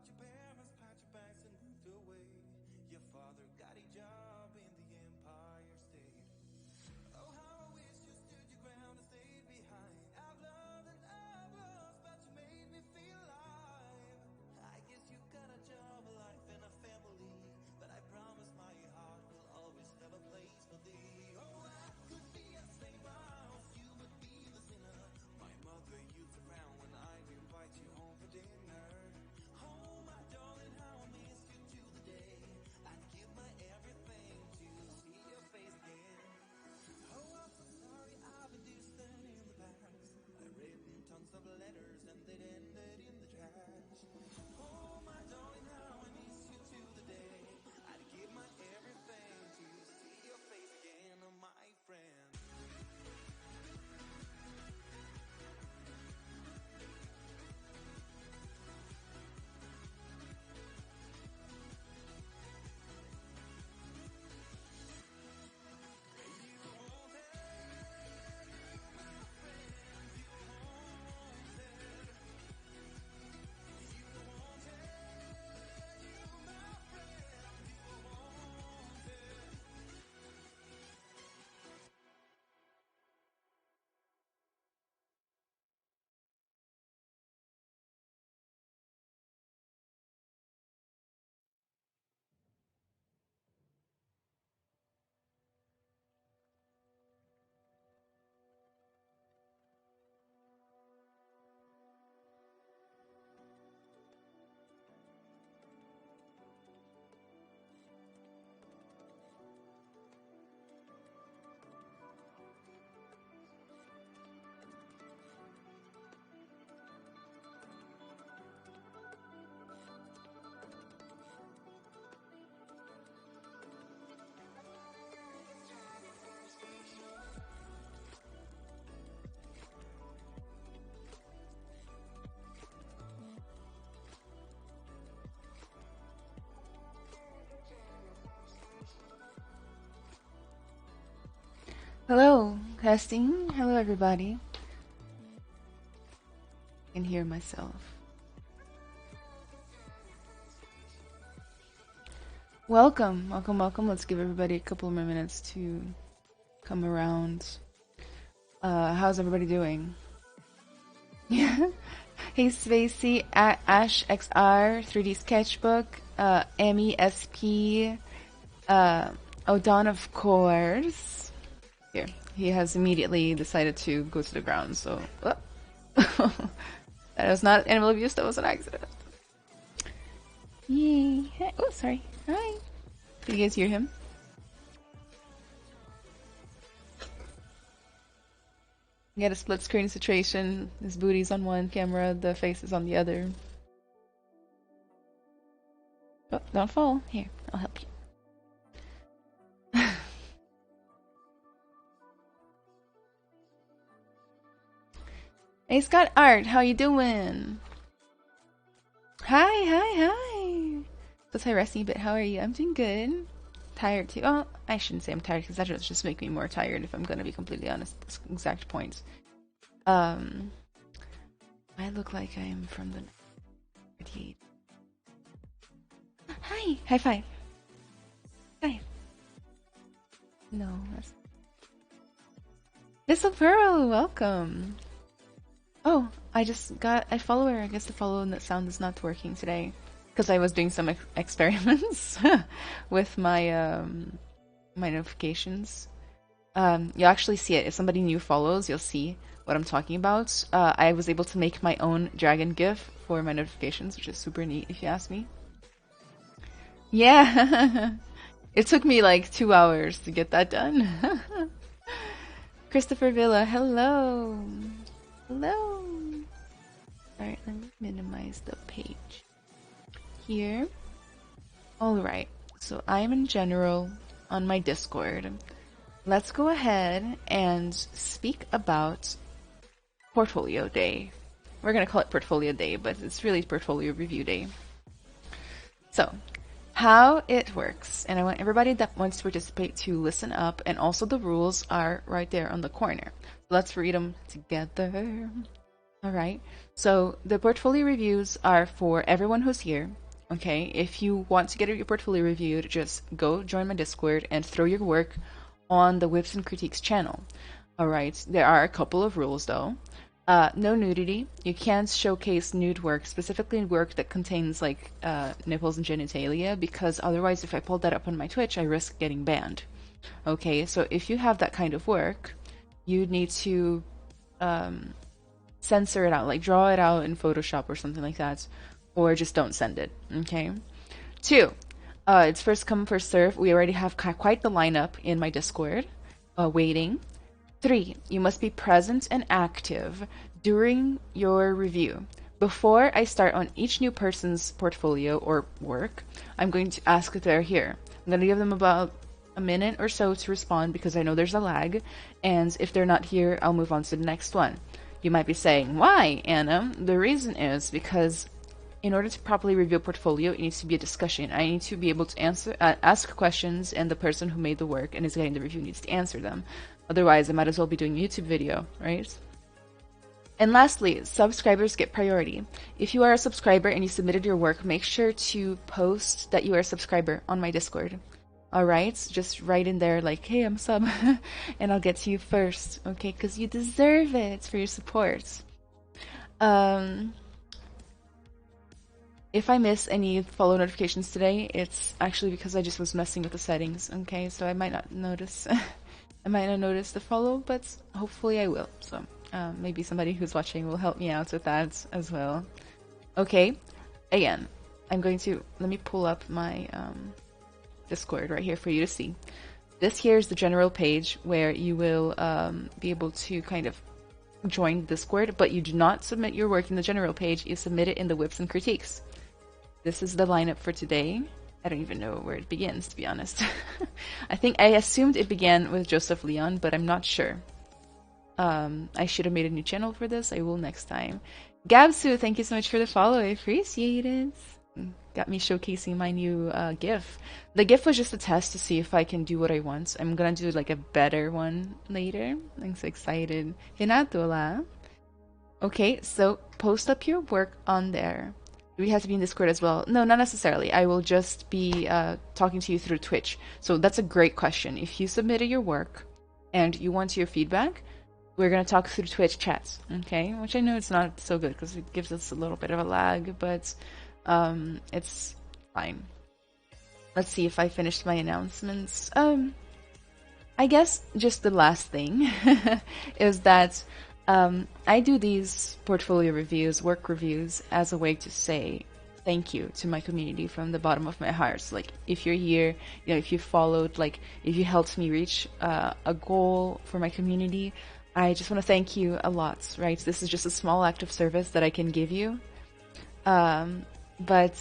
your parents packed your bags and moved away. Your father got a job in the Empire State. Oh, how I wish you stood your ground and stayed behind. I've loved and I've lost, but you made me feel alive. I guess you got a job, a life, and a family, but I promise my heart will always have a place for thee. Oh, I could be a saint, you would be the sinner. My mother used to frown when I'd invite you home for dinner. Oh, my darling, how I miss you to the day. I'd give my everything to see your face again. Oh, I'm so sorry I've been distant in the past. I've written tons of letters and they ended in the trash. Oh, my darling, how I miss you to the day. I'd give my everything to see your face again, my friend. Hello, testing. Hello, everybody. I can hear myself. Welcome, welcome, welcome. Let's give everybody a couple more minutes to come around. How's everybody doing? Yeah. Hey, Spacey, Ash XR, 3D Sketchbook, MESP, Odon, of course. Here, he has immediately decided to go to the ground, so... that was not animal abuse, that was an accident. Yay. Oh, sorry. Hi. Did you guys hear him? You got a split screen situation. His booty's on one camera, the face is on the other. Oh, don't fall. Here, I'll help you. Hey, Scott Art, how you doing? Hi. So hi, Rusty, but how are you? I'm doing good. Tired too. Oh, I shouldn't say I'm tired because that just make me more tired if I'm gonna be completely honest. That's exact points. I look like I'm from the 38. Hi, high five. Hi. No, that's Thistle Pearl, welcome. Oh, I follow her. I guess the follow sound is not working today because I was doing some experiments with my my notifications. You'll actually see it if somebody new follows. You'll see what I'm talking about. I was able to make my own dragon GIF for my notifications, which is super neat if you ask me. Yeah, it took me like 2 hours to get that done. Christopher Villa, hello. Hello. Alright, let me minimize the page here. Alright, so I'm in general on my Discord. Let's go ahead and speak about Portfolio Day. We're gonna call it Portfolio Day, but it's really Portfolio Review Day. So, how it works, and I want everybody that wants to participate to listen up, and also the rules are right there on the corner. Let's read them together. All right. So the portfolio reviews are for everyone who's here. Okay. If you want to get your portfolio reviewed, just go join my Discord and throw your work on the Whips and Critiques channel. All right. There are a couple of rules though. No nudity. You can't showcase nude work, specifically work that contains like nipples and genitalia, because otherwise, if I pull that up on my Twitch, I risk getting banned. Okay. So if you have that kind of work, you need to censor it out, like draw it out in Photoshop or something like that, or just don't send it. Okay. 2, it's first come first serve. We already have quite the lineup in my Discord, waiting. 3, you must be present and active during your review. Before I start on each new person's portfolio or work, I'm going to ask if they're here. I'm going to give them about a minute or so to respond because I know there's a lag, and if they're not here, I'll move on to the next one. You might be saying, why, Anna? The reason is because in order to properly review a portfolio, it needs to be a discussion. I need to be able to ask questions, and the person who made the work and is getting the review needs to answer them. Otherwise, I might as well be doing a YouTube video, right? And lastly, subscribers get priority. If you are a subscriber and you submitted your work, make sure to post that you are a subscriber on my Discord. Alright, just write in there like, hey, I'm sub, and I'll get to you first, okay? Because you deserve it for your support. If I miss any follow notifications today, it's actually because I just was messing with the settings, okay? So I might not notice, I might not notice the follow, but hopefully I will. So maybe somebody who's watching will help me out with that as well. Okay, again, I'm going to, let me pull up my Discord right here for you to see. This here is the general page where you will be able to kind of join Discord, but you do not submit your work in the general page, you submit it in the Whips and Critiques. This is the lineup for today. I don't even know where it begins, to be honest. I assumed it began with Joseph Leon, but I'm not sure. I should have made a new channel for this. I will next time. Gabsu, thank you so much for the follow. I appreciate it. Got me showcasing my new GIF. The GIF was just a test to see if I can do what I want. I'm gonna do like a better one later. I'm so excited. Hinatola. Okay, so post up your work on there. Do we have to be in Discord as well? No, not necessarily. I will just be talking to you through Twitch. So that's a great question. If you submitted your work and you want your feedback, we're going to talk through Twitch chats, okay? Which I know it's not so good because it gives us a little bit of a lag, but it's fine. Let's see if I finished my announcements. I guess just the last thing is that I do these portfolio reviews, work reviews, as a way to say thank you to my community from the bottom of my heart. So, like, if you're here, you know, if you followed, like, if you helped me reach a goal for my community, I just want to thank you a lot, right? This is just a small act of service that I can give you. But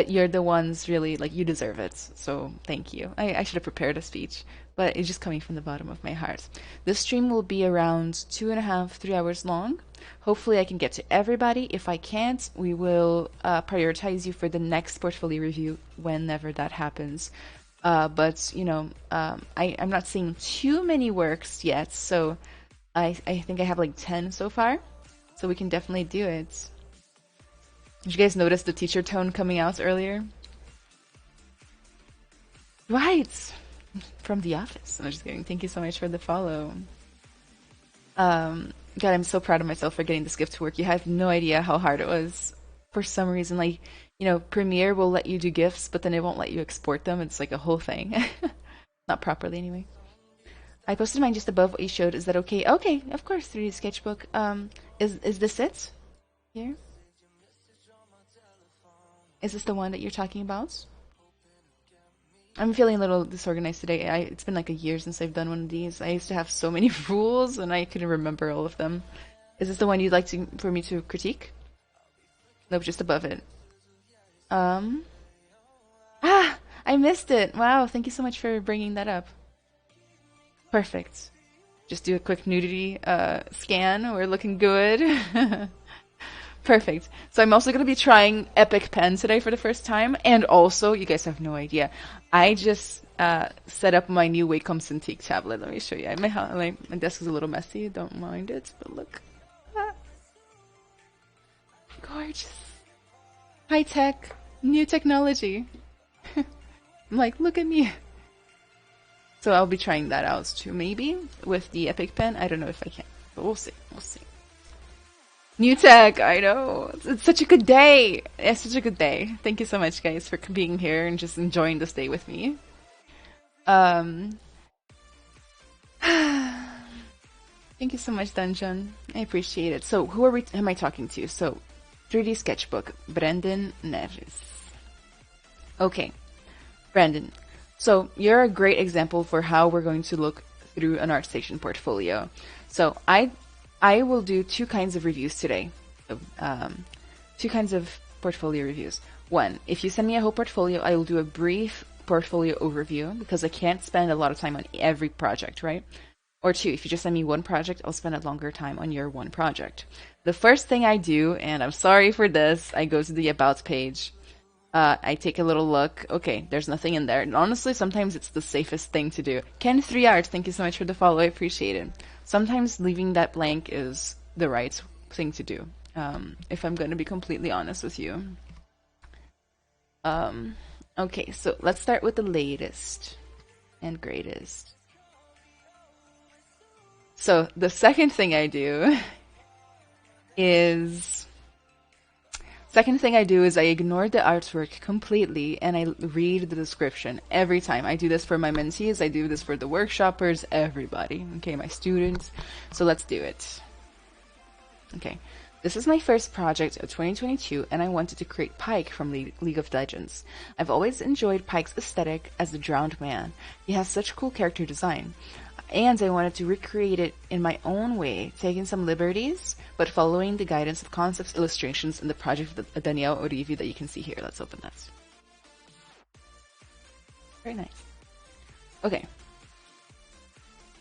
you're the ones really, like, you deserve it. So thank you. I should have prepared a speech, but it's just coming from the bottom of my heart. This stream will be around 2.5, 3 hours long. Hopefully I can get to everybody. If I can't, we will prioritize you for the next portfolio review whenever that happens. But, you know, I'm not seeing too many works yet, so I think I have like 10 so far. So we can definitely do it. Did you guys notice the teacher tone coming out earlier? Right! From The Office. I'm just kidding. Thank you so much for the follow. God, I'm so proud of myself for getting this gift to work. You have no idea how hard it was. For some reason, like, you know, Premiere will let you do GIFs, but then it won't let you export them. It's like a whole thing. Not properly, anyway. I posted mine just above what you showed. Is that okay? Okay, of course, 3D sketchbook. Is this it? Here? Is this the one that you're talking about? I'm feeling a little disorganized today. It's been like a year since I've done one of these. I used to have so many rules and I couldn't remember all of them. Is this the one you'd like for me to critique? Nope, just above it. I missed it. Wow, thank you so much for bringing that up. Perfect. Just do a quick nudity scan. We're looking good. Perfect. So I'm also going to be trying Epic Pen today for the first time. And also, you guys have no idea, I just set up my new Wacom Cintiq tablet. Let me show you. My desk is a little messy. Don't mind it. But look. gorgeous. High tech, new technology. I'm like, look at me. So I'll be trying that out too, maybe with the Epic Pen. I don't know if I can, but we'll see. We'll see. New tech, I know. It's such a good day. It's such a good day. Thank you so much, guys, for being here and just enjoying this day with me. Thank you so much, Dungeon. I appreciate it. So, who am I talking to? So, 3D Sketchbook, Brendan Neves. Okay, Brendan. So, you're a great example for how we're going to look through an ArtStation portfolio. So, I will do two kinds of reviews today. Two kinds of portfolio reviews. One, if you send me a whole portfolio, I will do a brief portfolio overview because I can't spend a lot of time on every project, right? Or two, if you just send me one project, I'll spend a longer time on your one project. The first thing I do, and I'm sorry for this, I go to the About page. I take a little look. Okay, there's nothing in there. And honestly, sometimes it's the safest thing to do. Ken3Art, thank you so much for the follow. I appreciate it. Sometimes leaving that blank is the right thing to do, if I'm going to be completely honest with you. Okay, so let's start with the latest and greatest. So the second thing I do is I ignore the artwork completely and I read the description every time. I do this for my mentees, I do this for the workshoppers, everybody. Okay, my students. So let's do it. Okay. This is my first project of 2022 and I wanted to create Pike from League of Legends. I've always enjoyed Pike's aesthetic as the drowned man. He has such cool character design. And I wanted to recreate it in my own way, taking some liberties, but following the guidance of concepts, illustrations, and the project of Danielle Orivi that you can see here. Let's open that. Very nice. Okay.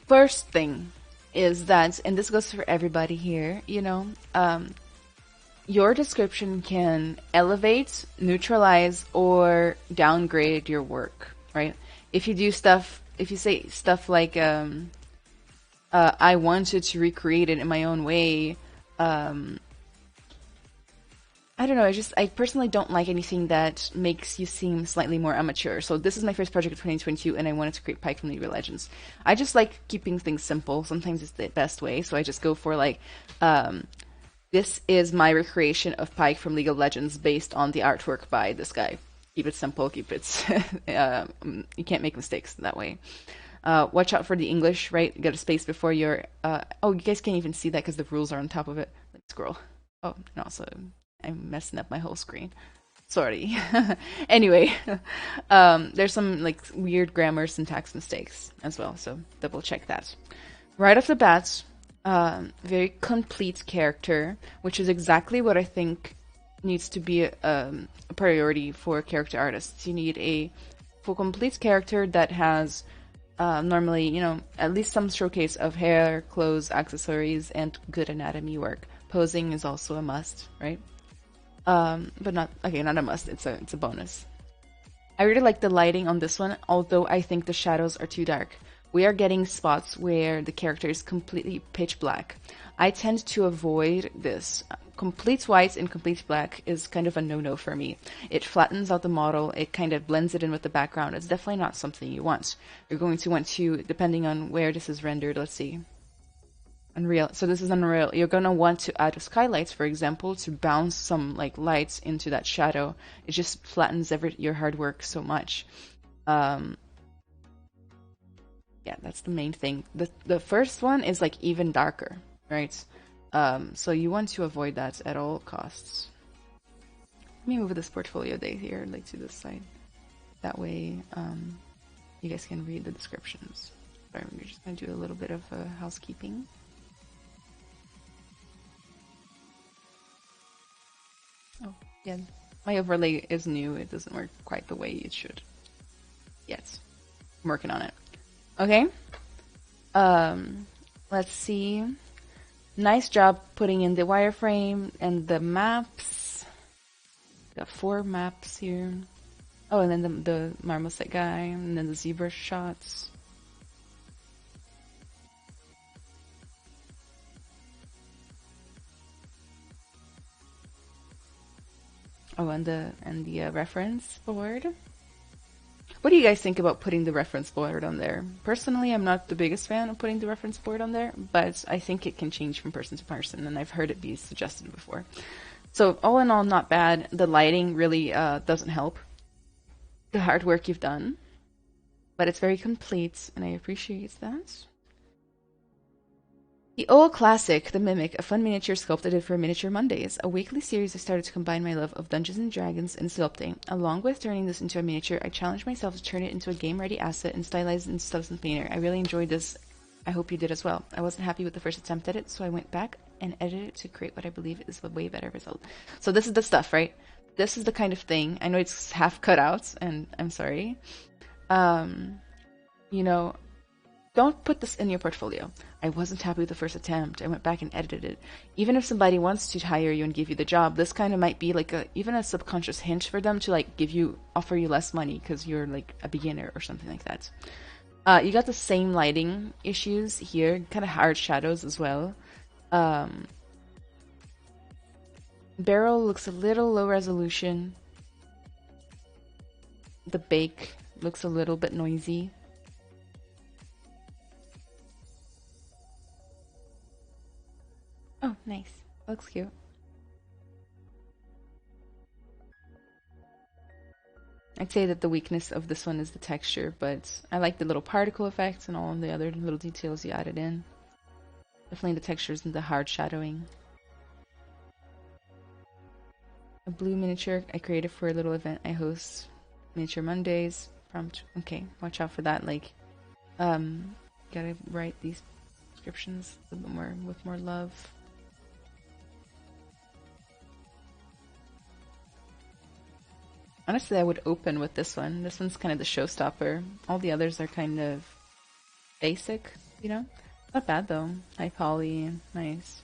First thing is that, and this goes for everybody here, you know, your description can elevate, neutralize, or downgrade your work, right? If you say stuff like, I wanted to recreate it in my own way, I don't know, I personally don't like anything that makes you seem slightly more amateur. So this is my first project of 2022, and I wanted to create Pike from League of Legends. I just like keeping things simple. Sometimes it's the best way, so I just go for like, this is my recreation of Pike from League of Legends based on the artwork by this guy. Keep it simple, keep it, you can't make mistakes that way. Watch out for the English, right? You got a space before your, oh, you guys can't even see that because the rules are on top of it. Let's scroll. Oh, and also, I'm messing up my whole screen. Sorry. Anyway, there's some like weird grammar syntax mistakes as well, so double check that. Right off the bat, very complete character, which is exactly what I think needs to be a priority for character artists. You need a full complete character that has normally, you know, at least some showcase of hair, clothes, accessories, and good anatomy work. Posing is also a must, right? But not a must. It's a bonus. I really like the lighting on this one, although I think the shadows are too dark. We are getting spots where the character is completely pitch black. I tend to avoid this. Complete white and complete black is kind of a no-no for me. It flattens out the model, it kind of blends it in with the background. It's definitely not something you want. You're going to want to, depending on where this is rendered, let's see. Unreal. So this is Unreal. You're going to want to add skylights, for example, to bounce some like lights into that shadow. It just flattens your hard work so much. Yeah, that's the main thing. The first one is like even darker, right? So you want to avoid that at all costs. Let me move this portfolio day here, like to this side. That way, you guys can read the descriptions. Sorry, we're just gonna do a little bit of housekeeping. Oh, yeah, my overlay is new. It doesn't work quite the way it should yet. I'm working on it. Okay. Let's see. Nice job putting in the wireframe and the maps. Got 4 maps here. Oh, and then the marmoset guy, and then the Zbrush shots. Oh, and the reference board. What do you guys think about putting the reference board on there? Personally, I'm not the biggest fan of putting the reference board on there, but I think it can change from person to person, and I've heard it be suggested before. So all in all, not bad. The lighting really doesn't help the hard work you've done, but it's very complete, and I appreciate that. The old classic, The Mimic, a fun miniature sculpt I did for Miniature Mondays, a weekly series I started to combine my love of Dungeons and Dragons and sculpting. Along with turning this into a miniature, I challenged myself to turn it into a game-ready asset and stylize it into Substance Painter. I really enjoyed this. I hope you did as well. I wasn't happy with the first attempt at it, so I went back and edited it to create what I believe is a way better result. So this is the stuff, right? This is the kind of thing. I know it's half cut out, and I'm sorry. You know, don't put this in your portfolio. I wasn't happy with the first attempt. I went back and edited it. Even if somebody wants to hire you and give you the job, this kind of might be like even a subconscious hint for them to like offer you less money because you're like a beginner or something like that. You got the same lighting issues here, kind of hard shadows as well. Barrel looks a little low resolution. The bake looks a little bit noisy. Oh, nice. Looks cute. I'd say that the weakness of this one is the texture, but I like the little particle effects and all of the other little details you added in. Definitely the textures and the hard shadowing. A blue miniature I created for a little event I host, Miniature Mondays. Prompt. Okay, watch out for that. Like, gotta write these descriptions a little bit more with more love. Honestly, I would open with this one. This one's kind of the showstopper. All the others are kind of basic, you know? Not bad though. High poly, nice.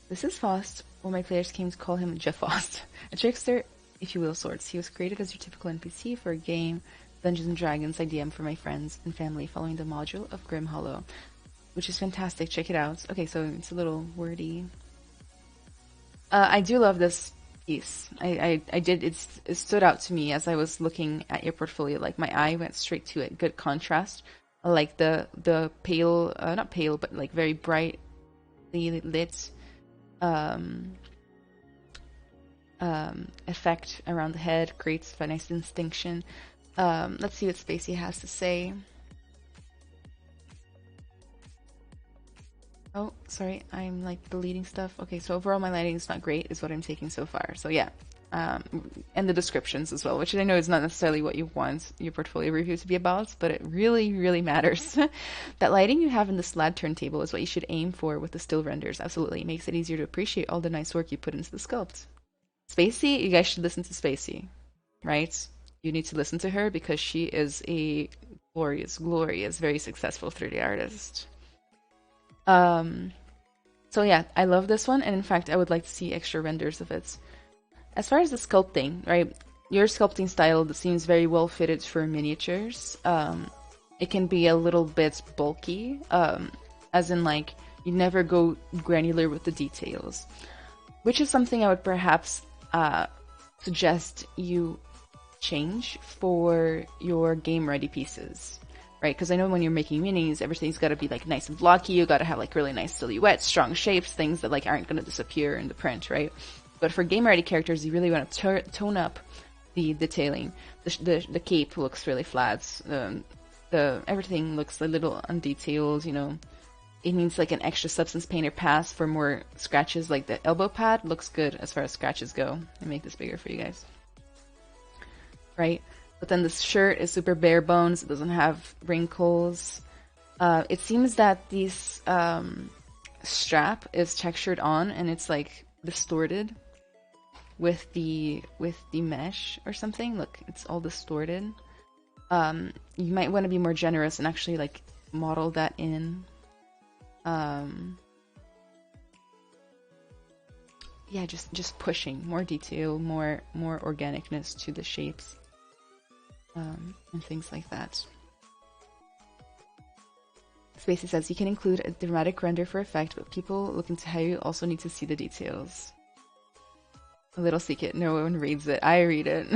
This is Faust. Well, my players came to call him Jeff Faust. A trickster, if you will, sorts. He was created as your typical NPC for a game, Dungeons and Dragons I DM for my friends and family following the module of Grim Hollow, which is fantastic. Check it out. Okay, so it's a little wordy. I do love this piece. It stood out to me as I was looking at your portfolio. Like my eye went straight to it. Good contrast. I like the pale, not pale, but like very brightly lit effect around the head. Creates a nice distinction. Let's see what Spacey has to say. Oh, sorry, I'm like deleting stuff. Okay, so overall my lighting is not great is what I'm taking so far. So yeah, and the descriptions as well, which I know is not necessarily what you want your portfolio review to be about, but it really, really matters. That lighting you have in the SLAD turntable is what you should aim for with the still renders. Absolutely, it makes it easier to appreciate all the nice work you put into the sculpt. Spacey, you guys should listen to Spacey, right? You need to listen to her because she is a glorious, very successful 3D artist. So yeah, I love this one, and in fact, I would like to see extra renders of it. As far as the sculpting, right? Your sculpting style seems very well fitted for miniatures. It can be a little bit bulky, as in like, you never go granular with the details, which is something I would perhaps suggest you change for your game-ready pieces. Right, because I know when you're making minis, everything's got to be like nice and blocky. You got to have like really nice silhouettes, strong shapes, things that like aren't going to disappear in the print, right? But for game-ready characters, you really want to tone up the detailing. The cape looks really flat. Everything looks a little undetailed. You know, it needs like an extra substance painter pass for more scratches. Like the elbow pad looks good as far as scratches go. Let me make this bigger for you guys. Right. But then this shirt is super bare bones. It doesn't have wrinkles. It seems that this strap is textured on and it's like distorted with the mesh or something. Look, it's all distorted. You might want to be more generous and actually like model that in. Yeah, just pushing more detail, more organicness to the shapes. And things like that. Spacey says you can include a dramatic render for effect, but people looking to hire you also need to see the details. A little secret, no one reads it. I read it.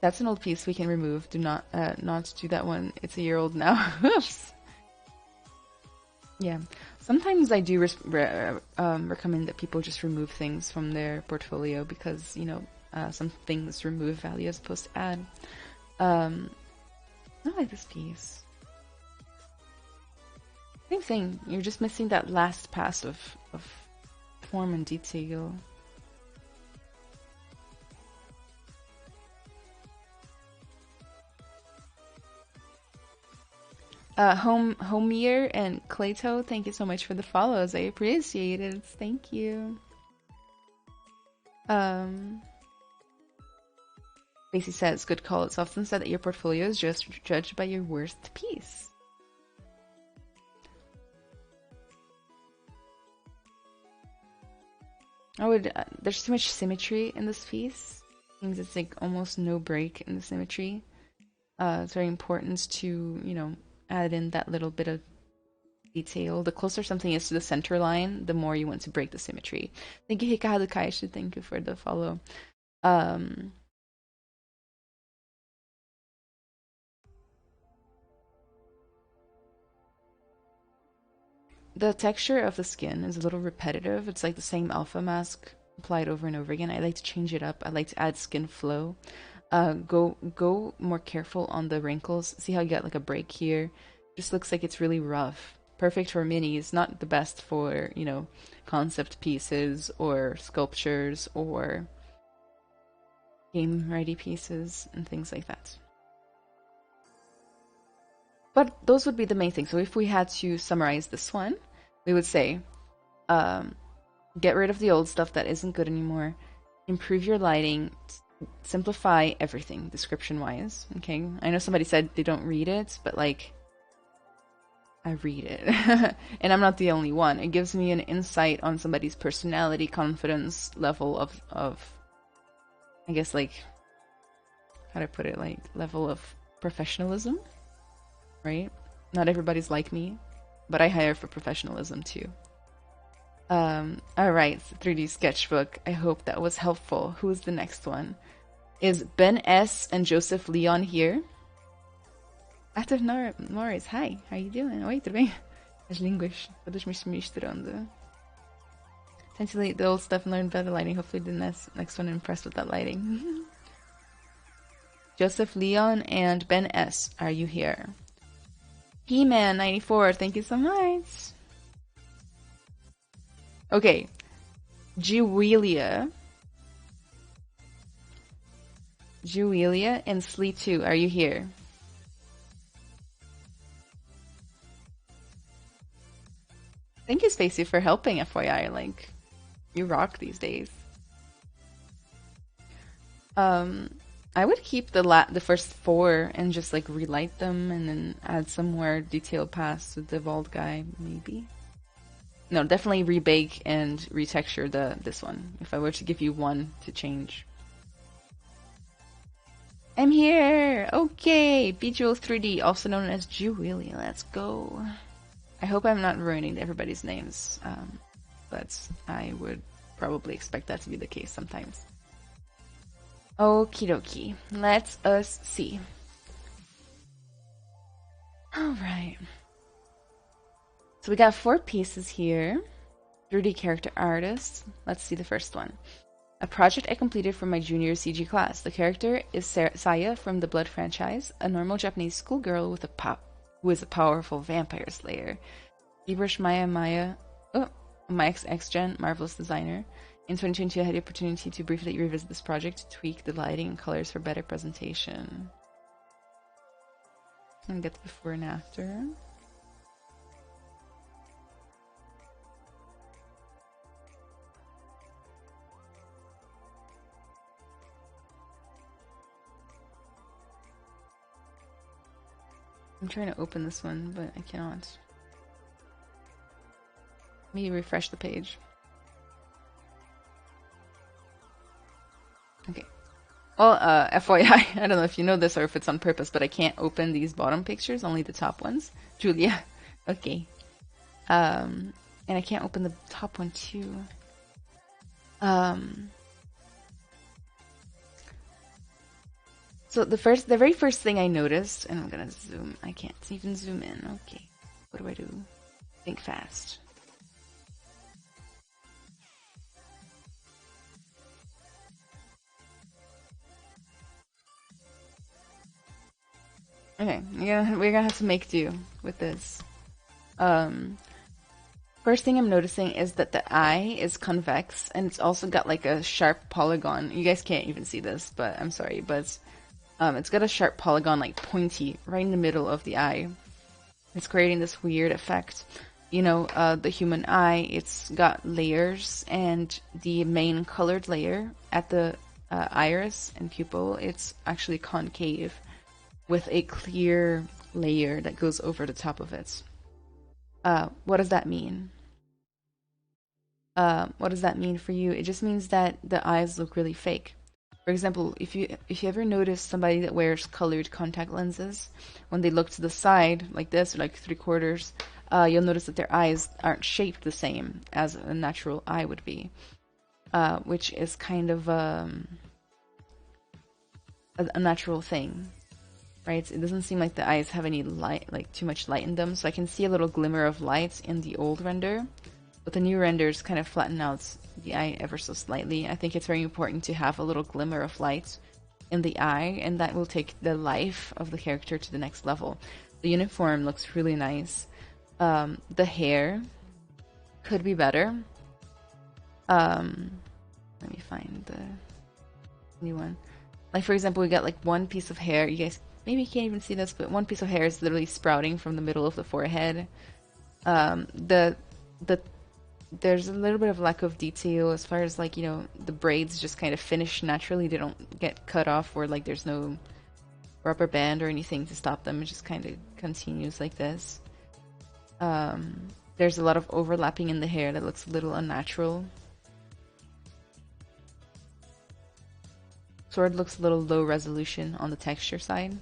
That's an old piece we can remove. Do not do that one. It's a year old now. Oops. Yeah. Sometimes I do recommend that people just remove things from their portfolio because, you know, some things remove value as opposed to add. I like this piece. Same thing. You're just missing that last pass of form and detail. Homier and Clayto, thank you so much for the follows. I appreciate it. Thank you. Basically says, good call. It's often said that your portfolio is just judged by your worst piece. There's too much symmetry in this piece. Means it's like almost no break in the symmetry. It's very important to, you know, add in that little bit of detail. The closer something is to the center line, the more you want to break the symmetry. Thank you, Hikahadu Kaishu. Thank you for the follow. The texture of the skin is a little repetitive. It's like the same alpha mask applied over and over again. I like to change it up. I like to add skin flow. Go more careful on the wrinkles. See how you got like a break here? Just looks like it's really rough. Perfect for minis, not the best for, you know, concept pieces or sculptures or game ready pieces and things like that. But those would be the main things. So if we had to summarize this one, we would say, get rid of the old stuff that isn't good anymore, improve your lighting, simplify everything description-wise, okay? I know somebody said they don't read it, but like, I read it. And I'm not the only one. It gives me an insight on somebody's personality, confidence, level of I guess, like, how to put it, like, level of professionalism, right? Not everybody's like me, but I hire for professionalism too. Alright, 3D sketchbook. I hope that was helpful. Who's the next one? Is Ben S. and Joseph Leon here? Arthur Norris, hi, how you doing? Oi, tudo bem? As línguas, todas me misturando. Essentially, the old stuff and learn better lighting. Hopefully the next one impressed with that lighting. Joseph Leon and Ben S. Are you here? He-Man 94, thank you so much. Okay. Juwelia and Slee 2, are you here? Thank you, Spacey, for helping, FYI. Like, you rock these days. I would keep the first 4 and just like relight them and then add some more detailed paths with the Vault guy, maybe. No, definitely rebake and retexture this one. If I were to give you one to change. I'm here! Okay! Bejewel 3D, also known as Juwelia. Let's go. I hope I'm not ruining everybody's names, but I would probably expect that to be the case sometimes. Okie dokie. Let us see. Alright. So we got 4 pieces here. 3D character artist. Let's see the first one. A project I completed for my junior CG class. The character is Saya from the Blood franchise, a normal Japanese schoolgirl with who is a powerful vampire slayer. Zbrush my ex-gen, marvelous designer. In 2022, I had the opportunity to briefly revisit this project to tweak the lighting and colors for better presentation. And get the before and after. I'm trying to open this one, but I cannot. Let me refresh the page. Okay. Well, FYI, I don't know if you know this or if it's on purpose, but I can't open these bottom pictures, only the top ones. Julia, okay. And I can't open the top one too. So the very first thing I noticed, and I'm gonna zoom. I can't even zoom in. Okay, what do I do? Think fast. Okay, we're gonna have to make do with this. First thing I'm noticing is that the eye is convex, and it's also got like a sharp polygon. You guys can't even see this, but I'm sorry, but it's got a sharp polygon, like pointy, right in the middle of the eye. It's creating this weird effect. You know, the human eye, it's got layers, and the main colored layer at the iris and pupil, it's actually concave with a clear layer that goes over the top of it. What does that mean? What does that mean for you? It just means that the eyes look really fake. For example, if you ever notice somebody that wears colored contact lenses, when they look to the side like this, or like 3/4, you'll notice that their eyes aren't shaped the same as a natural eye would be, which is kind of a natural thing, right? It doesn't seem like the eyes have any light, like too much light in them. So I can see a little glimmer of light in the old render, but the new renders kind of flatten out the eye ever so slightly. I think it's very important to have a little glimmer of light in the eye, and that will take the life of the character to the next level. The uniform looks really nice. The hair could be better. Let me find the new one. Like, for example, we got like one piece of hair. You guys maybe can't even see this, but one piece of hair is literally sprouting from the middle of the forehead. There's a little bit of lack of detail as far as, like, you know, the braids just kind of finish naturally. They don't get cut off, or like there's no rubber band or anything to stop them. It just kind of continues like this. There's a lot of overlapping in the hair that looks a little unnatural. Sword looks a little low resolution on the texture side.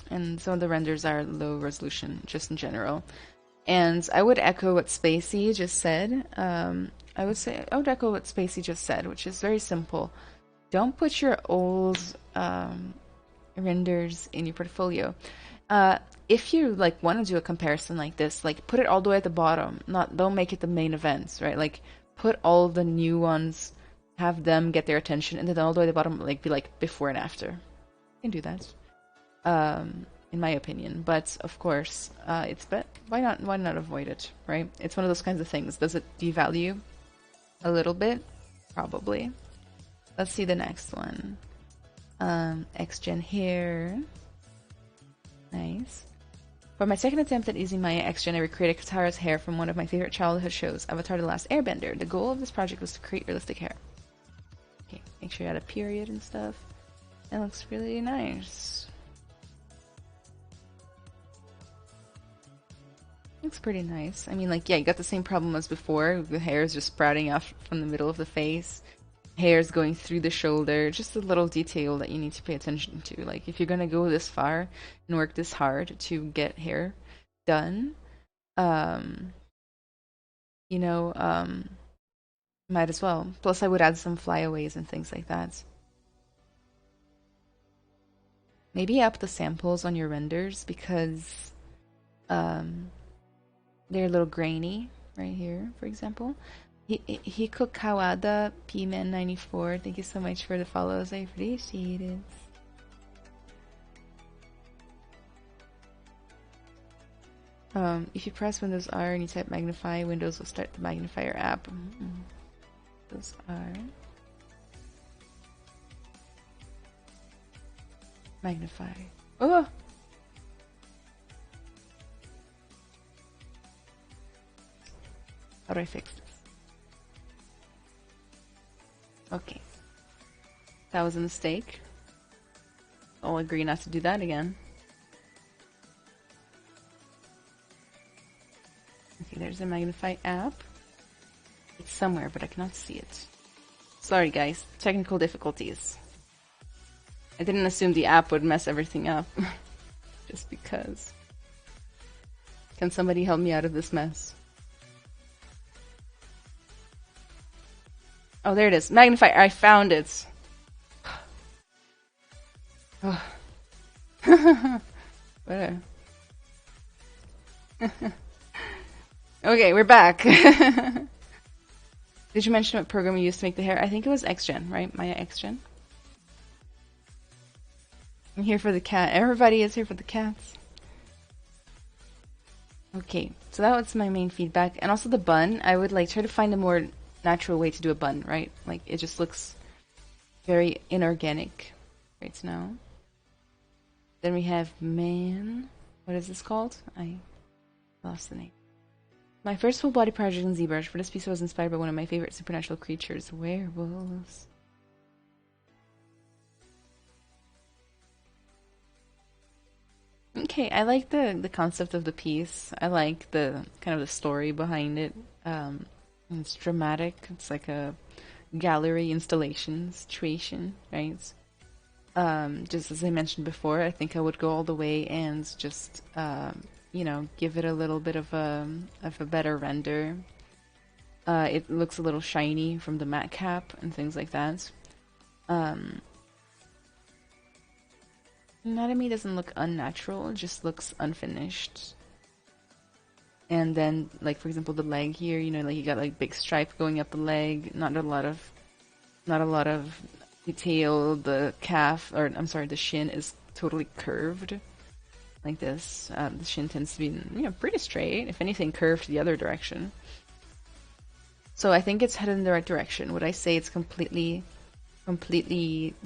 And some of the renders are low resolution just in general. And I would echo what Spacey just said. I would echo what Spacey just said, which is very simple. Don't put your old renders in your portfolio. If you like want to do a comparison like this, like put it all the way at the bottom. Don't make it the main events, right? Like put all the new ones, have them get their attention, and then all the way at the bottom, like be like before and after. You can do that. In my opinion, but of course, why not avoid it, right? It's one of those kinds of things. Does it devalue a little bit? Probably. Let's see the next one. X-Gen hair. Nice. For my second attempt at using Maya X-Gen, I recreated Katara's hair from one of my favorite childhood shows, Avatar: The Last Airbender. The goal of this project was to create realistic hair. Okay, make sure you add a period and stuff. It looks really nice. Looks pretty nice. I mean, like, yeah, you got the same problem as before. The hair is just sprouting off from the middle of the face. Hair's going through the shoulder. Just a little detail that you need to pay attention to. Like, if you're gonna go this far and work this hard to get hair done, you know, might as well. Plus, I would add some flyaways and things like that. Maybe up the samples on your renders, because they're a little grainy right here, for example. Hiko Kawada, P-Man94, thank you so much for the follows. I appreciate it. If you press Windows R and you type magnify, Windows will start the magnifier app. Windows R. Magnify. Oh! How do I fix this? Okay. That was a mistake. I'll agree not to do that again. Okay, there's the Magnify app. It's somewhere, but I cannot see it. Sorry guys, technical difficulties. I didn't assume the app would mess everything up. Just because. Can somebody help me out of this mess? Oh, there it is. Magnifier. I found it. Oh. Whatever. Okay, we're back. Did you mention what program you used to make the hair? I think it was XGen, right? Maya XGen. I'm here for the cat. Everybody is here for the cats. Okay, so that was my main feedback. And also the bun. I would like try to find a more natural way to do a bun, right? Like it just looks very inorganic right now. Then we have man. What is this called? I lost the name. My first full body project in Zbrush. For this piece I was inspired by one of my favorite supernatural creatures, werewolves. Okay, I like the concept of the piece. I like the kind of the story behind it. It's dramatic. It's like a gallery installation situation, right? Just as I mentioned before, I think I would go all the way and just you know, give it a little bit of a better render. It looks a little shiny from the matte cap and things like that. Anatomy doesn't look unnatural, it just looks unfinished. And then, like for example, the leg here, you know, like you got like big stripe going up the leg, not a lot of detail. The calf, or I'm sorry, the shin is totally curved, like this. The shin tends to be, you know, pretty straight. If anything, curved the other direction. So I think it's headed in the right direction. Would I say it's completely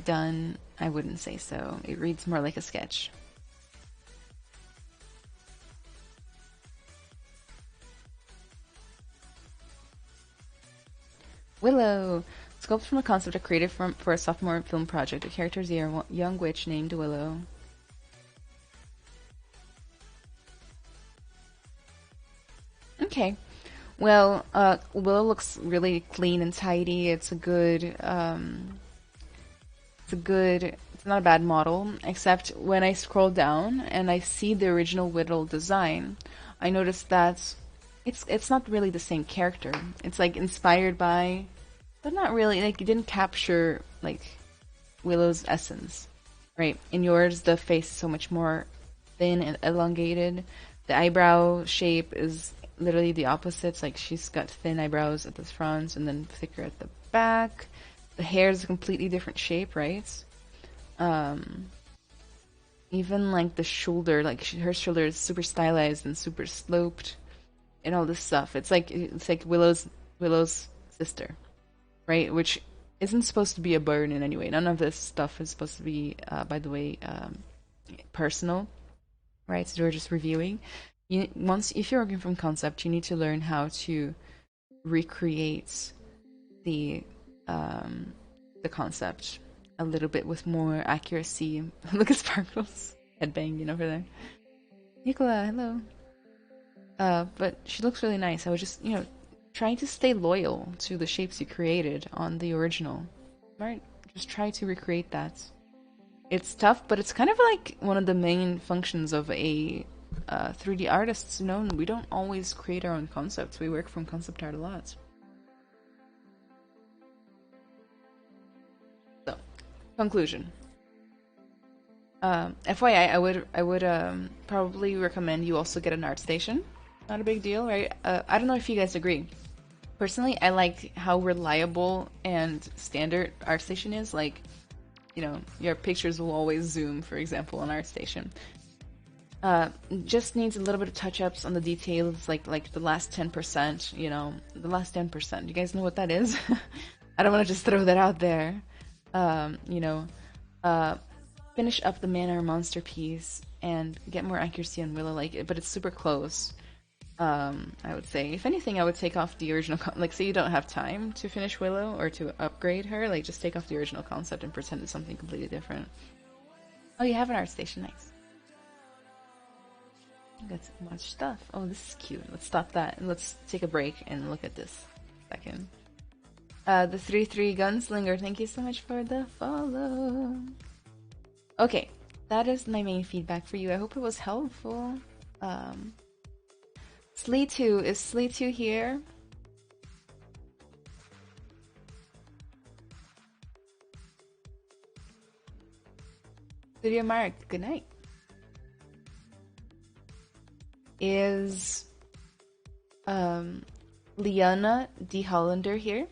done? I wouldn't say so. It reads more like a sketch. Willow! Sculpt from a concept I created for a sophomore film project. The character is a young witch named Willow. Okay. Well, Willow looks really clean and tidy. It's not a bad model, except when I scroll down and I see the original Willow design, I noticed that it's not really the same character. It's like inspired by, but not really. Like it didn't capture like Willow's essence, right? In yours, the face is so much more thin and elongated. The eyebrow shape is literally the opposite. It's like she's got thin eyebrows at the front and then thicker at the back. The hair is a completely different shape, right? Even like the shoulder, like her shoulder is super stylized and super sloped, and all this stuff. It's like Willow's sister, right? Which isn't supposed to be a burden in any way. None of this stuff is supposed to be, by the way, personal, right? So we're just reviewing. If you're working from concept, you need to learn how to recreate the concept a little bit with more accuracy. Look at Sparkles headbanging over there. Nicola, hello. But she looks really nice. I was just, you know, trying to stay loyal to the shapes you created on the original. Right? Just try to recreate that. It's tough, but it's kind of like one of the main functions of a 3D artist. You know, we don't always create our own concepts. We work from concept art a lot. So, conclusion. FYI, I would probably recommend you also get an art station. Not a big deal, right? I don't know if you guys agree. Personally, I like how reliable and standard ArtStation is. Like, you know, your pictures will always zoom, for example, on ArtStation. Just needs a little bit of touch-ups on the details, like the last 10%, you know, the last 10%. You guys know what that is? I don't want to just throw that out there. You know, finish up the man or monster piece and get more accuracy on Willow, like, but it's super close. I would say, if anything, I would take off the original, like, say you don't have time to finish Willow or to upgrade her, like, just take off the original concept and pretend it's something completely different. Oh, you have an art station, nice. Got so much stuff. Oh, this is cute. Let's stop that and let's take a break and look at this. second. The 3-3 Gunslinger, thank you so much for the follow. Okay, that is my main feedback for you. I hope it was helpful. Slee2, is Slee2 here? Studio Mark, good night. Is Liana D. Hollander here?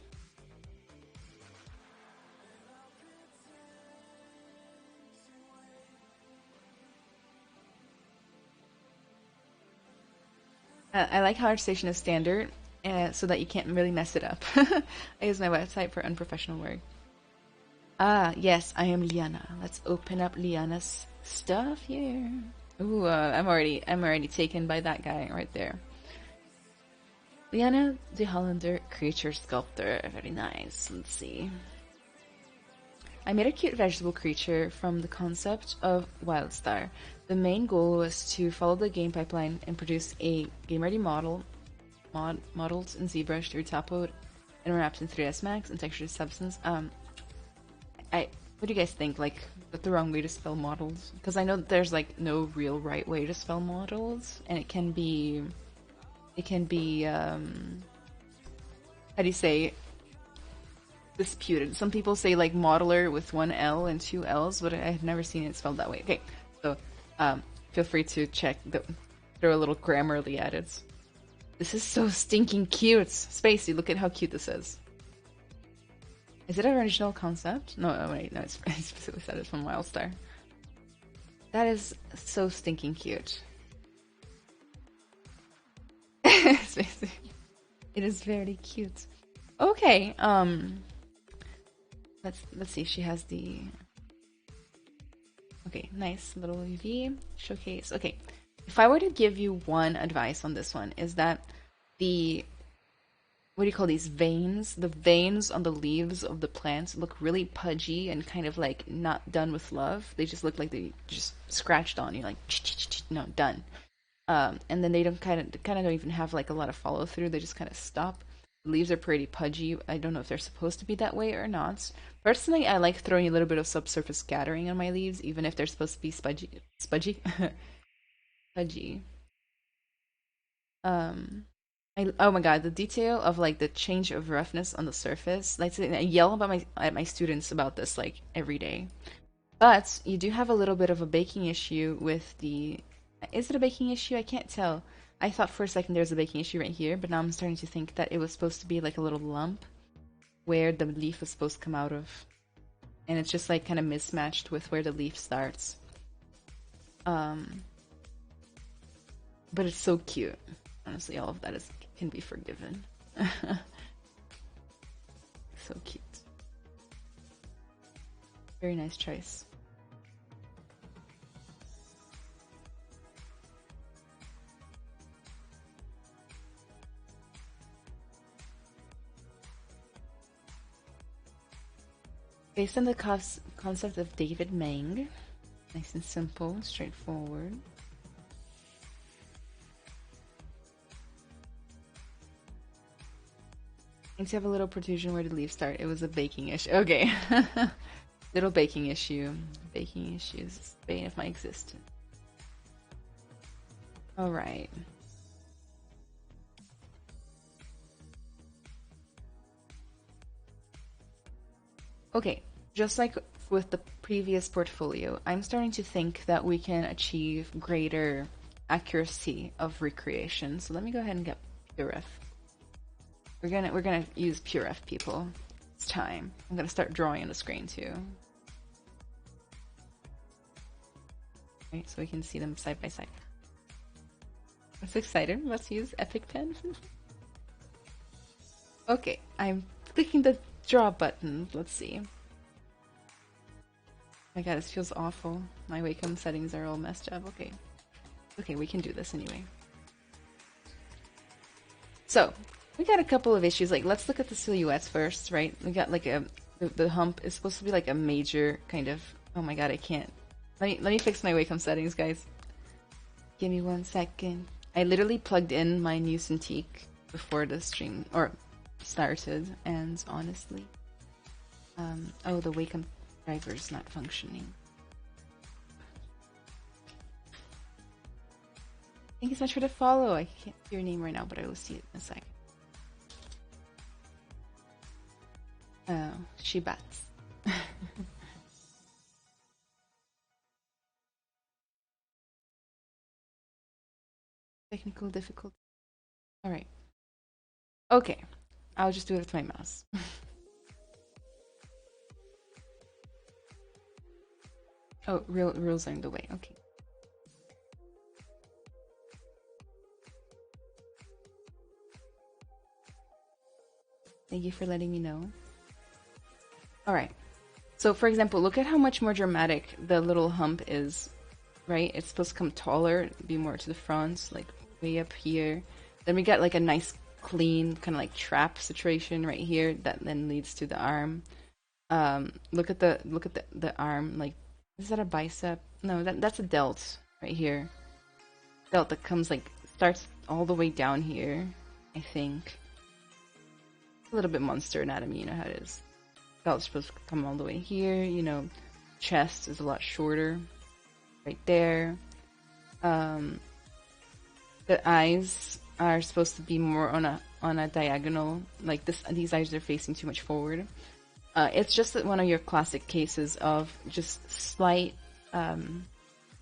I like how our station is standard, so that you can't really mess it up. I use my website for unprofessional work. Ah, yes, I am Liana. Let's open up Liana's stuff here. Ooh, I'm already taken by that guy right there. Liana de Hollander, creature sculptor. Very nice. Let's see. I made a cute vegetable creature from the concept of Wildstar. The main goal was to follow the game pipeline and produce a game-ready modeled in Zbrush through Topload and wrapped in 3ds Max and textured substance. What do you guys think? Like, that's the wrong way to spell models? Because I know that there's like no real right way to spell models, and it can be, how do you say, disputed. Some people say like modeler with 1 L and 2 L's, but I've never seen it spelled that way. Okay, so feel free to throw a little Grammarly at it. This is so stinking cute. Spacey, look at how cute this is. Is it an original concept? No, wait, no, it's specifically said it's from Wildstar. That is so stinking cute. Spacey. It is very cute. Okay, let's see. She has the. Okay, nice little UV showcase. Okay, if I were to give you one advice on this one, is that what do you call these veins? The veins on the leaves of the plants look really pudgy and kind of like not done with love. They just look like they just scratched on you, like no, done. And then they kind of don't even have like a lot of follow through. They just kind of stop. The leaves are pretty pudgy. I don't know if they're supposed to be that way or not. Personally, I like throwing a little bit of subsurface scattering on my leaves, even if they're supposed to be spudgy. Pudgy. Oh my god, the detail of like the change of roughness on the surface. Like, I yell at my students about this like every day. But you do have a little bit of a baking issue with the. Is it a baking issue? I can't tell. I thought for a second there was a baking issue right here, but now I'm starting to think that it was supposed to be like a little lump where the leaf was supposed to come out of. And it's just like kind of mismatched with where the leaf starts. But it's so cute. Honestly, all of that can be forgiven. So cute. Very nice choice. Based on the concept of David Meng. Nice and simple, straightforward. Seems to have a little protrusion where the leaves start. It was a baking issue. Okay. Little baking issue. Baking issues. Bane of my existence. Alright. Okay. Just like with the previous portfolio, I'm starting to think that we can achieve greater accuracy of recreation. So let me go ahead and get PureF. We're gonna use PureF, people. It's time. I'm gonna start drawing on the screen too. Right, so we can see them side by side. I'm so excited. Let's use Epic Pen. Okay, I'm clicking the draw button. Let's see. Oh my god, this feels awful. My Wacom settings are all messed up. Okay. Okay, we can do this anyway. So, we got a couple of issues. Like, let's look at the silhouettes first, right? We got like the hump is supposed to be like a major kind of. Oh my god, I can't. Let me fix my Wacom settings, guys. Give me 1 second. I literally plugged in my new Cintiq before the stream, or started, and honestly, oh, the Wacom driver is not functioning. Thank you so much for the follow. I can't see your name right now, but I will see it in a sec. Oh, she bats. Technical difficulty. All right. Okay. I'll just do it with my mouse. Oh, rules are in the way. Okay. Thank you for letting me know. All right. So, for example, look at how much more dramatic the little hump is, right? It's supposed to come taller, be more to the front, like way up here. Then we get like a nice, clean kind of like trap situation right here that then leads to the arm. Look at the arm. Like, is that a bicep? No, that's a delt right here. Delt that comes like starts all the way down here. I think a little bit monster anatomy. You know how it is. Belt's supposed to come all the way here. You know, chest is a lot shorter, right there. The eyes are supposed to be more on a diagonal. Like this, these eyes are facing too much forward. It's just one of your classic cases of just slight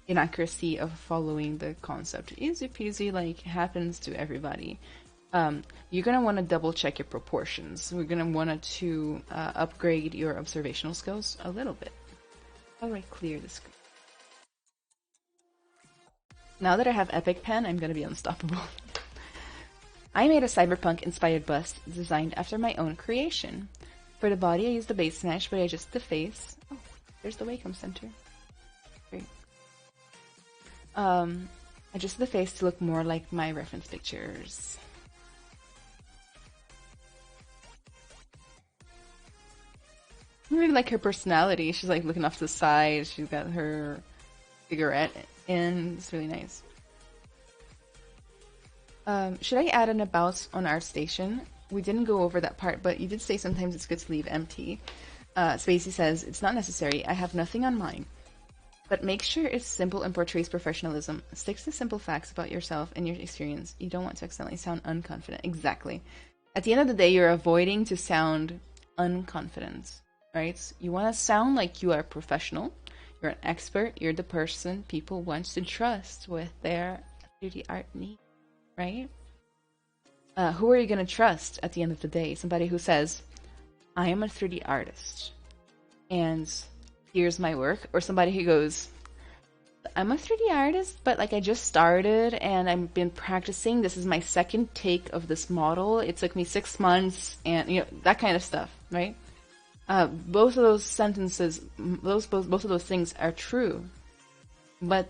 inaccuracy of following the concept. Easy peasy, like happens to everybody. You're gonna want to double check your proportions. We're gonna want to upgrade your observational skills a little bit. All right, clear the screen. Now that I have Epic Pen, I'm gonna be unstoppable. I made a cyberpunk-inspired bust designed after my own creation. For the body, I used the base mesh, but I adjusted the face. Oh, there's the Wacom Center. Great. Adjusted the face to look more like my reference pictures. I really like her personality. She's like looking off to the side. She's got her cigarette in. It's really nice. Should I add an about on ArtStation? We didn't go over that part, but you did say sometimes it's good to leave empty. Spacey says, it's not necessary. I have nothing on mine. But make sure it's simple and portrays professionalism. Stick to simple facts about yourself and your experience. You don't want to accidentally sound unconfident. Exactly. At the end of the day, you're avoiding to sound unconfident, right? You want to sound like you are professional. You're an expert. You're the person people want to trust with their 3D art needs, right? Who are you going to trust at the end of the day? Somebody who says, I am a 3D artist and here's my work. Or somebody who goes, I'm a 3D artist, but like I just started and I've been practicing. This is my second take of this model. It took me 6 months and, you know, that kind of stuff, right? Both of those sentences, both of those things are true. But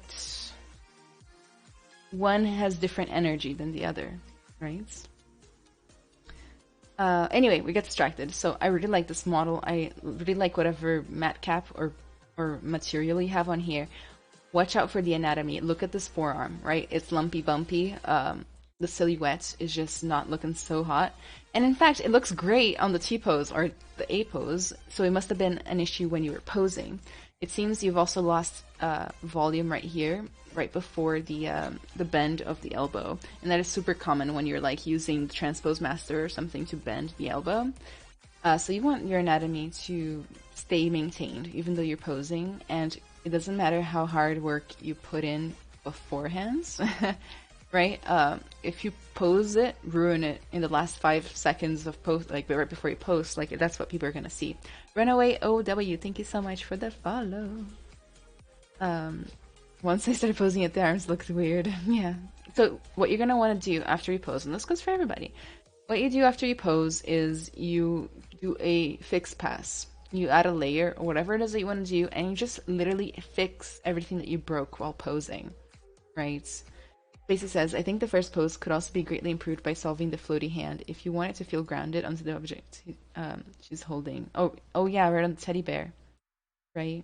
one has different energy than the other, right? Anyway, we get distracted. So I really like this model. I really like whatever matte cap or material you have on here. Watch out for the anatomy. Look at this forearm, right? It's lumpy bumpy. The silhouette is just not looking so hot. And in fact, it looks great on the T-pose or the A-pose. So it must have been an issue when you were posing. It seems you've also lost volume right here, right before the bend of the elbow, and that is super common when you're like using the transpose master or something to bend the elbow. So you want your anatomy to stay maintained even though you're posing, and it doesn't matter how hard work you put in beforehand, right? If you pose it, ruin it in the last 5 seconds of post, like right before you post, like that's what people are gonna see. Runaway OW, thank you so much for the follow. Once I started posing it, the arms looked weird. Yeah. So what you're gonna want to do after you pose, and this goes for everybody, what you do after you pose is you do a fix pass. You add a layer or whatever it is that you want to do, and you just literally fix everything that you broke while posing, right? Spacey says, I think the first pose could also be greatly improved by solving the floaty hand. If you want it to feel grounded onto the object she's holding. Oh yeah, right on the teddy bear, right?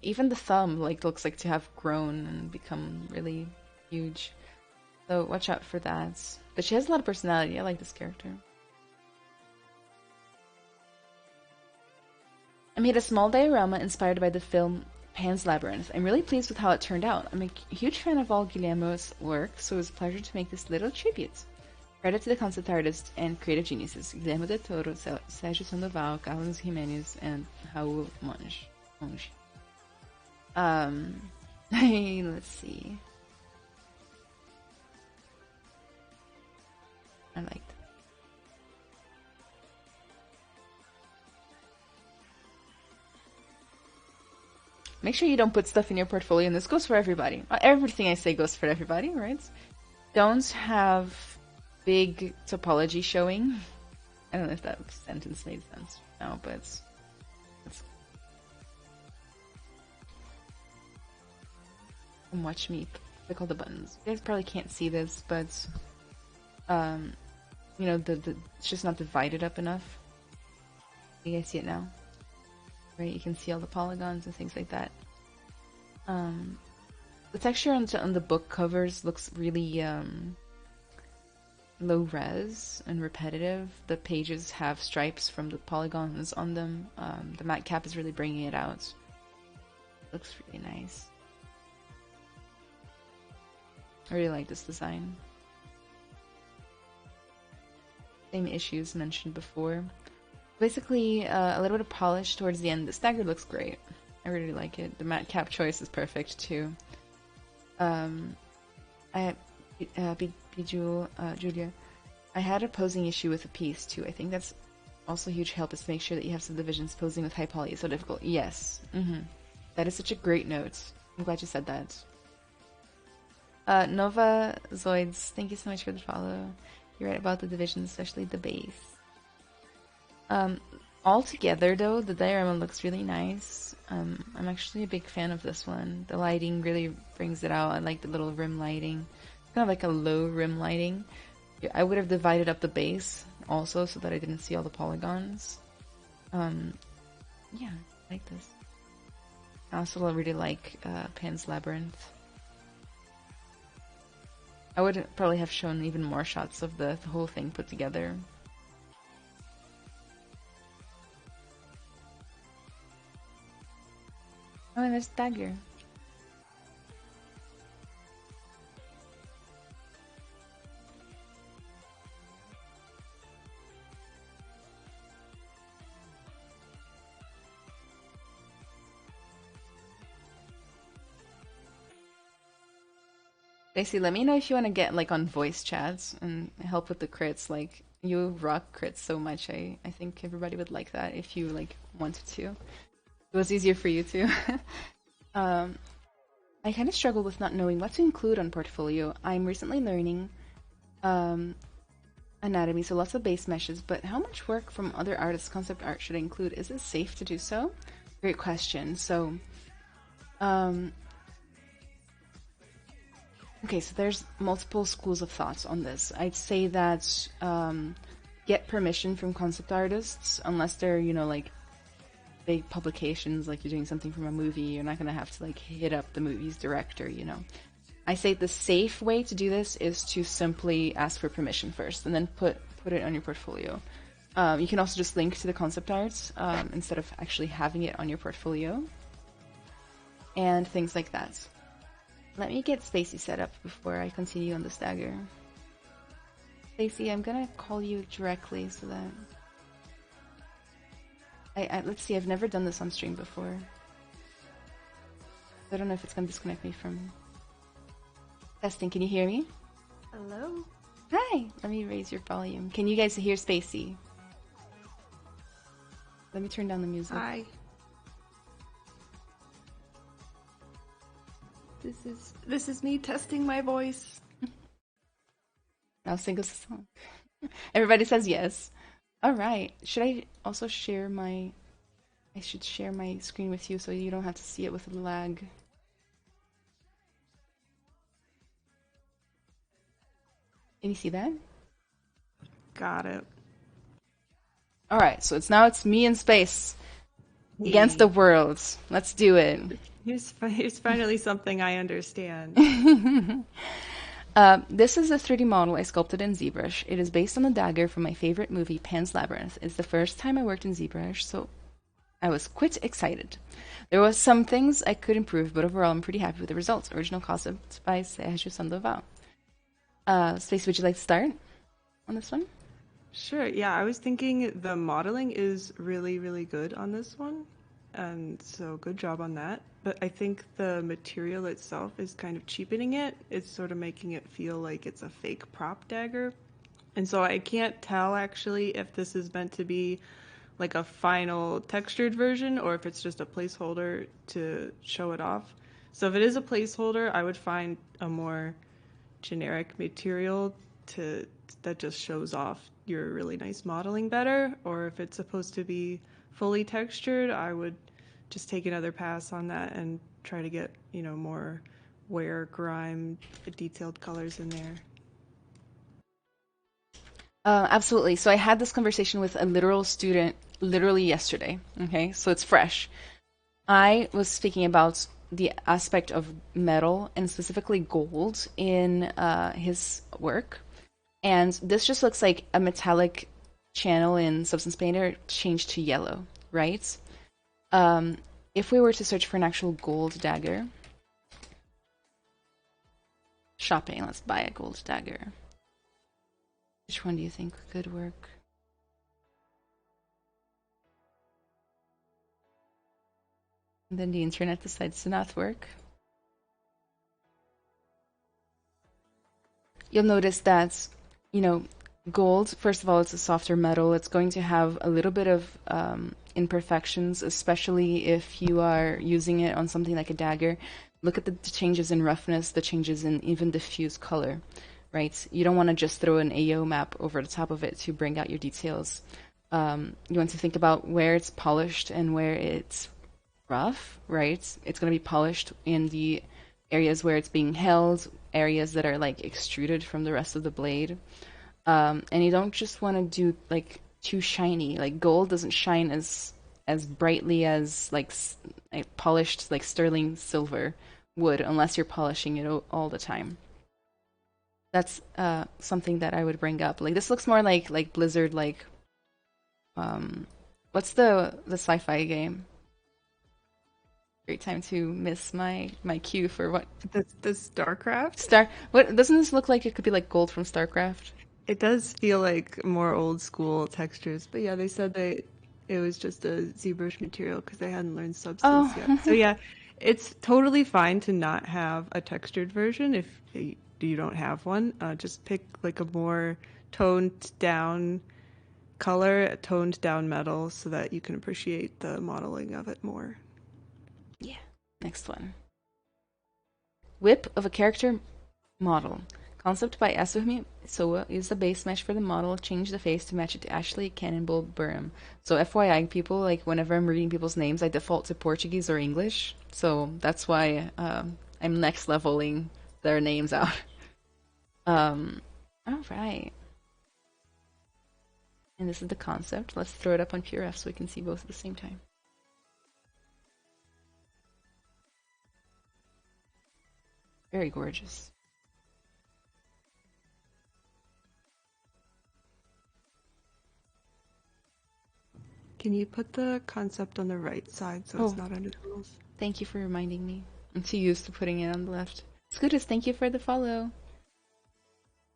Even the thumb like looks like to have grown and become really huge. So watch out for that. But she has a lot of personality. I like this character. I made a small diorama inspired by the film Pan's Labyrinth. I'm really pleased with how it turned out. I'm a huge fan of all Guillermo's work, so it was a pleasure to make this little tribute. Credit to the concept artists and creative geniuses, Guillermo del Toro, Sérgio Sandoval, Carlos Jiménez, and Raul Monge. Let's see. I liked it. Make sure you don't put stuff in your portfolio, and this goes for everybody. Everything I say goes for everybody, right? Don't have big topology showing. I don't know if that sentence made sense now, but it's and watch me click all the buttons. You guys probably can't see this, but you know, it's just not divided up enough. You guys see it now? Right, you can see all the polygons and things like that. The texture on the book covers looks really low res and repetitive. The pages have stripes from the polygons on them. The matte cap is really bringing it out. It looks really nice. I really like this design. Same issues mentioned before. Basically, a little bit of polish towards the end. The stagger looks great. I really like it. The matte cap choice is perfect too. Julia, I had a posing issue with a piece too. I think that's also a huge help is to make sure that you have subdivisions posing with high poly is so difficult. Yes. That is such a great note. I'm glad you said that. Nova Zoids, thank you so much for the follow. You're right about the divisions, especially the base. Altogether though, the diorama looks really nice. I'm actually a big fan of this one. The lighting really brings it out. I like the little rim lighting. It's kind of like a low rim lighting. I would have divided up the base also so that I didn't see all the polygons. Yeah, I like this. I also really like Pan's Labyrinth. I would probably have shown even more shots of the whole thing put together. Oh, and there's Dagger. Basically, let me know if you want to get like on voice chats and help with the crits. Like, you rock crits so much. I think everybody would like that if you like wanted to. It was easier for you too. I kind of struggle with not knowing what to include on portfolio. I'm recently learning anatomy, so lots of base meshes, but how much work from other artists' concept art should I include? Is it safe to do so? Great question. So, okay, so there's multiple schools of thoughts on this. I'd say that get permission from concept artists, unless they're, you know, like big publications, like you're doing something from a movie, you're not going to have to like hit up the movie's director, you know. I say the safe way to do this is to simply ask for permission first and then put it on your portfolio. You can also just link to the concept arts instead of actually having it on your portfolio and things like that. Let me get Stacy set up before I continue on the stagger. Stacy, I'm gonna call you directly so that let's see, I've never done this on stream before. I don't know if it's gonna disconnect me from testing. Can you hear me? Hello? Hi! Let me raise your volume. Can you guys hear Spacey? Let me turn down the music. Hi. This is me testing my voice. Now sing us a song. Everybody says yes. Alright. Should I also share my... I should share my screen with you so you don't have to see it with a lag. Can you see that? Got it. Alright, so it's me in space. Against the world. Let's do it. Here's finally something I understand. This is a 3D model I sculpted in ZBrush. It is based on the dagger from my favorite movie, Pan's Labyrinth. It's the first time I worked in ZBrush, so I was quite excited. There was some things I could improve, but overall I'm pretty happy with the results. Original concept by Sérgio Sandoval. Space, would you like to start on this one? Sure. Yeah, I was thinking the modeling is really, really good on this one. And so good job on that. But I think the material itself is kind of cheapening it. It's sort of making it feel like it's a fake prop dagger. And so I can't tell actually if this is meant to be like a final textured version or if it's just a placeholder to show it off. So if it is a placeholder, I would find a more generic material to that just shows off your really nice modeling better. Or if it's supposed to be fully textured, I would just take another pass on that and try to get, more wear, grime, detailed colors in there. Absolutely. So I had this conversation with a literal student literally yesterday. Okay, so it's fresh. I was speaking about the aspect of metal and specifically gold in his work. And this just looks like a metallic channel in Substance Painter changed to yellow, right? If we were to search for an actual gold dagger, shopping, let's buy a gold dagger. Which one do you think could work? And then the internet decides to not work. You'll notice that, gold, first of all, it's a softer metal. It's going to have a little bit of imperfections, especially if you are using it on something like a dagger. Look at the changes in roughness, the changes in even diffuse color, right? You don't want to just throw an AO map over the top of it to bring out your details. You want to think about where it's polished and where it's rough, right? It's going to be polished in the areas where it's being held, areas that are like extruded from the rest of the blade. And you don't just want to do like too shiny. Like gold doesn't shine as brightly as like polished like sterling silver would unless you're polishing it all the time. That's something that I would bring up. Like this looks more like Blizzard, like what's the sci-fi game? Great time to miss my cue for what This StarCraft? What doesn't this look like? It could be like gold from StarCraft. It does feel like more old school textures, but yeah, they said it was just a ZBrush material because they hadn't learned Substance yet. So yeah, it's totally fine to not have a textured version if you don't have one. Just pick like a more toned down color, toned down metal, so that you can appreciate the modeling of it more. Yeah. Next one. Whip of a character model. Concept by Asumi Soa. Use the base mesh for the model. Change the face to match it to Ashley Cannonball Burham. So FYI, people, like whenever I'm reading people's names, I default to Portuguese or English. So that's why I'm next leveling their names out. All right. And this is the concept. Let's throw it up on PureF so we can see both at the same time. Very gorgeous. Can you put the concept on the right side so it's not under the rules? Thank you for reminding me. I'm too used to putting it on the left. Scooters, thank you for the follow.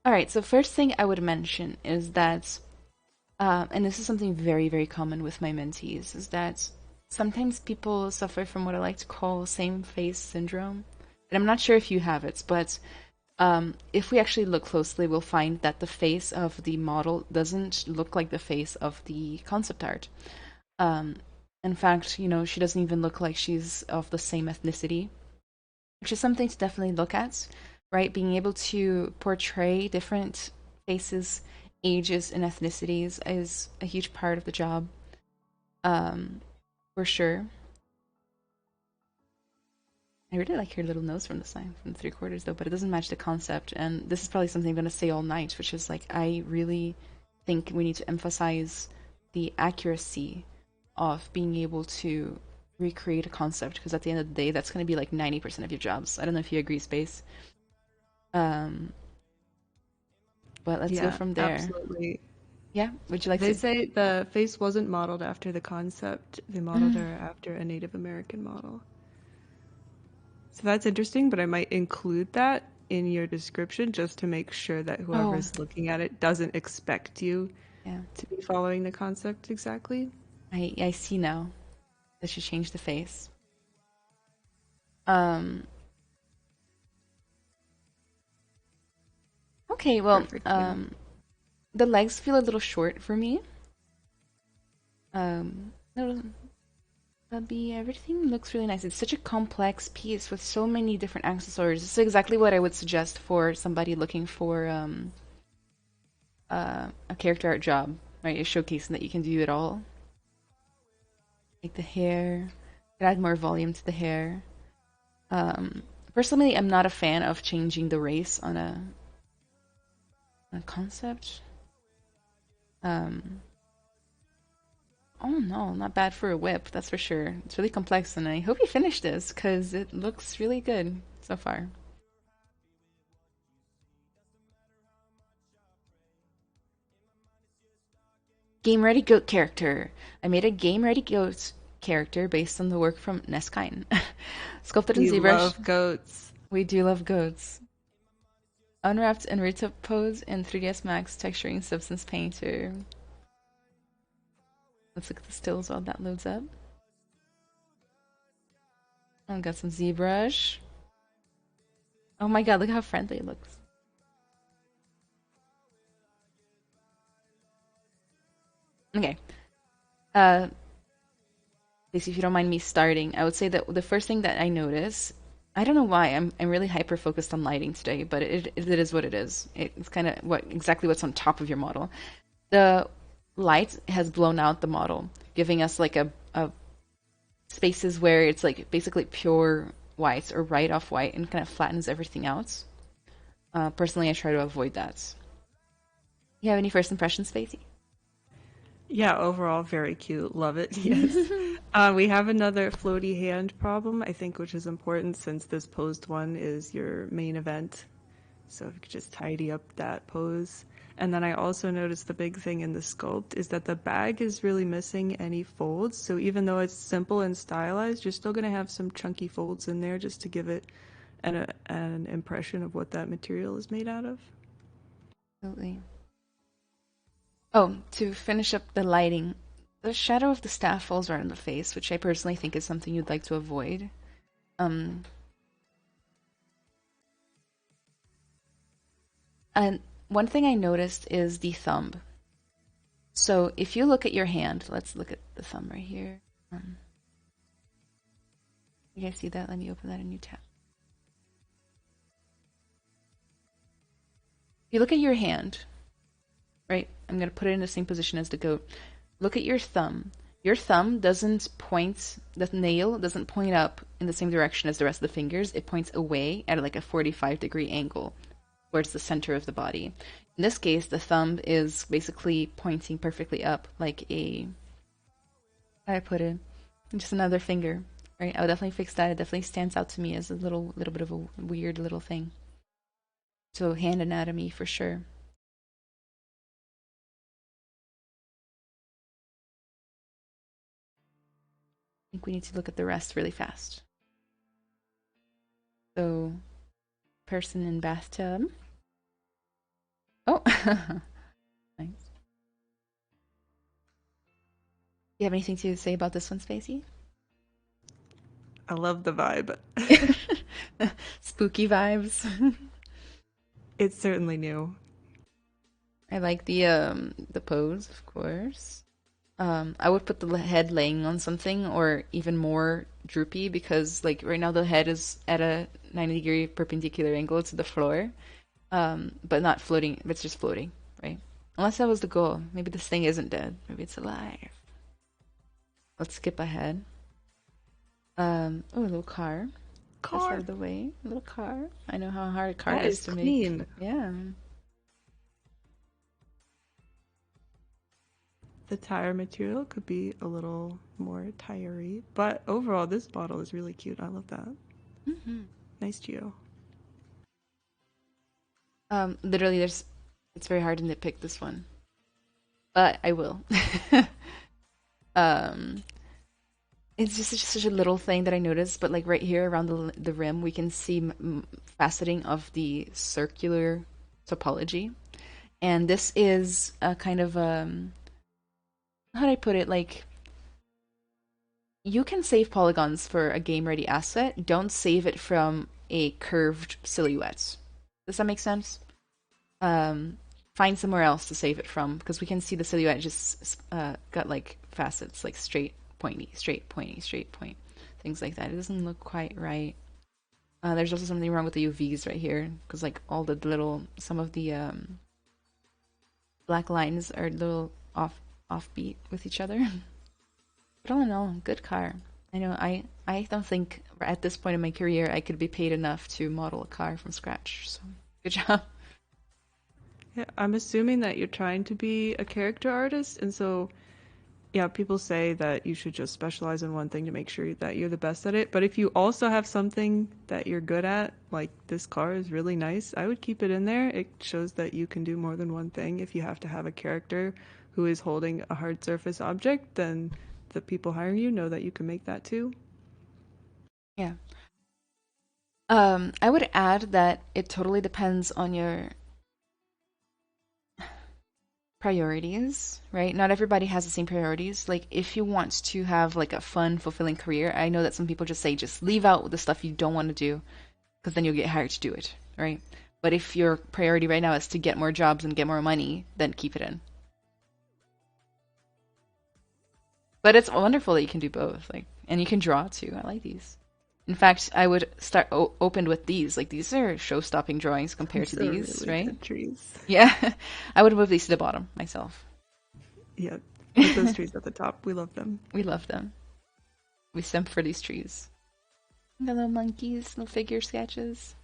Alright, so first thing I would mention is that, and this is something very, very common with my mentees, is that sometimes people suffer from what I like to call same face syndrome. And I'm not sure if you have it, but if we actually look closely, we'll find that the face of the model doesn't look like the face of the concept art. In fact, she doesn't even look like she's of the same ethnicity, which is something to definitely look at, right? Being able to portray different faces, ages, and ethnicities is a huge part of the job, for sure. I really like her little nose from the side, from the 3/4 though, but it doesn't match the concept. And this is probably something I'm going to say all night, which is like, I really think we need to emphasize the accuracy of being able to recreate a concept, because at the end of the day, that's going to be like 90% of your jobs. I don't know if you agree, Space. But let's go Yeah, from there. absolutely. Yeah, would you like They to? say the face wasn't modeled after the concept, they modeled her after a Native American model. So that's interesting, but I might include that in your description just to make sure that Oh, whoever's looking at it doesn't expect you yeah. to be following the concept exactly. I see now that she changed the face. Um. Okay. Well. Perfect. Yeah. The legs feel a little short for me. No, that'd be everything looks really nice. It's such a complex piece with so many different accessories. It's exactly what I would suggest for somebody looking for a character art job, right? You're showcasing that you can do it all. Like the hair, could add more volume to the hair. Um, Personally, I'm not a fan of changing the race on a concept. Um, oh no, not bad for a whip, that's for sure. It's really complex, and I hope you finish this because it looks really good so far. Game Ready Goat character. I made a Game Ready Goat character based on the work from Neskine. Sculpted in We ZBrush. love goats. We do love goats. Unwrapped in Rita pose in 3ds Max texturing Substance Painter. Let's look at the stills while that loads up. Oh, got some ZBrush. Oh my god, look how friendly it looks. Okay. Basically, if you don't mind me starting, I would say that the first thing that I notice, I don't know why, I'm really hyper focused on lighting today, but it is what it is. It's kind of exactly what's on top of your model. The light has blown out the model, giving us like a spaces where it's like basically pure white or right off white and kind of flattens everything out. Personally, I try to avoid that. You have any first impressions, Spacey? Yeah, overall, very cute. Love it. Yes. We have another floaty hand problem, I think, which is important since this posed one is your main event. So if you could just tidy up that pose. And then I also noticed the big thing in the sculpt is that the bag is really missing any folds. So even though it's simple and stylized, you're still going to have some chunky folds in there just to give it an impression of what that material is made out of. Absolutely. Oh, to finish up the lighting, the shadow of the staff falls right on the face, which I personally think is something you'd like to avoid. And one thing I noticed is the thumb. So if you look at your hand, let's look at the thumb right here. You guys see that? Let me open that in a new tab. If you look at your hand, right? I'm going to put it in the same position as the goat. Look at your thumb. Your thumb doesn't point, the nail doesn't point up in the same direction as the rest of the fingers. It points away at like a 45-degree angle towards the center of the body. In this case, the thumb is basically pointing perfectly up like how do I put it? Just another finger, right? I'll definitely fix that. It definitely stands out to me as a little bit of a weird little thing. So hand anatomy for sure. I think we need to look at the rest really fast. So, person in bathtub. Oh, nice. You have anything to say about this one, Spacey? I love the vibe. Spooky vibes. It's certainly new. I like the pose, of course. I would put the head laying on something or even more droopy because like right now the head is at a 90-degree perpendicular angle to the floor. But not floating, it's just floating, right? Unless that was the goal. Maybe this thing isn't dead. Maybe it's alive. Let's skip ahead. Oh, a little car. That's out of the way. A little car. I know how hard a car That is is to clean. make. Yeah. The tire material could be a little more tiry, but overall, this bottle is really cute. I love that. Mm-hmm. Nice geo. Literally, It's very hard to nitpick this one, but I will. um, it's just such a little thing that I noticed, but like right here around the rim, we can see faceting of the circular topology, and this is a kind of how do I put it? Like you can save polygons for a game ready asset. Don't save it from a curved silhouette. Does that make sense? Find somewhere else to save it from because we can see the silhouette just got like facets, like straight, pointy, straight, pointy, straight, point, things like that. It doesn't look quite right. There's also something wrong with the UVs right here because like all the little, some of the black lines are a little offbeat with each other. But all in all, good car. I know I don't think at this point in my career I could be paid enough to model a car from scratch. So good job. Yeah, I'm assuming that you're trying to be a character artist, and so yeah, people say that you should just specialize in one thing to make sure that you're the best at it. But if you also have something that you're good at, like this car is really nice, I would keep it in there. It shows that you can do more than one thing. If you have to have a character who is holding a hard surface object, then the people hiring you know that you can make that too. Yeah. I would add that it totally depends on your priorities, right? Not everybody has the same priorities. Like if you want to have like a fun, fulfilling career, I know that some people just say just leave out the stuff you don't want to do because then you'll get hired to do it, right? But if your priority right now is to get more jobs and get more money, then keep it in. But it's wonderful that you can do both, like, and you can draw too. I like these. In fact, I would start open with these. Like these are show-stopping drawings compared to these, really right? good trees. Yeah, I would move these to the bottom myself. Yeah, put those trees at the top. We love them. We love them. We simp for these trees. The little monkeys, little figure sketches.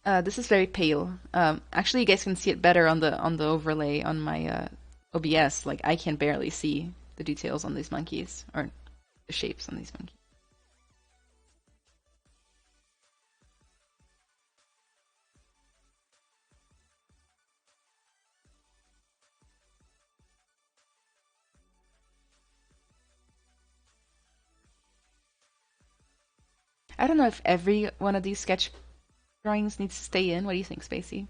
This is very pale. Actually, you guys can see it better on the overlay on my OBS. Like I can barely see the details on these monkeys or the shapes on these monkeys. I don't know if every one of these sketch drawings needs to stay in. What do you think, Spacey?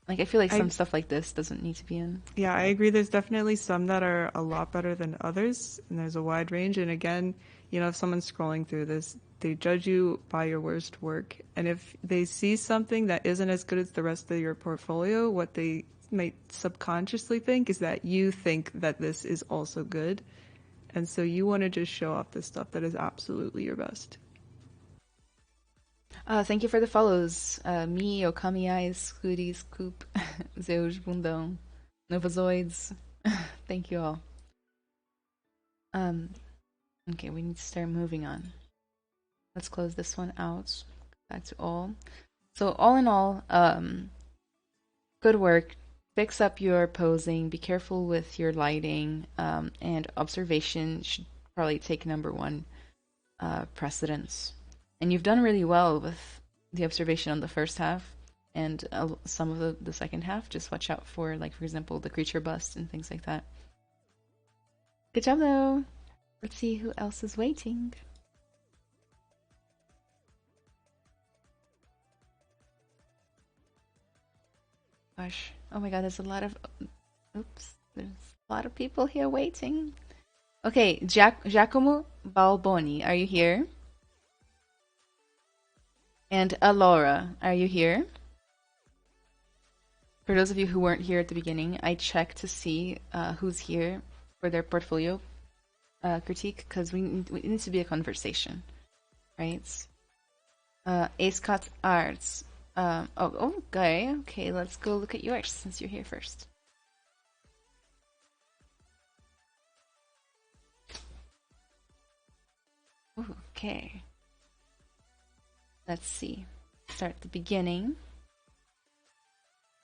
Like, I feel like some stuff like this doesn't need to be in. Yeah, I agree. There's definitely some that are a lot better than others, and there's a wide range. And again, you know, if someone's scrolling through this, they judge you by your worst work. And if they see something that isn't as good as the rest of your portfolio, what they might subconsciously think is that you think that this is also good. And so you want to just show off the stuff that is absolutely your best. Thank you for the follows. Me, Okami Eyes, Scooties, Coop, Zeus, Bundão, Novazoids. Thank you all. Okay, we need to start moving on. Let's close this one out. Back to all. So all in all, good work. Fix up your posing. Be careful with your lighting, and observation should probably take number one precedence. And you've done really well with the observation on the first half and some of the second half. Just watch out for, like, for example, the creature bust and things like that. Good job, though. Let's see who else is waiting. Gosh. Oh my god, there's a lot of... Oops. There's a lot of people here waiting. Okay, Giacomo Balboni, are you here? And Alora, are you here? For those of you who weren't here at the beginning, I checked to see who's here for their portfolio critique, because we need to be a conversation, right? Scott Arts. Okay, let's go look at yours since you're here first. Okay. Let's see. Start at the beginning.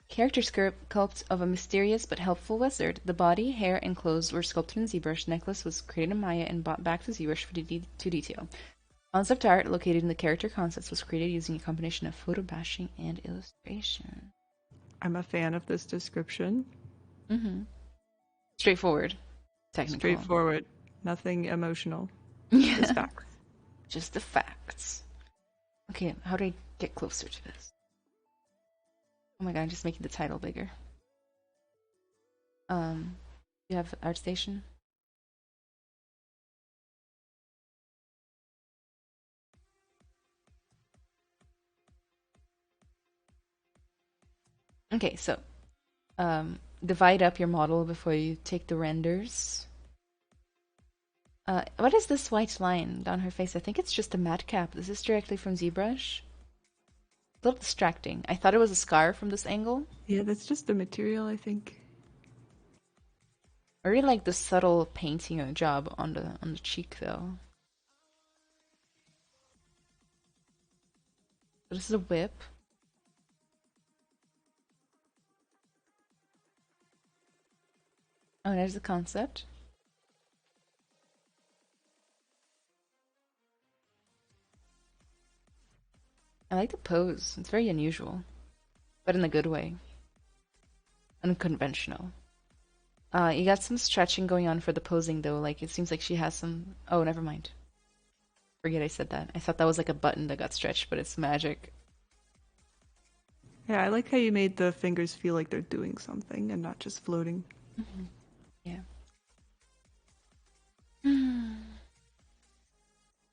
Character sculpt of a mysterious but helpful wizard. The body, hair, and clothes were sculpted in Zbrush. Necklace was created in Maya and brought back to Zbrush to detail. Concept art located in the character concepts was created using a combination of photo bashing and illustration. I'm a fan of this description. Mm-hmm. Straightforward. Technical. Straightforward. Nothing emotional. Yeah. Just facts. Just the facts. Okay, how do I get closer to this? Oh my god, I'm just making the title bigger. You have ArtStation? Okay, so divide up your model before you take the renders. What is this white line down her face? I think it's just a matte cap. This is directly from Zbrush. A little distracting. I thought it was a scar from this angle. Yeah, that's just the material, I think. I really like the subtle painting job on the cheek though. So this is a whip. Oh, there's the concept. I like the pose. It's very unusual, but in a good way. Unconventional. You got some stretching going on for the posing though. Like it seems like she has some. Oh, never mind. Forget I said that. I thought that was like a button that got stretched, but it's magic. Yeah, I like how you made the fingers feel like they're doing something and not just floating. Mm-hmm. Yeah.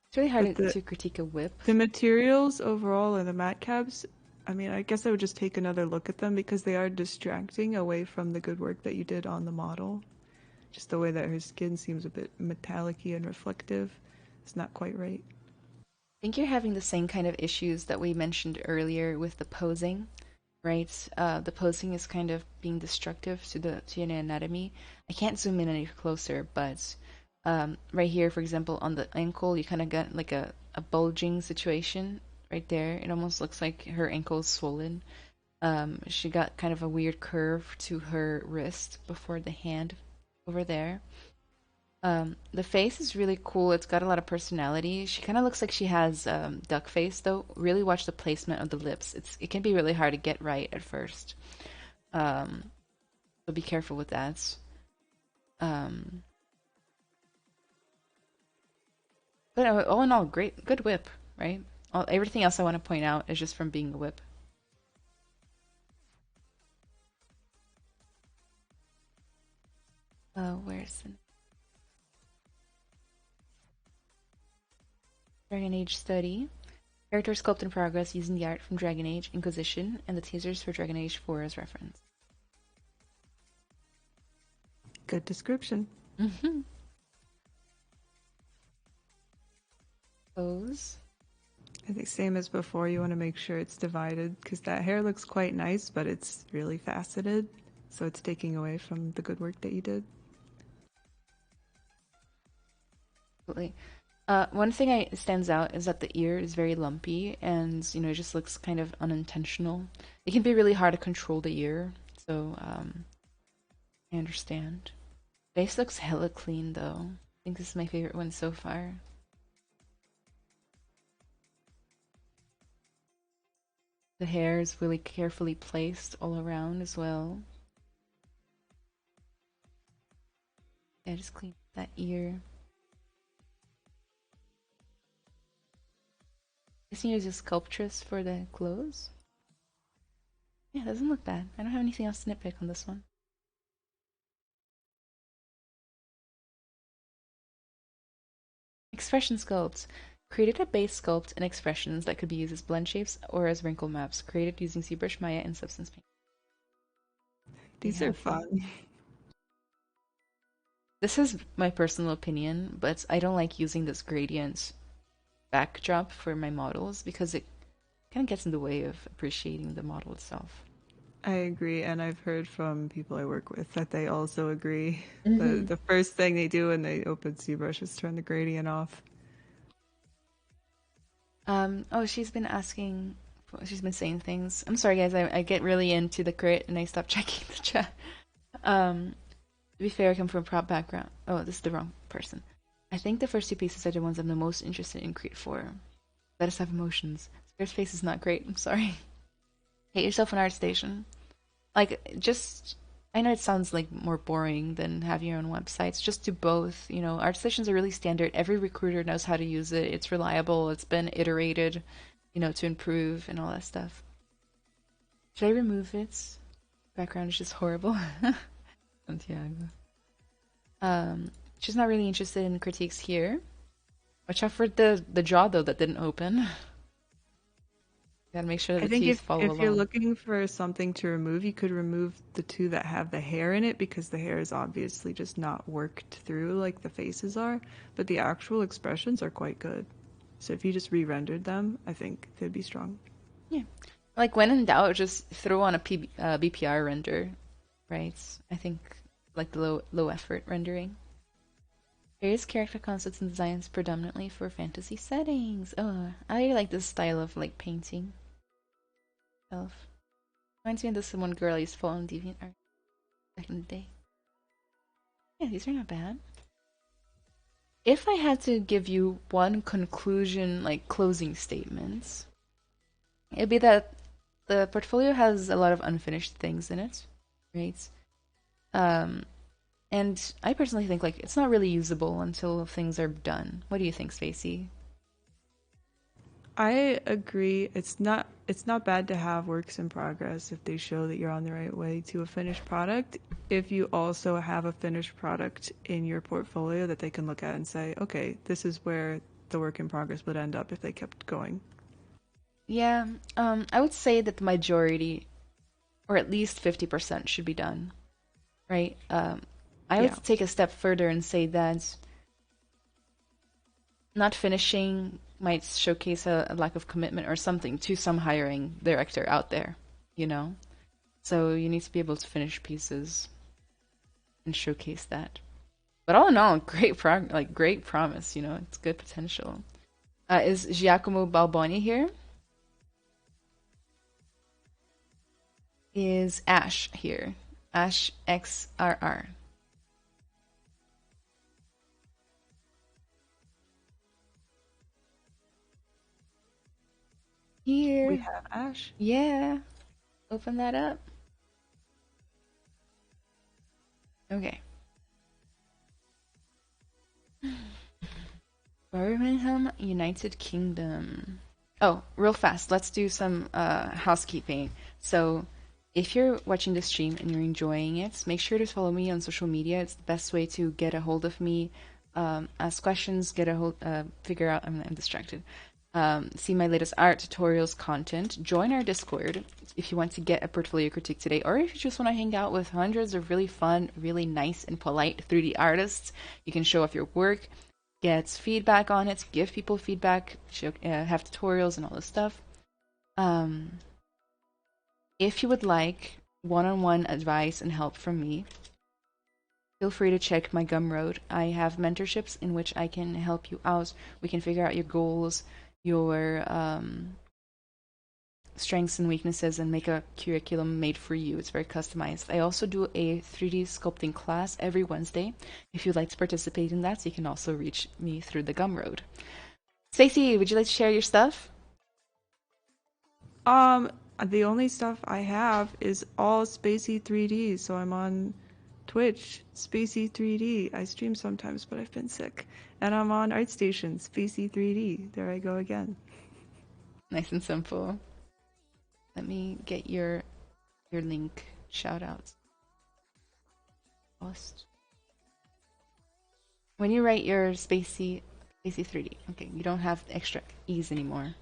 It's really hard to critique a whip. The materials overall and the matte cabs, I mean, I guess I would just take another look at them because they are distracting away from the good work that you did on the model. Just the way that her skin seems a bit metallic-y and reflective. It's not quite right. I think you're having the same kind of issues that we mentioned earlier with the posing, right? The posing is kind of being destructive to your anatomy. I can't zoom in any closer, but right here, for example, on the ankle, you kind of got like a bulging situation right there. It almost looks like her ankle is swollen. She got kind of a weird curve to her wrist before the hand over there. The face is really cool. It's got a lot of personality. She kind of looks like she has duck face, though. Really watch the placement of the lips. It can be really hard to get right at first. So be careful with that. But all in all, good whip, right? Everything else I want to point out is just from being a whip. Where's the Dragon Age study? Character sculpt in progress using the art from Dragon Age Inquisition and the teasers for Dragon Age 4 as reference. Good description. Mm-hmm. Pose. I think same as before, you want to make sure it's divided because that hair looks quite nice, but it's really faceted. So it's taking away from the good work that you did. Absolutely. One thing that stands out is that the ear is very lumpy and, it just looks kind of unintentional. It can be really hard to control the ear, so I understand. Face looks hella clean though. I think this is my favorite one so far. The hair is really carefully placed all around as well. Yeah, just clean that ear. Just use a sculptress for the clothes. Yeah, it doesn't look bad. I don't have anything else to nitpick on this one. Expression sculpts. Created a base sculpt and expressions that could be used as blend shapes or as wrinkle maps. Created using ZBrush, Maya, and Substance Paint. These are fun. This is my personal opinion, but I don't like using this gradient backdrop for my models because it kind of gets in the way of appreciating the model itself. I agree, and I've heard from people I work with that they also agree. The first thing they do when they open ZBrush is turn the gradient off. Oh, she's been saying things. I'm sorry, guys. I get really into the crit and I stop checking the chat. To be fair, I come from a prop background. Oh, this is the wrong person. I think the first two pieces are the ones I'm the most interested in Crit for. Let us have emotions. Spirit's face is not great. I'm sorry. Hate yourself on ArtStation. like just I know it sounds like more boring than having your own websites. Just do both. You know, art stations are really standard. Every recruiter knows how to use it. It's reliable. It's been iterated, you know, to improve and all that stuff. Should I remove it? Background is just horrible. Santiago. She's not really interested in critiques here. Watch out for the jaw though that didn't open. Gotta make sure that I the think teeth follow if you're along. looking for something to remove, you could remove the two that have the hair in it because the hair is obviously just not worked through like the faces are, but the actual expressions are quite good. So if you just re-rendered them, I think they'd be strong. Yeah. Like when in doubt, just throw on a BPR render, right? I think like the low effort rendering. Various character concepts and designs predominantly for fantasy settings. Oh, I like this style of like painting. Self. Reminds me of this one girl I used to follow on DeviantArt back in the day. Yeah, these are not bad. If I had to give you one conclusion, like closing statements, it'd be that the portfolio has a lot of unfinished things in it, right? Um, and I personally think like it's not really usable until things are done. What do you think, Spacey? I agree. It's not bad to have works in progress if they show that you're on the right way to a finished product. If you also have a finished product in your portfolio that they can look at and say, okay, this is where the work in progress would end up if they kept going. Yeah, I would say that the majority, or at least 50%, should be done, right? I would Yeah. take a step further and say that not finishing might showcase a lack of commitment or something to some hiring director out there, you know? So you need to be able to finish pieces and showcase that. But all in all, great promise, you know, it's good potential. Is Giacomo Balboni here? Is Ash here? Ash XRR. We Here. have Ash. Yeah. Open that up. Okay. Birmingham, United Kingdom. Oh, real fast. Let's do some housekeeping. So, if you're watching the stream and you're enjoying it, make sure to follow me on social media. It's the best way to get a hold of me, ask questions, get a hold, figure out. I'm distracted. See my latest art tutorials content. Join our Discord if you want to get a portfolio critique today, or if you just want to hang out with hundreds of really fun, really nice and polite 3D artists. You can show off your work, get feedback on it, give people feedback, have tutorials and all this stuff. If you would like one-on-one advice and help from me, feel free to check my Gumroad. I have mentorships in which I can help you out. We can figure out your goals, your strengths and weaknesses, and make a curriculum made for you. It's very customized. I also do a 3D sculpting class every Wednesday. If you'd like to participate in that, you can also reach me through the Gumroad. Stacey, would you like to share your stuff? The only stuff I have is all Spacey 3D, so I'm on Twitch, Spacey 3D. I stream sometimes, but I've been sick. And I'm on ArtStation, Spacey 3D. There I go again. Nice and simple. Let me get your link. Shout outs. Post. When you write your Spacey 3D, okay, you don't have extra E's anymore.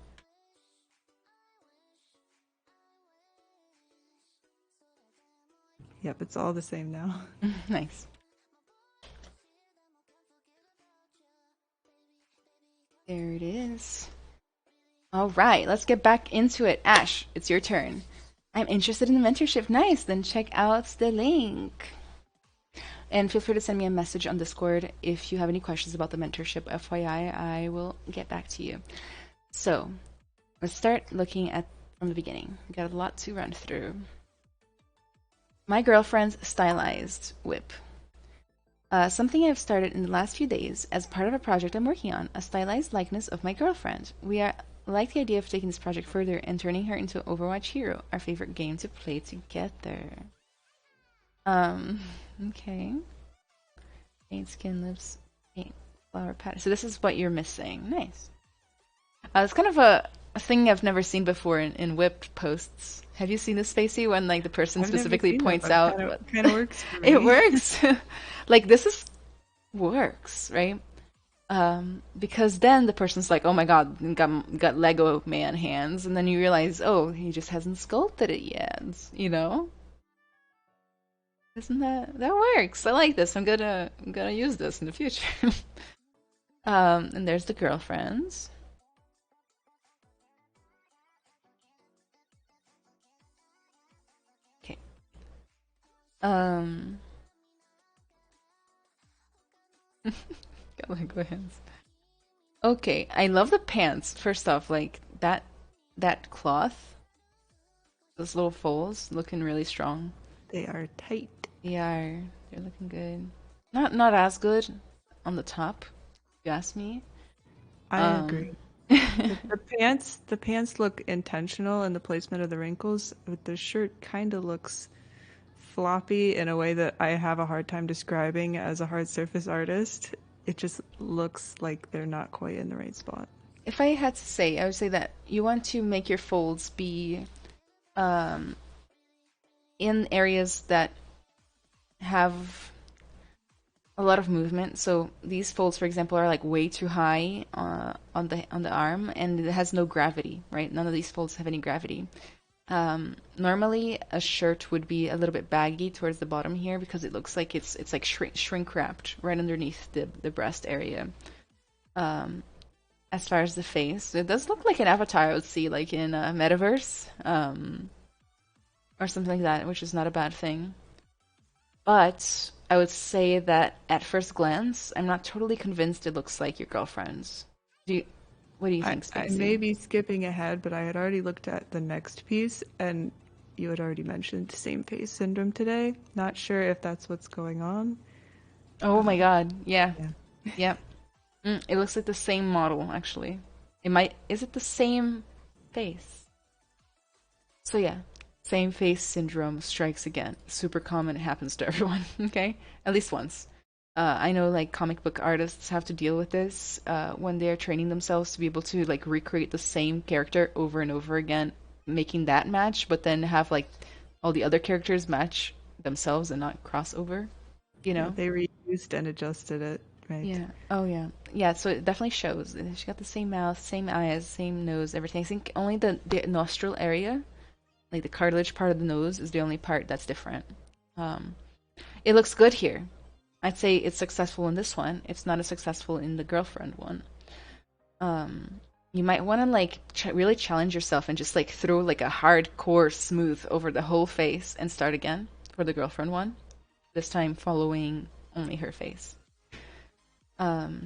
Yep, it's all the same now. Nice. There it is. All right, let's get back into it. Ash, it's your turn. I'm interested in the mentorship. Nice, then check out the link. And feel free to send me a message on Discord if you have any questions about the mentorship. FYI, I will get back to you. So, let's start looking at from the beginning. We got a lot to run through. My girlfriend's stylized whip. Something I've started in the last few days as part of a project I'm working on, a stylized likeness of my girlfriend. We are like the idea of taking this project further and turning her into an Overwatch hero, our favorite game to play together. Okay. Paint skin, lips, paint flower pattern. So this is what you're missing. Nice. It's kind of a thing I've never seen before in whipped posts. Have you seen this, Spacey, when like the person I've never specifically seen points that, out but kind of works for me. it works. Like this is works, right? Because then the person's like, oh my god, got Lego man hands, and then you realize, oh, he just hasn't sculpted it yet, you know? Isn't that works? I like this. I'm gonna use this in the future. And there's the girlfriends. Okay. Got Lego hands. Okay, I love the pants. First off, like that cloth, those little folds looking really strong. They are tight. They are. They're looking good. Not as good on the top, if you ask me. I agree. The pants look intentional in the placement of the wrinkles, but the shirt kind of looks floppy in a way that I have a hard time describing as a hard surface artist. It just looks like they're not quite in the right spot. If I had to say, I would say that you want to make your folds be in areas that have a lot of movement. So these folds, for example, are like way too high on the arm, and it has no gravity, right? None of these folds have any gravity. Normally, a shirt would be a little bit baggy towards the bottom here because it looks like it's like shrink wrapped right underneath the breast area. As far as the face, it does look like an avatar I would see like in a metaverse, or something like that, which is not a bad thing. But I would say that at first glance, I'm not totally convinced it looks like your girlfriend's. What do you think, Spacey? I may be skipping ahead, but I had already looked at the next piece, and you had already mentioned same face syndrome today. Not sure if that's what's going on. Oh my god, yeah. Yeah. Yep. It looks like the same model, actually. Is it the same face? So yeah, same face syndrome strikes again. Super common, it happens to everyone, okay? At least once. I know like comic book artists have to deal with this when they're training themselves to be able to like recreate the same character over and over again, making that match, but then have like all the other characters match themselves and not cross over, you know? Yeah, they reused and adjusted it, right? Yeah. Oh yeah. Yeah, so it definitely shows. She got the same mouth, same eyes, same nose, everything. I think only the nostril area, like the cartilage part of the nose, is the only part that's different. It looks good here. I'd say it's successful in this one. It's not as successful in the girlfriend one. You might want to like really challenge yourself and just like throw like a hardcore smooth over the whole face and start again for the girlfriend one. This time following only her face. So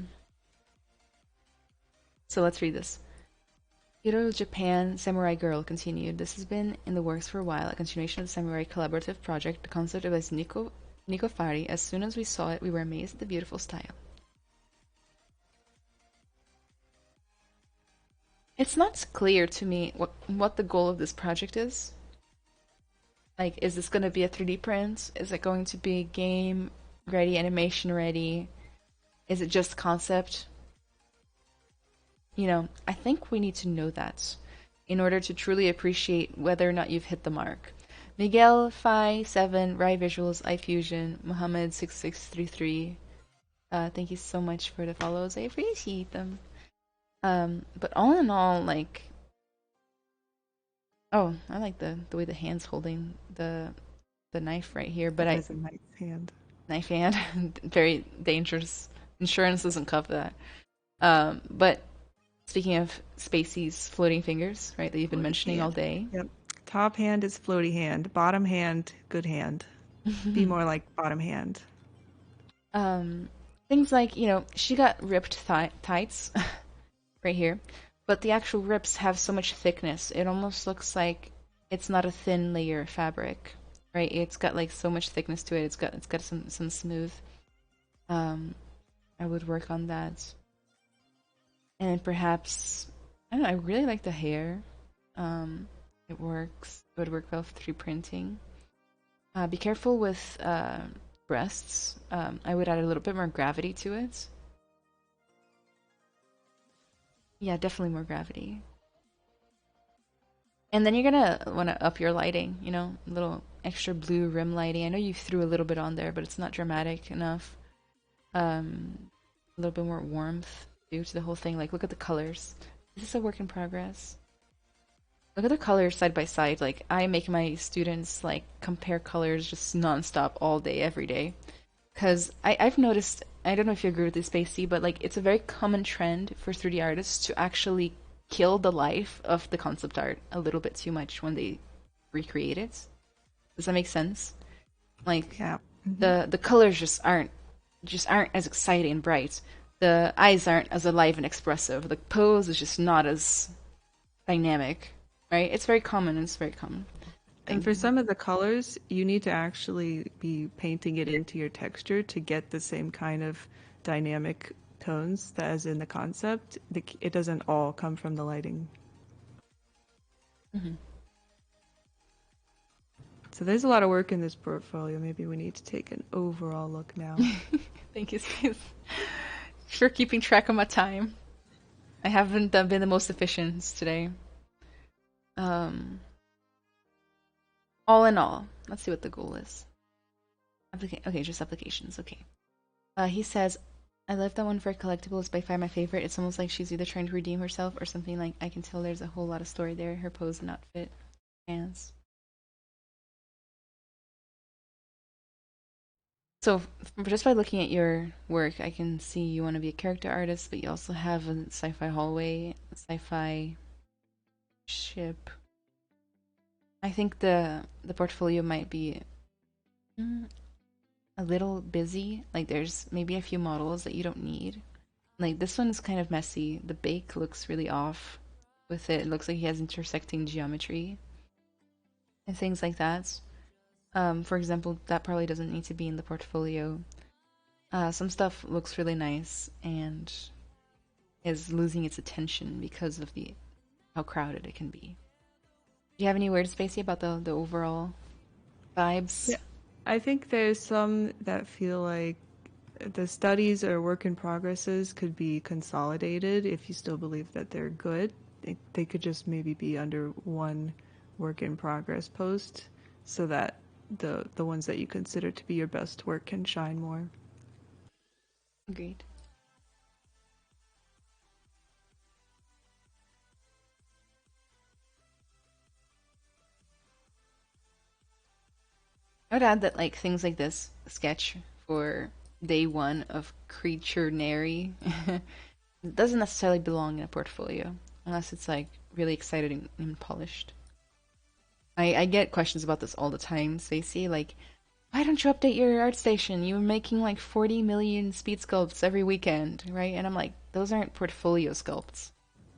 let's read this. Hero Japan Samurai Girl continued. This has been in the works for a while, a continuation of the Samurai Collaborative project. The concept was Nico Fari. As soon as we saw it, we were amazed at the beautiful style. It's not clear to me what the goal of this project is. Like, is this going to be a 3D print? Is it going to be game ready, animation ready? Is it just concept? You know, I think we need to know that in order to truly appreciate whether or not you've hit the mark. Miguel Phi 7, Rai Visuals, iFusion, Muhammad 6633. Thank you so much for the follows. I appreciate them. But all in all, like, oh, I like the way the hand's holding the knife right here. But That is a nice hand. Knife hand, very dangerous. Insurance doesn't cover that. But speaking of Spacey's floating fingers, right, that you've been mentioning all day. Yep. Top hand is floaty hand. Bottom hand, good hand. Be more like bottom hand. Things like, you know, she got ripped tights right here, but the actual rips have so much thickness. It almost looks like it's not a thin layer of fabric, right? It's got like so much thickness to it. It's got some smooth. I would work on that. And perhaps I don't know, I really like the hair. It works. It would work well for 3D printing. Be careful with breasts. I would add a little bit more gravity to it. Yeah, definitely more gravity. And then you're gonna want to up your lighting, you know, a little extra blue rim lighting. I know you threw a little bit on there, but it's not dramatic enough. A little bit more warmth due to the whole thing. Like, look at the colors. This is a work in progress. Look at the colors side by side. Like, I make my students like compare colors just nonstop all day, every day. Because I've noticed, I don't know if you agree with this, Spacey, but like it's a very common trend for 3D artists to actually kill the life of the concept art a little bit too much when they recreate it. Does that make sense? Like Yeah. the colors just aren't as exciting and bright. The eyes aren't as alive and expressive. The pose is just not as dynamic, right? It's very common. It's very common. And for some of the colors, you need to actually be painting it into your texture to get the same kind of dynamic tones that as in the concept. It doesn't all come from the lighting. Mm-hmm. So there's a lot of work in this portfolio. Maybe we need to take an overall look now. Thank you, Space, for keeping track of my time. I haven't been the most efficient today. All in all, let's see what the goal is. Okay, just applications. Okay. He says, I left that one for collectible. It's by far my favorite. It's almost like she's either trying to redeem herself or something. Like, I can tell there's a whole lot of story there. Her pose and outfit, hands. So, just by looking at your work, I can see you want to be a character artist, but you also have a sci-fi hallway, a sci-fi ship. I think the portfolio might be a little busy. Like, there's maybe a few models that you don't need. Like, this one is kind of messy. The bake looks really off with it. It looks like he has intersecting geometry and things like that. For example, that probably doesn't need to be in the portfolio. Some stuff looks really nice and is losing its attention because of how crowded it can be. Do you have any words, Spacey, about the overall vibes? Yeah. I think there's some that feel like the studies or work in progresses could be consolidated if you still believe that they're good. They could just maybe be under one work in progress post so that the ones that you consider to be your best work can shine more. Agreed. I would add that like things like this sketch for day one of Creature Nary doesn't necessarily belong in a portfolio unless it's like really excited and polished. I get questions about this all the time, Stacey. Like, why don't you update your art station? You were making like 40 million speed sculpts every weekend, right? And I'm like, those aren't portfolio sculpts.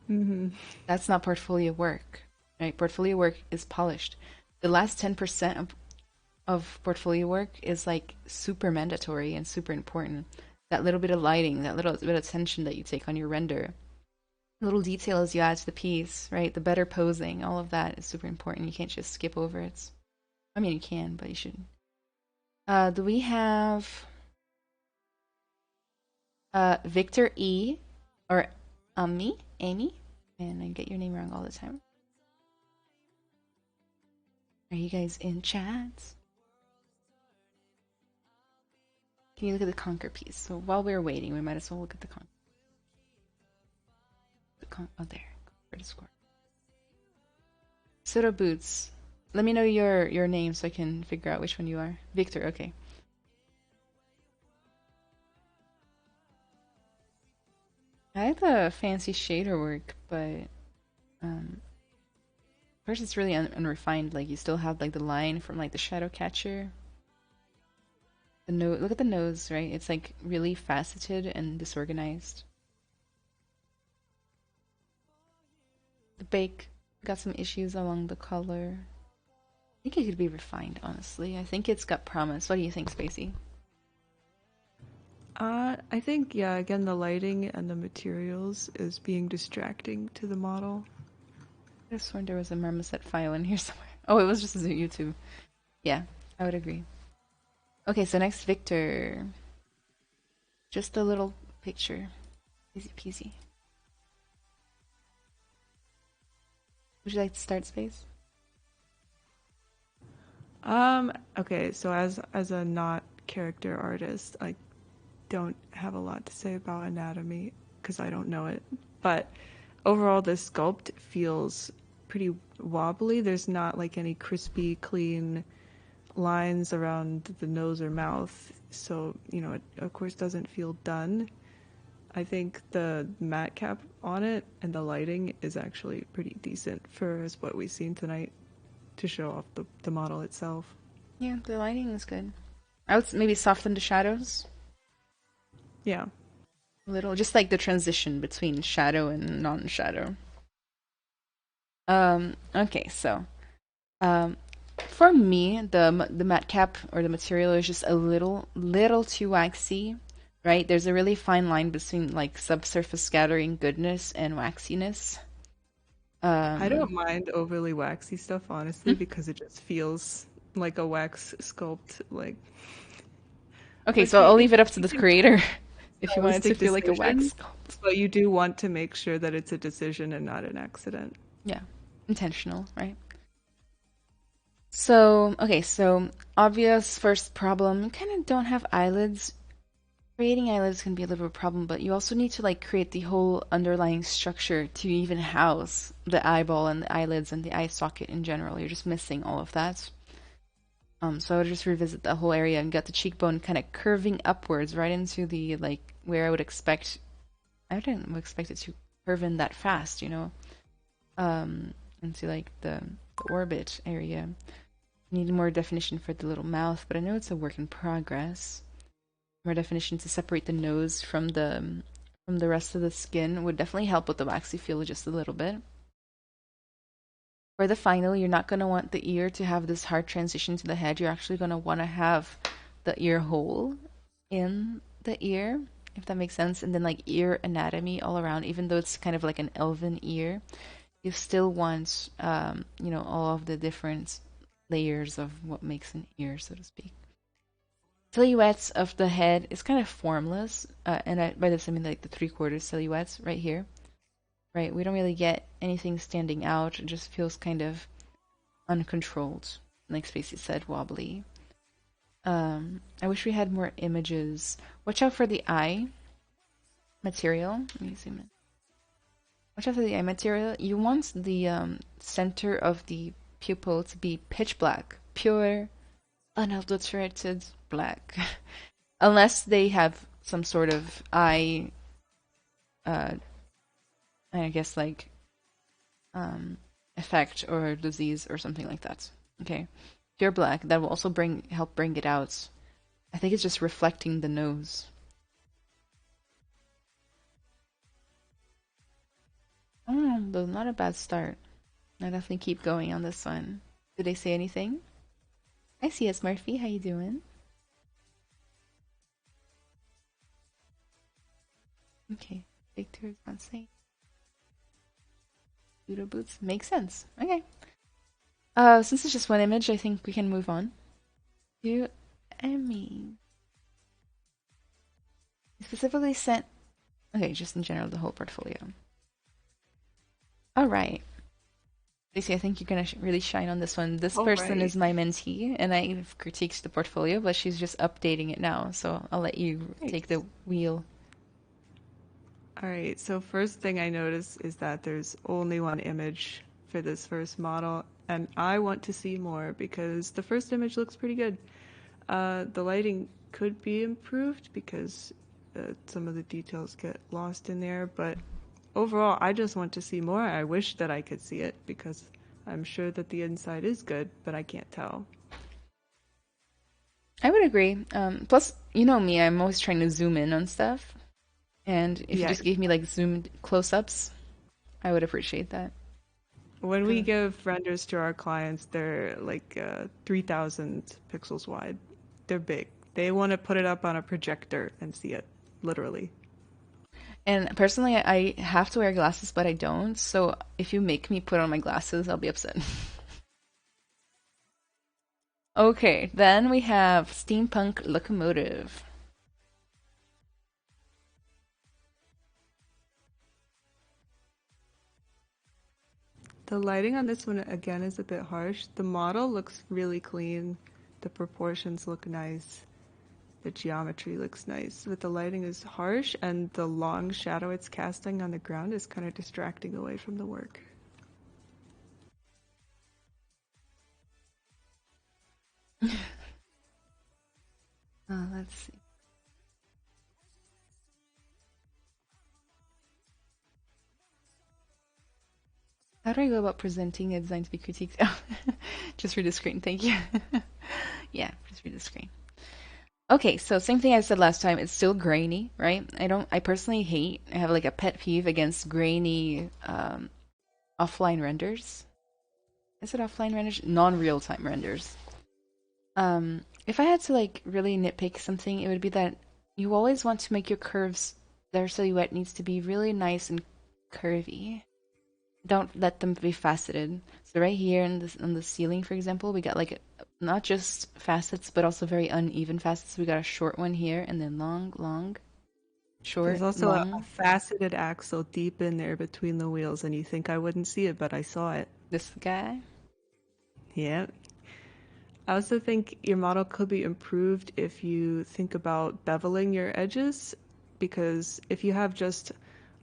Mm-hmm. That's not portfolio work, right? Portfolio work is polished. The last 10% of portfolio work is like super mandatory and super important. That little bit of lighting, that little bit of attention that you take on your render, little details you add to the piece, right? The better posing, all of that is super important. You can't just skip over it. I mean, you can, but you shouldn't. Do we have Victor E or Amy? And I get your name wrong all the time. Are you guys in chat? Can you look at the Conquer piece? So while we're waiting, we might as well look at the Conquer. Oh, there. Conquer Discord. Soda Boots. Let me know your name so I can figure out which one you are. Victor, okay. I like the fancy shader work, but first it's really unrefined. Like you still have like the line from like the shadow catcher. The nose, look at the nose, right? It's like really faceted and disorganized. The bake got some issues along the color. I think it could be refined, honestly. I think it's got promise. What do you think, Spacey? I think, yeah, again, the lighting and the materials is being distracting to the model. I sworn there was a marmoset file in here somewhere. Oh, it was just a YouTube. Yeah, I would agree. Okay, so next, Victor. Just a little picture. Easy peasy. Would you like to start, Space? Okay, so as a not character artist, I don't have a lot to say about anatomy because I don't know it. But overall, this sculpt feels pretty wobbly. There's not like any crispy, clean lines around the nose or mouth. So, it of course doesn't feel done. I think the matte cap on it and the lighting is actually pretty decent for as what we've seen tonight to show off the model itself. Yeah, the lighting is good. I would maybe soften the shadows Yeah. a little, just like the transition between shadow and non-shadow. Okay, so for me, the matte cap or the material is just a little too waxy, right? There's a really fine line between like subsurface scattering goodness and waxiness. I don't mind overly waxy stuff, honestly, because it just feels like a wax sculpt. Like, Okay, so I'll okay, leave it up to you the can creator if you want it to realistic feel like a wax decision, sculpt. but you do want to make sure that it's a decision and not an accident. Yeah, intentional, right? So, okay, so obvious first problem, you kind of don't have eyelids. Creating eyelids can be a little bit of a problem, but you also need to like create the whole underlying structure to even house the eyeball and the eyelids and the eye socket in general. You're just missing all of that. So I would just revisit the whole area and get the cheekbone kind of curving upwards right into the like where I would expect. I didn't expect it to curve in that fast, into like the orbit area. Need more definition for the little mouth, but I know it's a work in progress. More definition to separate the nose from the rest of the skin would definitely help with the waxy feel just a little bit. For the final, you're not going to want the ear to have this hard transition to the head. You're actually going to want to have the ear hole in the ear, if that makes sense, and then like ear anatomy all around. Even though it's kind of like an elven ear, you still want all of the different layers of what makes an ear, so to speak. Silhouettes of the head is kind of formless, and by this I mean like the 3/4 silhouettes right here. Right, we don't really get anything standing out. It just feels kind of uncontrolled, like Spacey said, wobbly. I wish we had more images. Watch out for the eye material. Let me zoom in. Watch out for the eye material. You want the center of the pupil to be pitch black, pure, unadulterated black. Unless they have some sort of eye, I guess like effect or disease or something like that. Okay, pure black. That will also help bring it out. I think it's just reflecting the nose. I don't know, though, not a bad start. I definitely keep going on this one. Did they say anything? I see us, Murphy. How you doing? Okay, Victor's on site. Budo boots makes sense. Okay. Since it's just one image, I think we can move on to Emmy. Specifically sent. Okay, just in general, the whole portfolio. All right. Stacey, I think you're gonna really shine on this one. This person is my mentee, and I've critiqued the portfolio, but she's just updating it now. So I'll let you take the wheel. All right, so first thing I notice is that there's only one image for this first model, and I want to see more because the first image looks pretty good. The lighting could be improved because some of the details get lost in there, but overall, I just want to see more. I wish that I could see it because I'm sure that the inside is good, but I can't tell. I would agree. Plus, you know me, I'm always trying to zoom in on stuff. And if you just gave me like zoomed close-ups, I would appreciate that. When we give renders to our clients, they're like 3,000 pixels wide. They're big. They want to put it up on a projector and see it, literally. And personally, I have to wear glasses, but I don't. So if you make me put on my glasses, I'll be upset. Okay, then we have steampunk locomotive. The lighting on this one, again, is a bit harsh. The model looks really clean. The proportions look nice. The geometry looks nice. But the lighting is harsh, and the long shadow it's casting on the ground is kind of distracting away from the work. Let's see. How do I go about presenting a design to be critiqued? Oh, just read the screen. Thank you. Yeah, just read the screen. Okay, so same thing I said last time. It's still grainy, right? I personally hate, I have like a pet peeve against grainy offline renders. Is it offline renders? Non-real-time renders. If I had to like really nitpick something, it would be that you always want to make your curves, their silhouette needs to be really nice and curvy. Don't let them be faceted. So right here on the ceiling, for example, we got like not just facets, but also very uneven facets. We got a short one here, and then long, long, short, There's also a long. faceted axle deep in there between the wheels, and you think I wouldn't see it, but I saw it. This guy. Yeah. I also think your model could be improved if you think about beveling your edges, because if you have just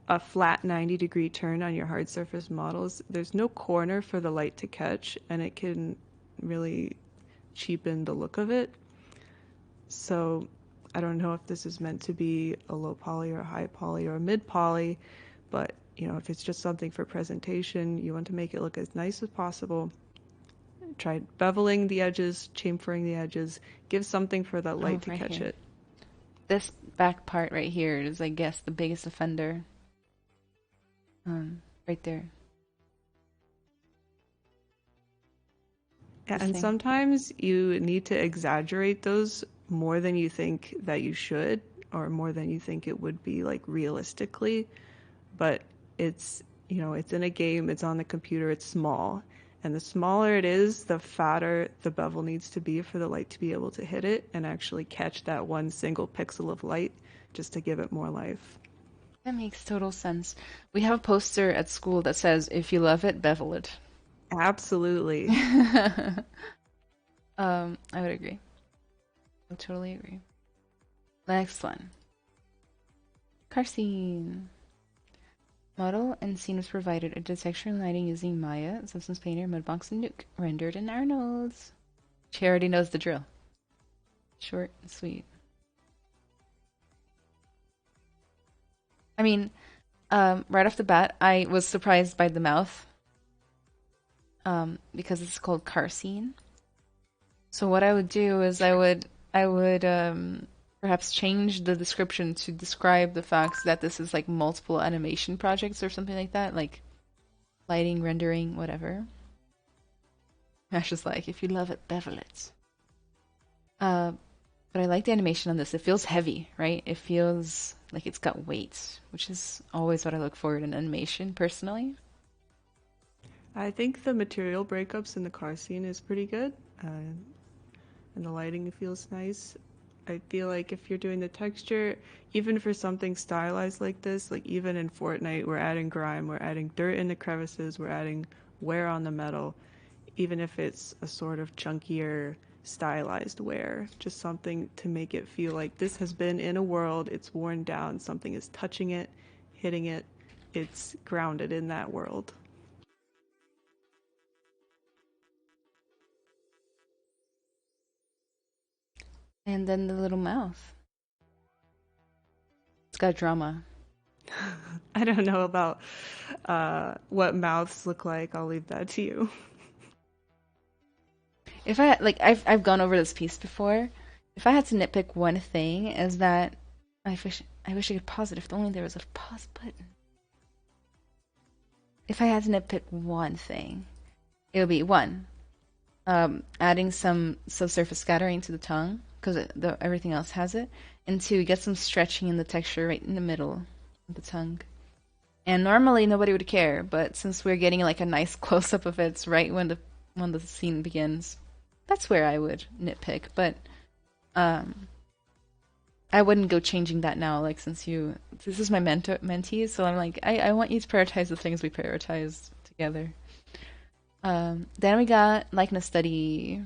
a flat 90-degree turn on your hard surface models, there's no corner for the light to catch, and it can really cheapen the look of it. So I don't know if this is meant to be a low poly or a high poly or a mid poly, but if it's just something for presentation, you want to make it look as nice as possible. Try beveling the edges, chamfering the edges, give something for that light to Right catch here. it. This back part right here is, I guess, the biggest offender. Right there. Yeah, This and thing. sometimes you need to exaggerate those more than you think that you should, or more than you think it would be like realistically. But it's in a game, it's on the computer, it's small. And the smaller it is, the fatter the bevel needs to be for the light to be able to hit it and actually catch that one single pixel of light just to give it more life. That makes total sense. We have a poster at school that says, "If you love it, bevel it." Absolutely. I would agree. I would totally agree. Next one. Car scene. Model and scene was provided a texture and lighting using Maya, Substance Painter, Mudbox, and Nuke, rendered in Arnold's. She already knows the drill. Short and sweet. I mean, right off the bat, I was surprised by the mouth, because it's called car scene. So what I would do is I would perhaps change the description to describe the fact that this is like multiple animation projects or something like that, like lighting, rendering, whatever. Ash just like, if you love it, bevel it. But I like the animation on this. It feels heavy, right? It feels like it's got weight, which is always what I look for in animation, personally. I think the material breakups in the car scene is pretty good, and the lighting feels nice. I feel like if you're doing the texture, even for something stylized like this, like even in Fortnite, we're adding grime, we're adding dirt in the crevices, we're adding wear on the metal, even if it's a sort of chunkier, stylized wear, just something to make it feel like this has been in a world, it's worn down, something is touching it, hitting it, it's grounded in that world. And then the little mouth. It's got drama. I don't know about what mouths look like. I'll leave that to you. If I like, I've gone over this piece before. If I had to nitpick one thing, is that I wish I could pause it. If only there was a pause button. If I had to nitpick one thing, it would be one, adding some subsurface scattering to the tongue because everything else has it, and to get some stretching in the texture right in the middle of the tongue. And normally nobody would care, but since we're getting like a nice close up of it, it's right when the scene begins, that's where I would nitpick. But um, I wouldn't go changing that now. Like since this is my mentee, so I'm like I want you to prioritize the things we prioritize together. Then we got likeness study.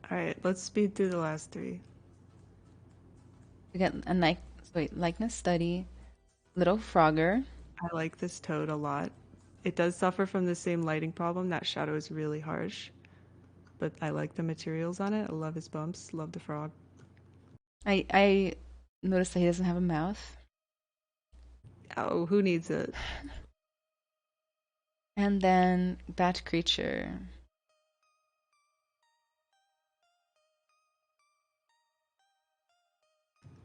All right, let's speed through the last three. We got a likeness study. Little Frogger. I like this toad a lot. It does suffer from the same lighting problem. That shadow is really harsh, but I like the materials on it. I love his bumps. Love the frog. I noticed that he doesn't have a mouth. Oh, who needs it? And then Bat Creature.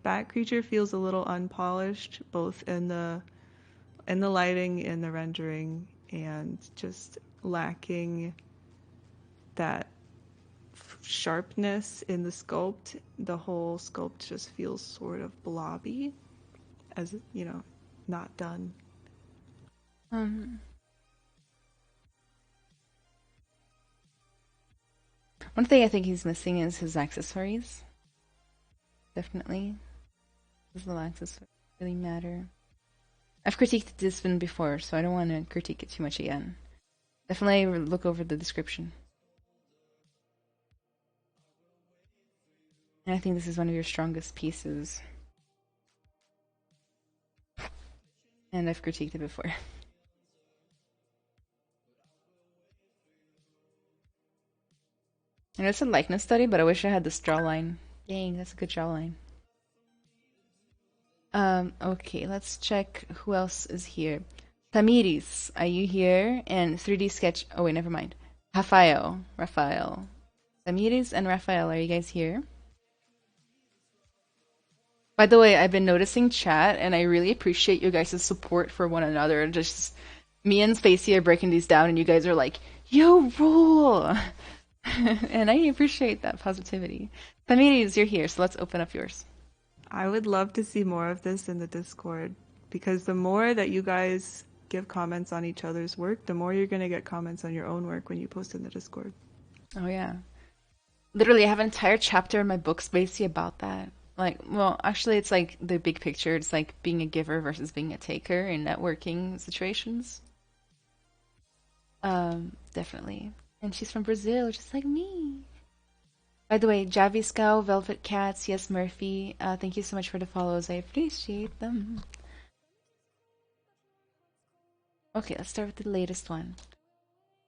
Bat Creature feels a little unpolished, both in the lighting, in the rendering, and just lacking that sharpness in the sculpt. The whole sculpt just feels sort of blobby, as you know, not done. One thing I think he's missing is his accessories. Definitely. His little accessories really matter. I've critiqued this one before, so I don't want to critique it too much again. Definitely look over the description. And I think this is one of your strongest pieces. And I've critiqued it before. And it's a likeness study, but I wish I had this jawline. Dang, that's a good jawline. Okay, let's check who else is here. Tamiris, are you here? And 3D Sketch. Oh, wait, never mind. Rafael. Tamiris and Rafael, are you guys here? By the way, I've been noticing chat, and I really appreciate you guys' support for one another. Just me and Spacey are breaking these down, and you guys are like, "Yo, rule!" And I appreciate that positivity. Tamiris, you're here, so let's open up yours. I would love to see more of this in the Discord, because the more that you guys give comments on each other's work, the more you're going to get comments on your own work when you post in the Discord. Oh, yeah. Literally, I have an entire chapter in my book, Spacey, about that. Like, well, actually, it's like the big picture. It's like being a giver versus being a taker in networking situations. Definitely. And she's from Brazil, just like me. By the way, Javiscow, Velvet Cats, yes, Murphy. Thank you so much for the follows. I appreciate them. Okay, let's start with the latest one.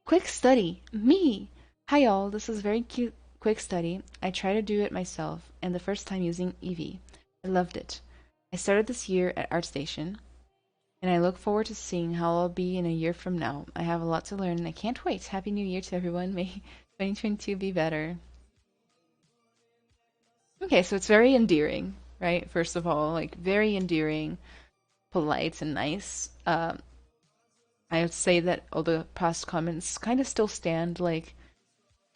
Quick study. Me. Hi, y'all. This is very cute. Quick study. I tried to do it myself, and the first time using Eevee. I loved it. I started this year at ArtStation, and I look forward to seeing how I'll be in a year from now. I have a lot to learn, and I can't wait. Happy New Year to everyone. May 2022 be better. Okay, so it's very endearing, right? First of all, like very endearing, polite, and nice. I would say that all the past comments kind of still stand, like,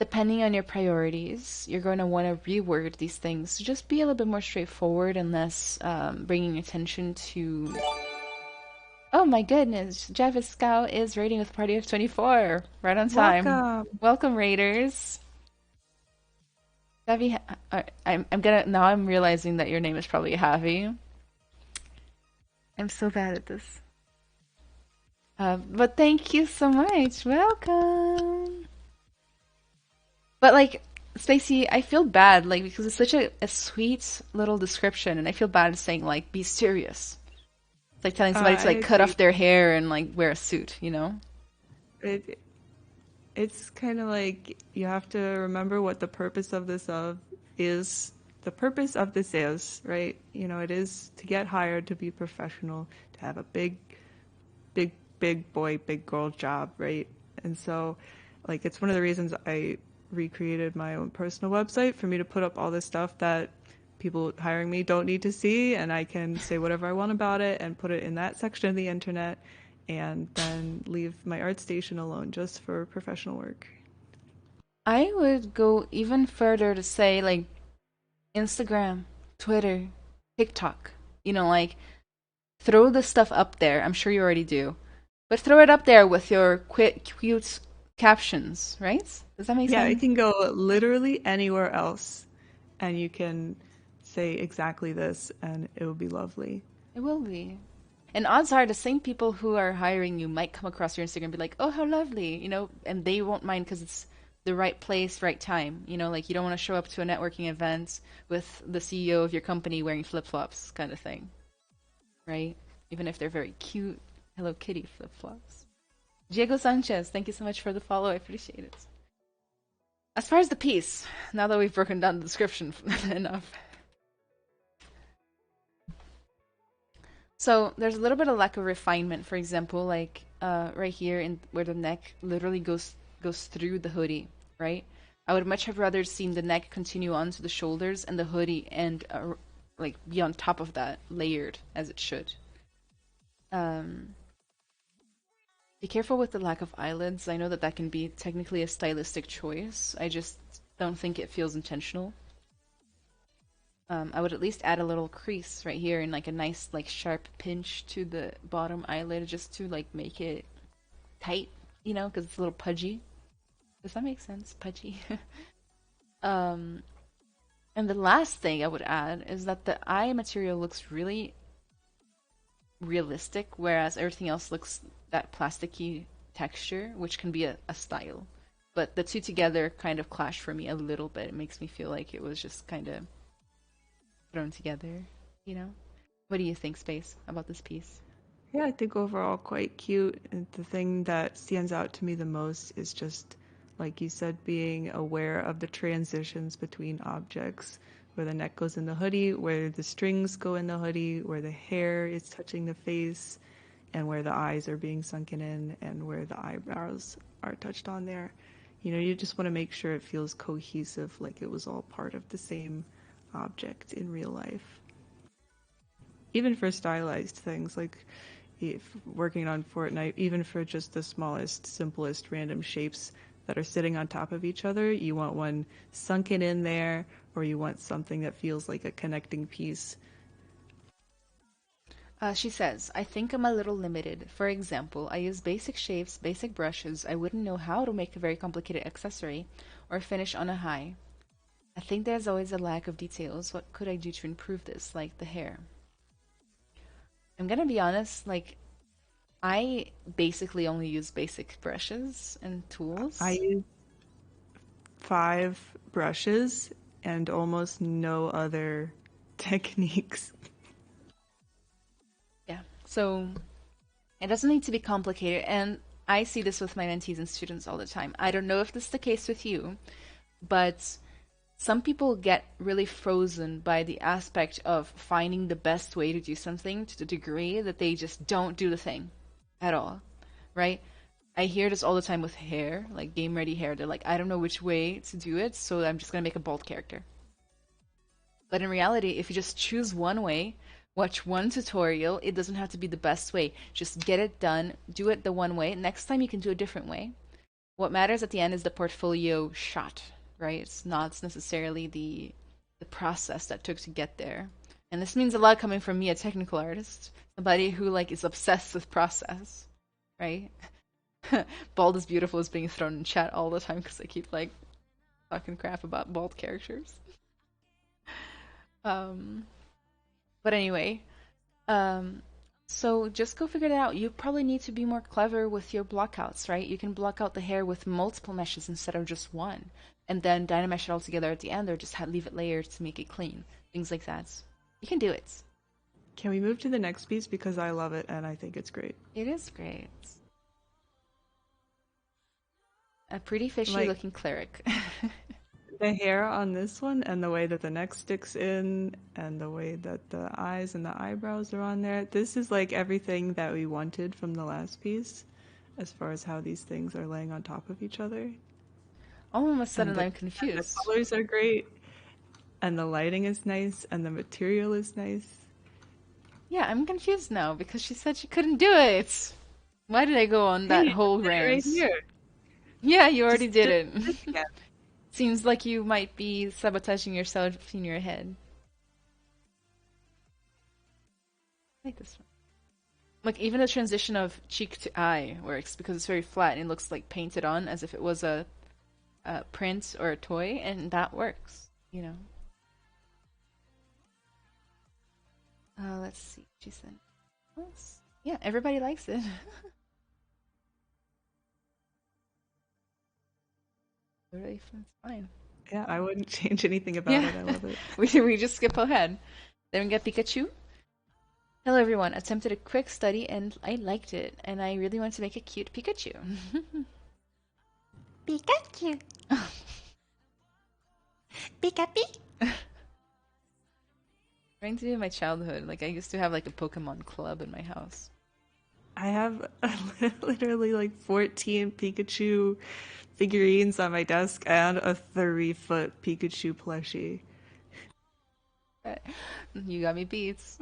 depending on your priorities, you're going to want to reword these things. So just be a little bit more straightforward and less bringing attention to... Oh my goodness, Javis Scout is raiding with Party of 24. Right on time. Welcome, Raiders. Javi, now I'm realizing that your name is probably Javi. I'm so bad at this. But thank you so much. Welcome. But like, Spacey, I feel bad, like, because it's such a sweet little description, and I feel bad saying, like, be serious. It's like telling somebody to, like, cut off their hair and, like, wear a suit, you know? It's kind of like, you have to remember what the purpose of this is. The purpose of this is, right? You know, it is to get hired, to be professional, to have a big boy, big girl job, right? And so, like, it's one of the reasons I recreated my own personal website, for me to put up all this stuff that people hiring me don't need to see, and I can say whatever I want about it and put it in that section of the internet, and then leave my ArtStation alone just for professional work. I would go even further to say, like, Instagram, Twitter, TikTok. You know, like throw the stuff up there. I'm sure you already do. But throw it up there with your cute captions, right? Does that make Yeah, it sense? can go literally anywhere else, and you can say exactly this, and it will be lovely. It will be. And odds are the same people who are hiring you might come across your Instagram and be like, oh, how lovely, you know, and they won't mind because it's the right place, right time. You know, like you don't want to show up to a networking event with the CEO of your company wearing flip flops, kind of thing, right? Even if they're very cute Hello Kitty flip flops. Diego Sanchez, thank you so much for the follow. I appreciate it. As far as the piece, now that we've broken down the description enough. So there's a little bit of lack of refinement. For example, like right here in where the neck literally goes through the hoodie, right? I would much have rather seen the neck continue on to the shoulders and the hoodie and like be on top of that, layered as it should. Um, be careful with the lack of eyelids. I know that that can be technically a stylistic choice. I just don't think it feels intentional. I would at least add a little crease right here and like a nice like sharp pinch to the bottom eyelid just to like make it tight, you know, because it's a little pudgy. Does that make sense? Pudgy. um, and the last thing I would add is that the eye material looks really realistic, whereas everything else looks that plasticky texture, which can be a style. But the two together kind of clash for me a little bit. It makes me feel like it was just kind of thrown together, you know? What do you think, Space, about this piece? Yeah, I think overall quite cute. And the thing that stands out to me the most is just, like you said, being aware of the transitions between objects, where the neck goes in the hoodie, where the strings go in the hoodie, where the hair is touching the face, and where the eyes are being sunken in, and where the eyebrows are touched on there. You know, you just want to make sure it feels cohesive, like it was all part of the same object in real life. Even for stylized things, like if working on Fortnite, even for just the smallest, simplest random shapes that are sitting on top of each other, you want one sunken in there, or you want something that feels like a connecting piece. She says, I think I'm a little limited. For example, I use basic shapes, basic brushes. I wouldn't know how to make a very complicated accessory or finish on a high. I think there's always a lack of details. What could I do to improve this, like the hair? I'm gonna be honest, like, I basically only use basic brushes and I tools. use 5 brushes and almost no other techniques. Yeah. So it doesn't need to be complicated. And I see this with my mentees and students all the time. I don't know if this is the case with you, but some people get really frozen by the aspect of finding the best way to do something to the degree that they just don't do the thing at all, right? I hear this all the time with hair, like game ready hair. They're like, I don't know which way to do it, so I'm just gonna make a bald character. But in reality, if you just choose one way, watch one tutorial, it doesn't have to be the best way. Just get it done, do it the one way. Next time you can do a different way. What matters at the end is the portfolio shot, right? It's not necessarily the process that took to get there. And this means a lot coming from me, a technical artist, somebody who like is obsessed with process, right? Bald is beautiful is being thrown in chat all the time because I keep like talking crap about bald characters. Um, but anyway, um, so just go figure it out. You probably need to be more clever with your blockouts, right? You can block out the hair with multiple meshes instead of just one, and then dynamesh it all together at the end, or just leave it layered to make it clean. Things like that. You can do it. Can we move to the next piece because I love it and I think it's great. It is great. A pretty fishy Like looking cleric. the hair on this one and the way that the neck sticks in and the way that the eyes and the eyebrows are on there. This is like everything that we wanted from the last piece as far as how these things are laying on top of each other. All of a And sudden, the, I'm and the confused. colors are great and the lighting is nice and the material is nice. Yeah, I'm confused now because she said she couldn't do it. Why did I go on Hey, that you just whole did it right rant? here. Yeah, you already did Just it. do this again. Seems like you might be sabotaging yourself in your head. I like this one. Like even the transition of cheek to eye works because it's very flat and it looks like painted on as if it was a print or a toy, and that works. You know. Let's see. She said, "Yeah, everybody likes it." Really, it's fine. Yeah, I wouldn't change anything about it. I love it. we just skip ahead. Then we get Pikachu. Hello everyone. Attempted a quick study and I liked it, and I really want to make a cute Pikachu. Pikachu. Pika-pee. Trying to do my childhood. Like I used to have like a Pokemon club in my house. I have literally like 14 Pikachu figurines on my desk and a 3-foot Pikachu plushie. You got me beats.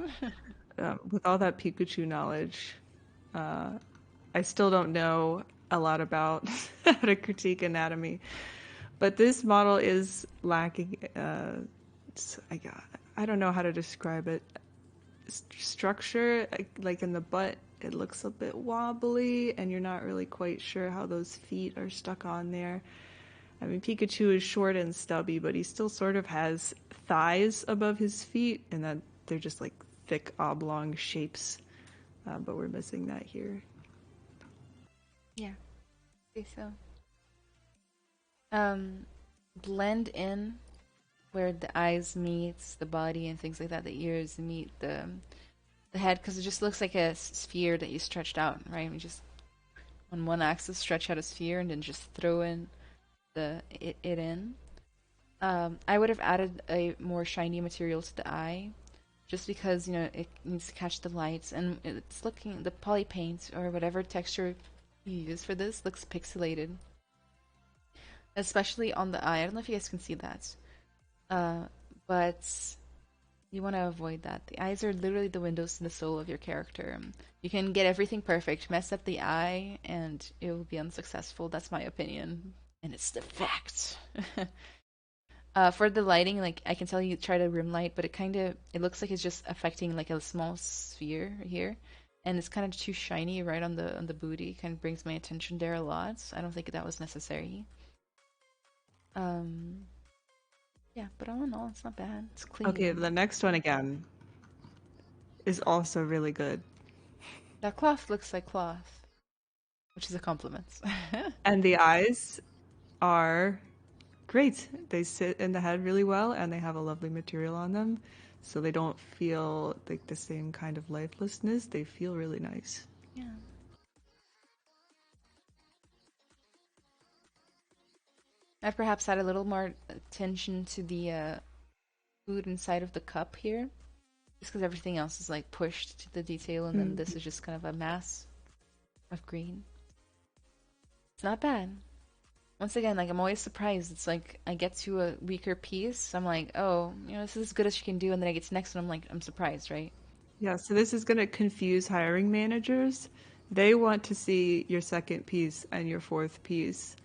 With all that Pikachu knowledge, I still don't know a lot about how to critique anatomy, but this model is lacking. I don't know how to describe it. Structure, like in the butt, it looks a bit wobbly, and you're not really quite sure how those feet are stuck on there. I mean, Pikachu is short and stubby, but he still sort of has thighs above his feet, and that they're just like thick oblong shapes. But we're missing that here. Yeah, I think so. Blend in where the eyes meets the body and things like that. The ears meet the head, because it just looks like a sphere that you stretched out, right? We just on one axis stretch out a sphere and then just throw in it in. I would have added a more shiny material to the eye, just because it needs to catch the lights, and it's looking, the poly paint or whatever texture you use for this looks pixelated, especially on the eye. I don't know if you guys can see that, but you want to avoid that. The eyes are literally the windows to the soul of your character. You can get everything perfect, mess up the eye, and it will be unsuccessful. That's my opinion, and it's the fact. For the lighting, like I can tell you try to rim light, but it looks like it's just affecting like a small sphere here, and it's kind of too shiny right on the booty. Kind of brings my attention there a lot. I don't think that was necessary. Yeah, but all in all, it's not bad. It's clean. Okay, the next one again is also really good. That cloth looks like cloth, which is a compliment. And the eyes are great. They sit in the head really well, and they have a lovely material on them, so they don't feel like the same kind of lifelessness. They feel really nice. Yeah. I'd perhaps add a little more attention to the food inside of the cup here, just because everything else is like pushed to the detail, and then this is just kind of a mass of green. It's not bad. Once again, like I'm always surprised. It's like I get to a weaker piece, I'm like, oh, this is as good as you can do, and then I get to the next one, I'm like, I'm surprised, right? Yeah, so this is going to confuse hiring managers. They want to see your second piece and your fourth piece.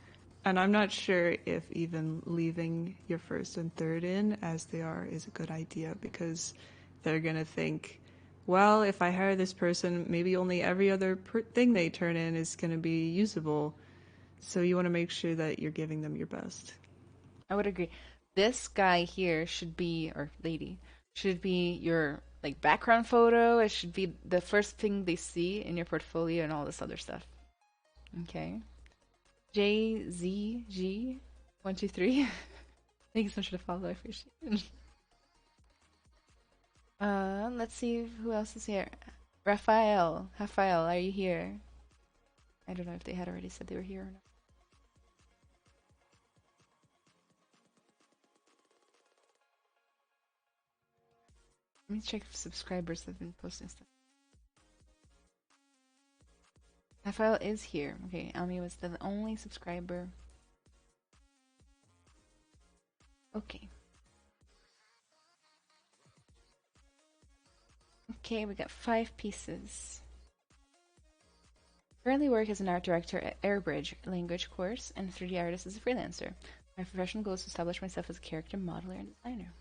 And I'm not sure if even leaving your first and third in as they are is a good idea, because they're going to think, well, if I hire this person, maybe only every other thing they turn in is going to be usable. So you want to make sure that you're giving them your best. I would agree. This guy here should be, or lady, should be your like background photo. It should be the first thing they see in your portfolio and all this other stuff. Okay. JZG123. Thank you so much for the follow. I appreciate it. Let's see who else is here. Raphael, are you here? I don't know if they had already said they were here or not. Let me check if subscribers have been posting stuff. Raphael is here. Okay, Ami was the only subscriber. Okay. Okay, we got 5 pieces. Currently work as an art director at Airbridge language course and 3D artist as a freelancer. My professional goal is to establish myself as a character modeler and designer.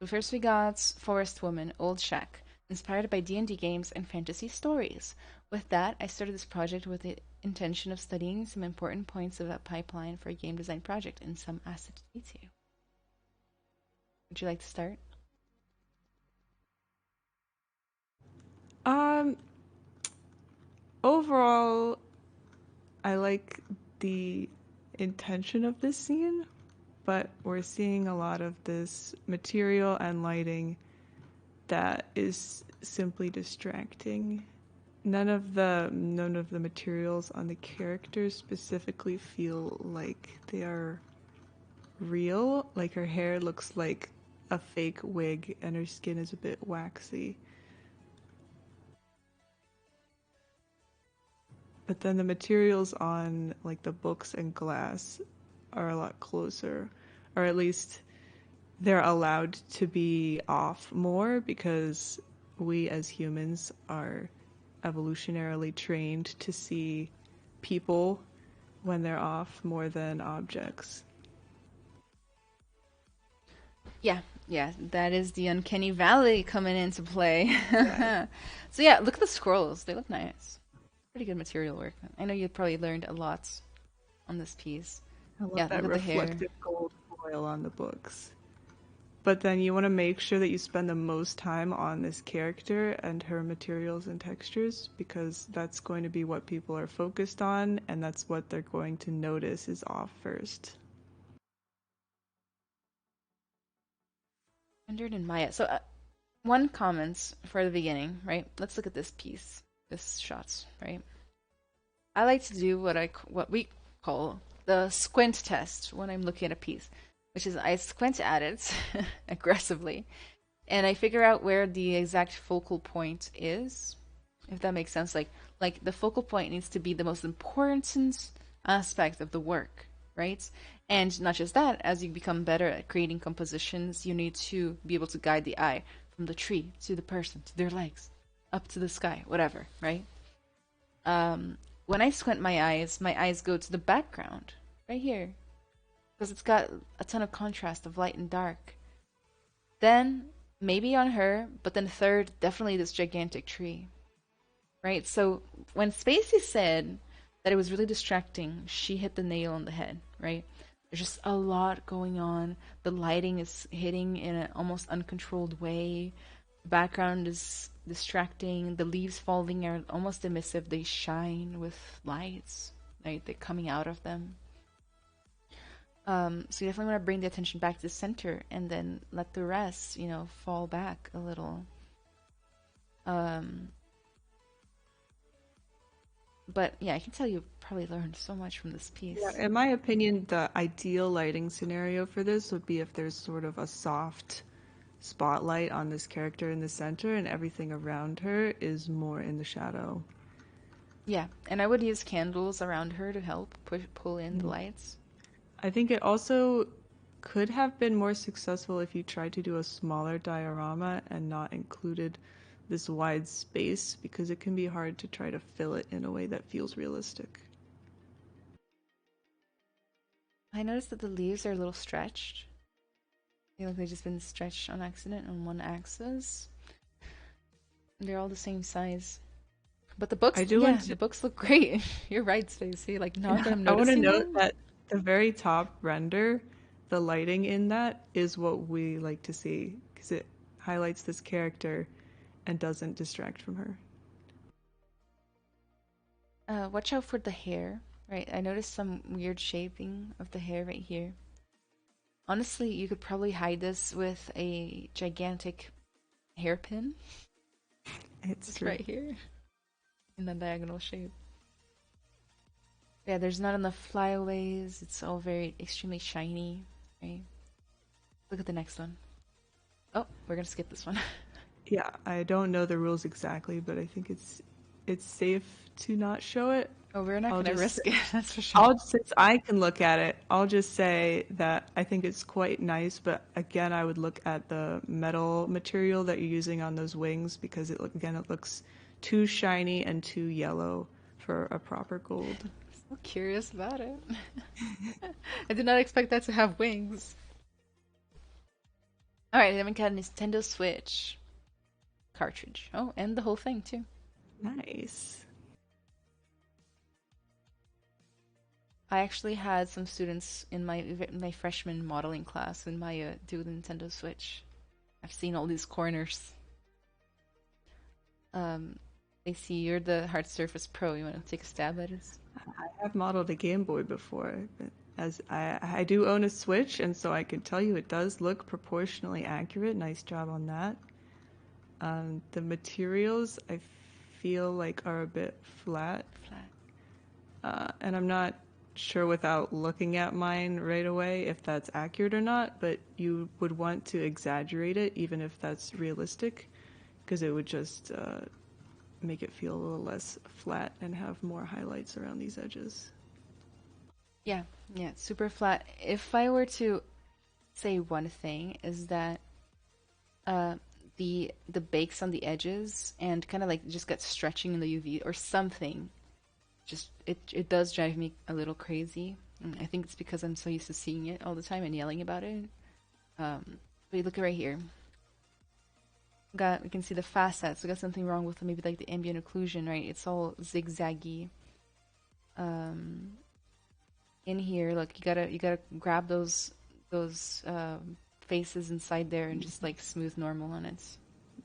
So first we got Forest Woman, Old Shack, inspired by D&D games and fantasy stories. With that, I started this project with the intention of studying some important points of that pipeline for a game design project in some asset detail. Would you like to start? Overall, I like the intention of this scene, but we're seeing a lot of this material and lighting that is simply distracting. None of the materials on the characters specifically feel like they are real. Like her hair looks like a fake wig and her skin is a bit waxy. But then the materials on like the books and glass are a lot closer, or at least they're allowed to be off more because we as humans are evolutionarily trained to see people when they're off more than objects. Yeah, that is the uncanny valley coming into play. Yeah. So yeah, look at the scrolls. They look nice. Pretty good material work. I know you probably learned a lot on this piece. I love Yeah, that look at the hair. reflective gold foil on the books. But then you want to make sure that you spend the most time on this character and her materials and textures because that's going to be what people are focused on and that's what they're going to notice is off first. Rendered in Maya. So, one comment for the beginning, right? Let's look at this piece, this shots, right? I like to do what we call the squint test when I'm looking at a piece, which is I squint at it aggressively, and I figure out where the exact focal point is, if that makes sense. Like the focal point needs to be the most important aspect of the work, right? And not just that, as you become better at creating compositions, you need to be able to guide the eye from the tree to the person to their legs, up to the sky, whatever, right? When I squint my eyes go to the background, right here, because it's got a ton of contrast of light and dark. Then maybe on her, but then third, definitely this gigantic tree, right? So when Spacey said that it was really distracting, she hit the nail on the head, right? There's just a lot going on. The lighting is hitting in an almost uncontrolled way. The background is distracting. The leaves falling are almost emissive. They shine with lights, right? They're coming out of them. So you definitely want to bring the attention back to the center and then let the rest, fall back a little. But yeah, I can tell you probably learned so much from this piece. Yeah, in my opinion, the ideal lighting scenario for this would be if there's sort of a soft spotlight on this character in the center and everything around her is more in the shadow. Yeah, and I would use candles around her to help pull in the lights. I think it also could have been more successful if you tried to do a smaller diorama and not included this wide space because it can be hard to try to fill it in a way that feels realistic. I noticed that the leaves are a little stretched. They look like they've just been stretched on accident on one axis. They're all the same size. But the books, the books look great. You're right, Stacey. Like, now that I'm noticing I want to note that the very top render, the lighting in that is what we like to see because it highlights this character and doesn't distract from her. Watch out for the hair, right? I noticed some weird shaping of the hair right here. Honestly, you could probably hide this with a gigantic hairpin. It's true. Right here in the diagonal shape. Yeah, there's not enough flyaways. It's all very extremely shiny, right? Look at the next one. Oh, we're gonna skip this one. Yeah, I don't know the rules exactly, but I think it's safe to not show it. Oh, we're not gonna risk it. That's for sure. Since I can look at it, I'll just say that I think it's quite nice. But again, I would look at the metal material that you're using on those wings because it looks too shiny and too yellow for a proper gold. So curious about it. I did not expect that to have wings. Alright, then we got a Nintendo Switch cartridge. Oh, and the whole thing too. Nice. I actually had some students in my freshman modeling class in my do the Nintendo Switch. I've seen all these corners. They see you're the hard surface pro. You want to take a stab at it? I have modeled a Game Boy before, but as I do own a Switch, and so I can tell you it does look proportionally accurate. Nice job on that. The materials I feel like are a bit flat. And I'm not sure without looking at mine right away if that's accurate or not, but you would want to exaggerate it even if that's realistic, because it would just make it feel a little less flat and have more highlights around these edges. Yeah, it's super flat. If I were to say one thing is that the bakes on the edges and kind of like just got stretching in the UV or something. Just it does drive me a little crazy. I think it's because I'm so used to seeing it all the time and yelling about it. But you look right here. We can see the facets. We got something wrong with maybe like the ambient occlusion, right? It's all zigzaggy. In here, look, you gotta grab those faces inside there and just like smooth normal on it.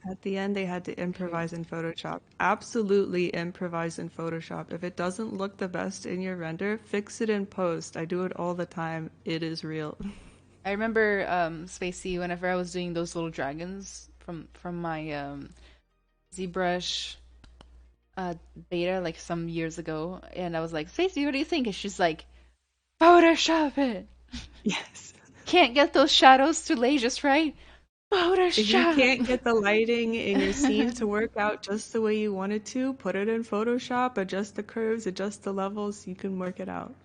At the end, they had to improvise in Photoshop. Absolutely improvise in Photoshop. If it doesn't look the best in your render, fix it in post. I do it all the time. It is real. I remember Spacey whenever I was doing those little dragons from my Zbrush beta like some years ago, and I was like, Spacey, what do you think? And she's like, Photoshop it. Yes. Can't get those shadows to lay just right. Photoshop. If you can't get the lighting in your scene to work out just the way you want it to, put it in Photoshop, adjust the curves, adjust the levels, you can work it out.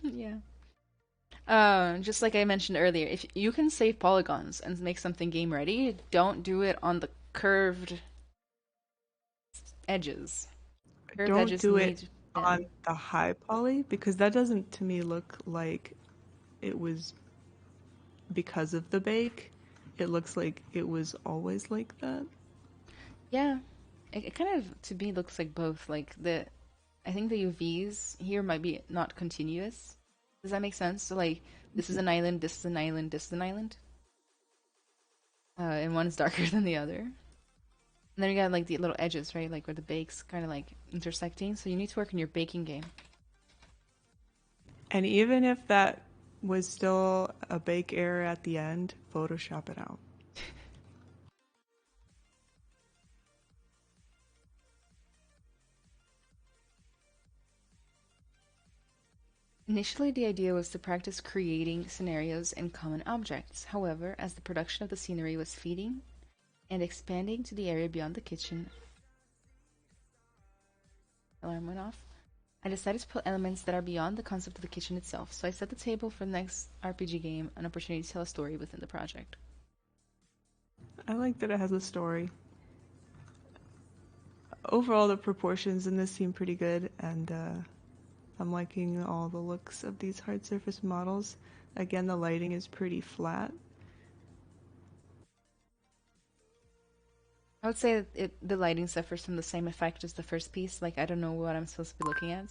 Yeah. Just like I mentioned earlier, if you can save polygons and make something game ready, don't do it on the curved edges. Curved Don't edges do need it on the high poly, because that doesn't to me look like it was because of the bake. It looks like it was always like that. Yeah. It kind of to me looks like both. Like I think the UVs here might be not continuous. Does that make sense? So like this is an island, this is an island, this is an island. And one is darker than the other. And then you got like the little edges, right? Like where the bakes kind of like intersecting. So you need to work on your baking game. And even if that was still a bake error at the end, Photoshop it out. Initially, the idea was to practice creating scenarios and common objects. However, as the production of the scenery was feeding and expanding to the area beyond the kitchen, alarm went off. I decided to put elements that are beyond the concept of the kitchen itself, so I set the table for the next RPG game, an opportunity to tell a story within the project. I like that it has a story. Overall, the proportions in this seem pretty good, and I'm liking all the looks of these hard surface models. Again, the lighting is pretty flat. I would say that the lighting suffers from the same effect as the first piece. Like, I don't know what I'm supposed to be looking at.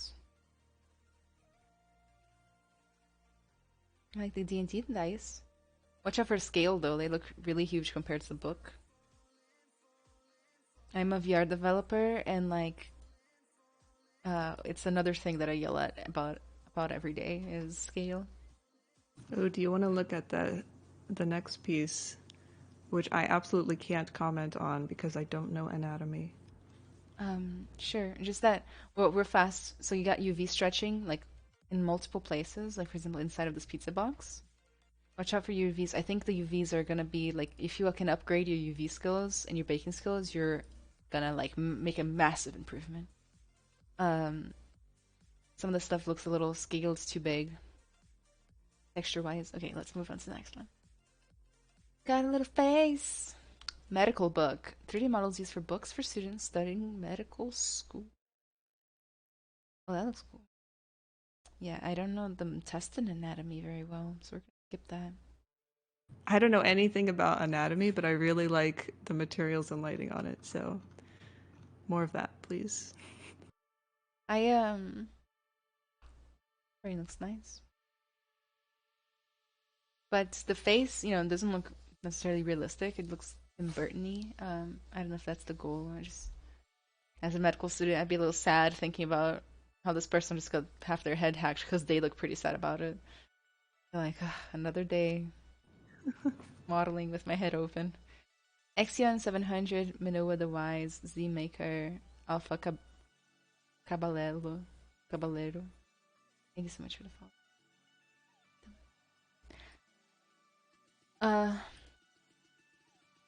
I like the D&D dice. Watch out for scale, though. They look really huge compared to the book. I'm a VR developer, and like, it's another thing that I yell at about every day is scale. Oh, do you want to look at the next piece, which I absolutely can't comment on because I don't know anatomy? Sure. Just that, well, we're fast. So you got UV stretching, like, in multiple places, like, for example, inside of this pizza box. Watch out for UVs. I think the UVs are gonna be, like, if you can upgrade your UV skills and your baking skills, you're gonna, like, make a massive improvement. Some of the stuff looks a little scaled too big. Texture-wise. Okay, let's move on to the next one. Got a little face. Medical book. 3D models used for books for students studying medical school. Oh, that looks cool. Yeah, I don't know the intestine anatomy very well, so we're gonna skip that. I don't know anything about anatomy, but I really like the materials and lighting on it. So more of that, please. I very looks nice. But the face, doesn't look necessarily realistic. It looks Tim Burton-y. I don't know if that's the goal. I just, as a medical student, I'd be a little sad thinking about how this person just got half their head hacked because they look pretty sad about it. They're like, another day modeling with my head open. Exion 700, Minoa the Wise, Z Maker, Alpha Caballero. Caballero. Thank you so much for the follow.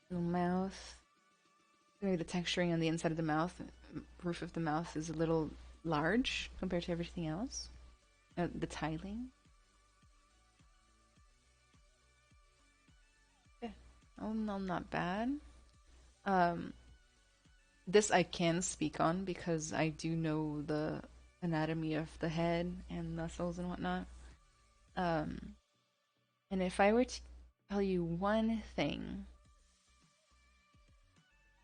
Little mouth. Maybe the texturing on the inside of the mouth, roof of the mouth, is a little large compared to everything else. The tiling. Yeah, oh no, not bad. This I can speak on because I do know the anatomy of the head and muscles and whatnot. And if I were to tell you one thing,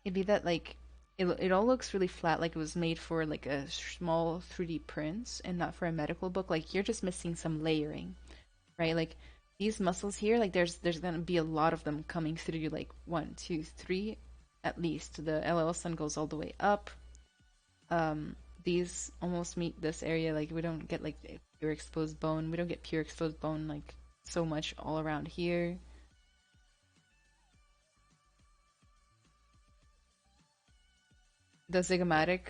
it'd be that like it all looks really flat, like it was made for like a small 3D print and not for a medical book. Like you're just missing some layering, right? Like these muscles here, like there's gonna be a lot of them coming through you, like 1, 2, 3, at least. The LL sun goes all the way up. These almost meet this area. Like we don't get like pure exposed bone. We don't get pure exposed bone like so much all around here. The zygomatic,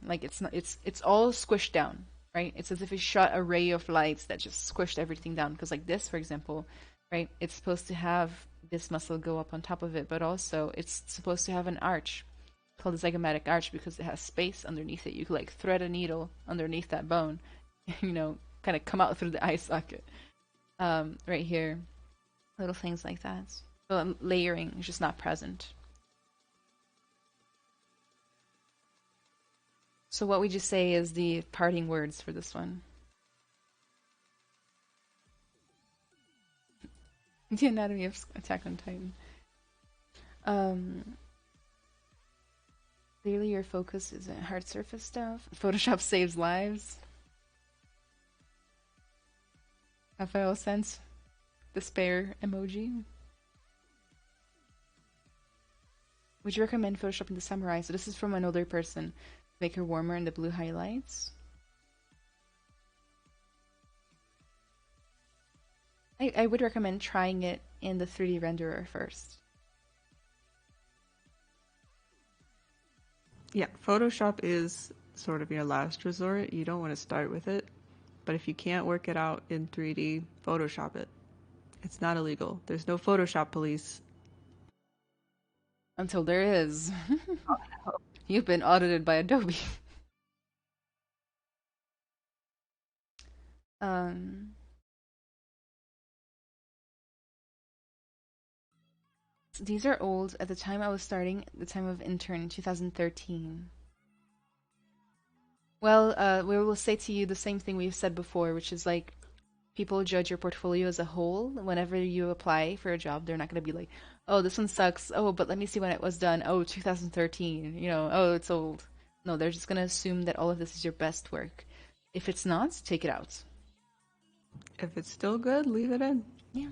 like it's not, it's all squished down, right? It's as if it shot a ray of lights that just squished everything down. Because like this, for example, right? It's supposed to have this muscle go up on top of it, but also it's supposed to have an arch called the zygomatic arch because it has space underneath it. You could like thread a needle underneath that bone, kind of come out through the eye socket. Right here, little things like that. So layering is just not present. So what would you say is the parting words for this one? The anatomy of Attack on Titan. Clearly your focus is in hard surface stuff. Photoshop saves lives. Raphael sent despair emoji. Would you recommend photoshopping the samurai? So this is from an older person. Make her warmer in the blue highlights. I would recommend trying it in the 3D renderer first. Yeah, Photoshop is sort of your last resort. You don't want to start with it. But if you can't work it out in 3D, Photoshop it. It's not illegal. There's no Photoshop police. Until there is. You've been audited by Adobe. These are old. At the time I was starting, the time of intern, 2013. Well, we will say to you the same thing we've said before, which is like, people judge your portfolio as a whole. Whenever you apply for a job, they're not going to be like, oh, this one sucks. Oh, but let me see when it was done. Oh, 2013. Oh, it's old. No, they're just going to assume that all of this is your best work. If it's not, take it out. If it's still good, leave it in. Yeah.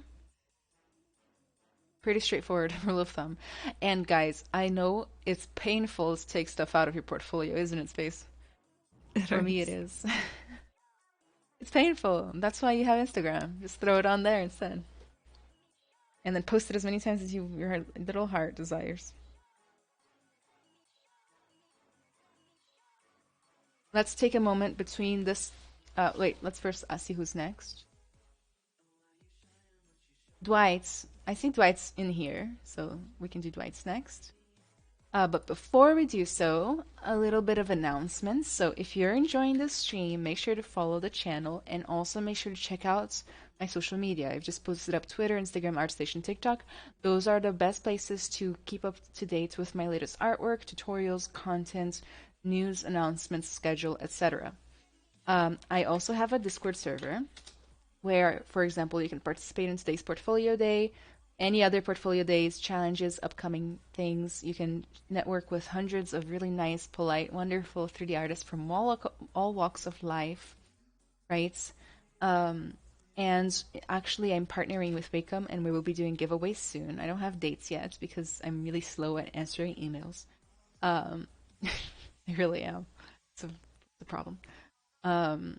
Pretty straightforward rule of thumb. And guys, I know it's painful to take stuff out of your portfolio, isn't it, Space? For me, it is. It's painful. That's why you have Instagram. Just throw it on there instead. And then post it as many times as your little heart desires. Let's take a moment between this. Wait, let's first see who's next. Dwight's. I think Dwight's in here, so we can do Dwight's next. But before we do so, a little bit of announcements. So if you're enjoying this stream, make sure to follow the channel and also make sure to check out my social media. I've just posted up Twitter, Instagram, ArtStation, TikTok. Those are the best places to keep up to date with my latest artwork, tutorials, content, news, announcements, schedule, etc. I also have a Discord server where, for example, you can participate in today's portfolio day, any other portfolio days, challenges, upcoming things. You can network with hundreds of really nice, polite, wonderful 3D artists from all walks of life, right? Um, and actually, I'm partnering with Wacom, and we will be doing giveaways soon. I don't have dates yet because I'm really slow at answering emails. Um, I really am. It's a problem. Um,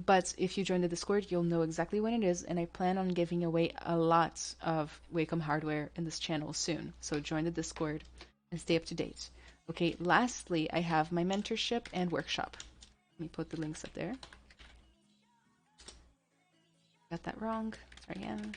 but if you join the Discord, you'll know exactly when it is, and I plan on giving away a lot of Wacom hardware in this channel soon. So join the Discord and stay up to date. Okay, lastly, I have my mentorship and workshop. Let me put the links up there. Got that wrong. Try again.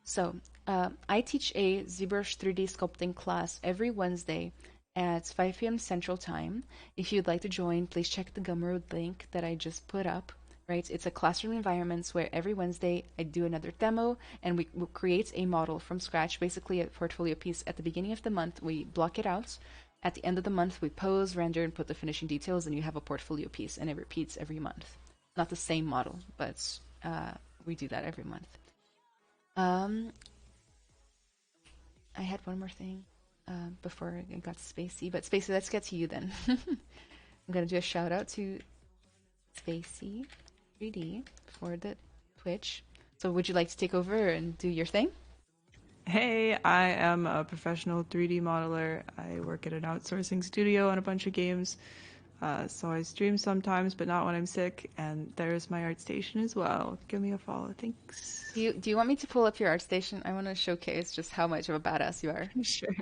So, I teach a Zbrush 3D sculpting class every Wednesday at 5 p.m. Central Time. If you'd like to join, please check the Gumroad link that I just put up. Right, it's a classroom environment where every Wednesday I do another demo and we will create a model from scratch, basically a portfolio piece. At the beginning of the month, we block it out. At the end of the month, we pose, render, and put the finishing details, and you have a portfolio piece, and it repeats every month. Not the same model, but we do that every month. I had one more thing before I got to Spacey, but Spacey, let's get to you then. I'm gonna do a shout out to Spacey 3D for the Twitch. So would you like to take over and do your thing? Hey, I am a professional 3D modeler. I work at an outsourcing studio on a bunch of games. So I stream sometimes, but not when I'm sick. And there's my art station as well. Give me a follow. Thanks. Do you want me to pull up your art station? I want to showcase just how much of a badass you are. Sure.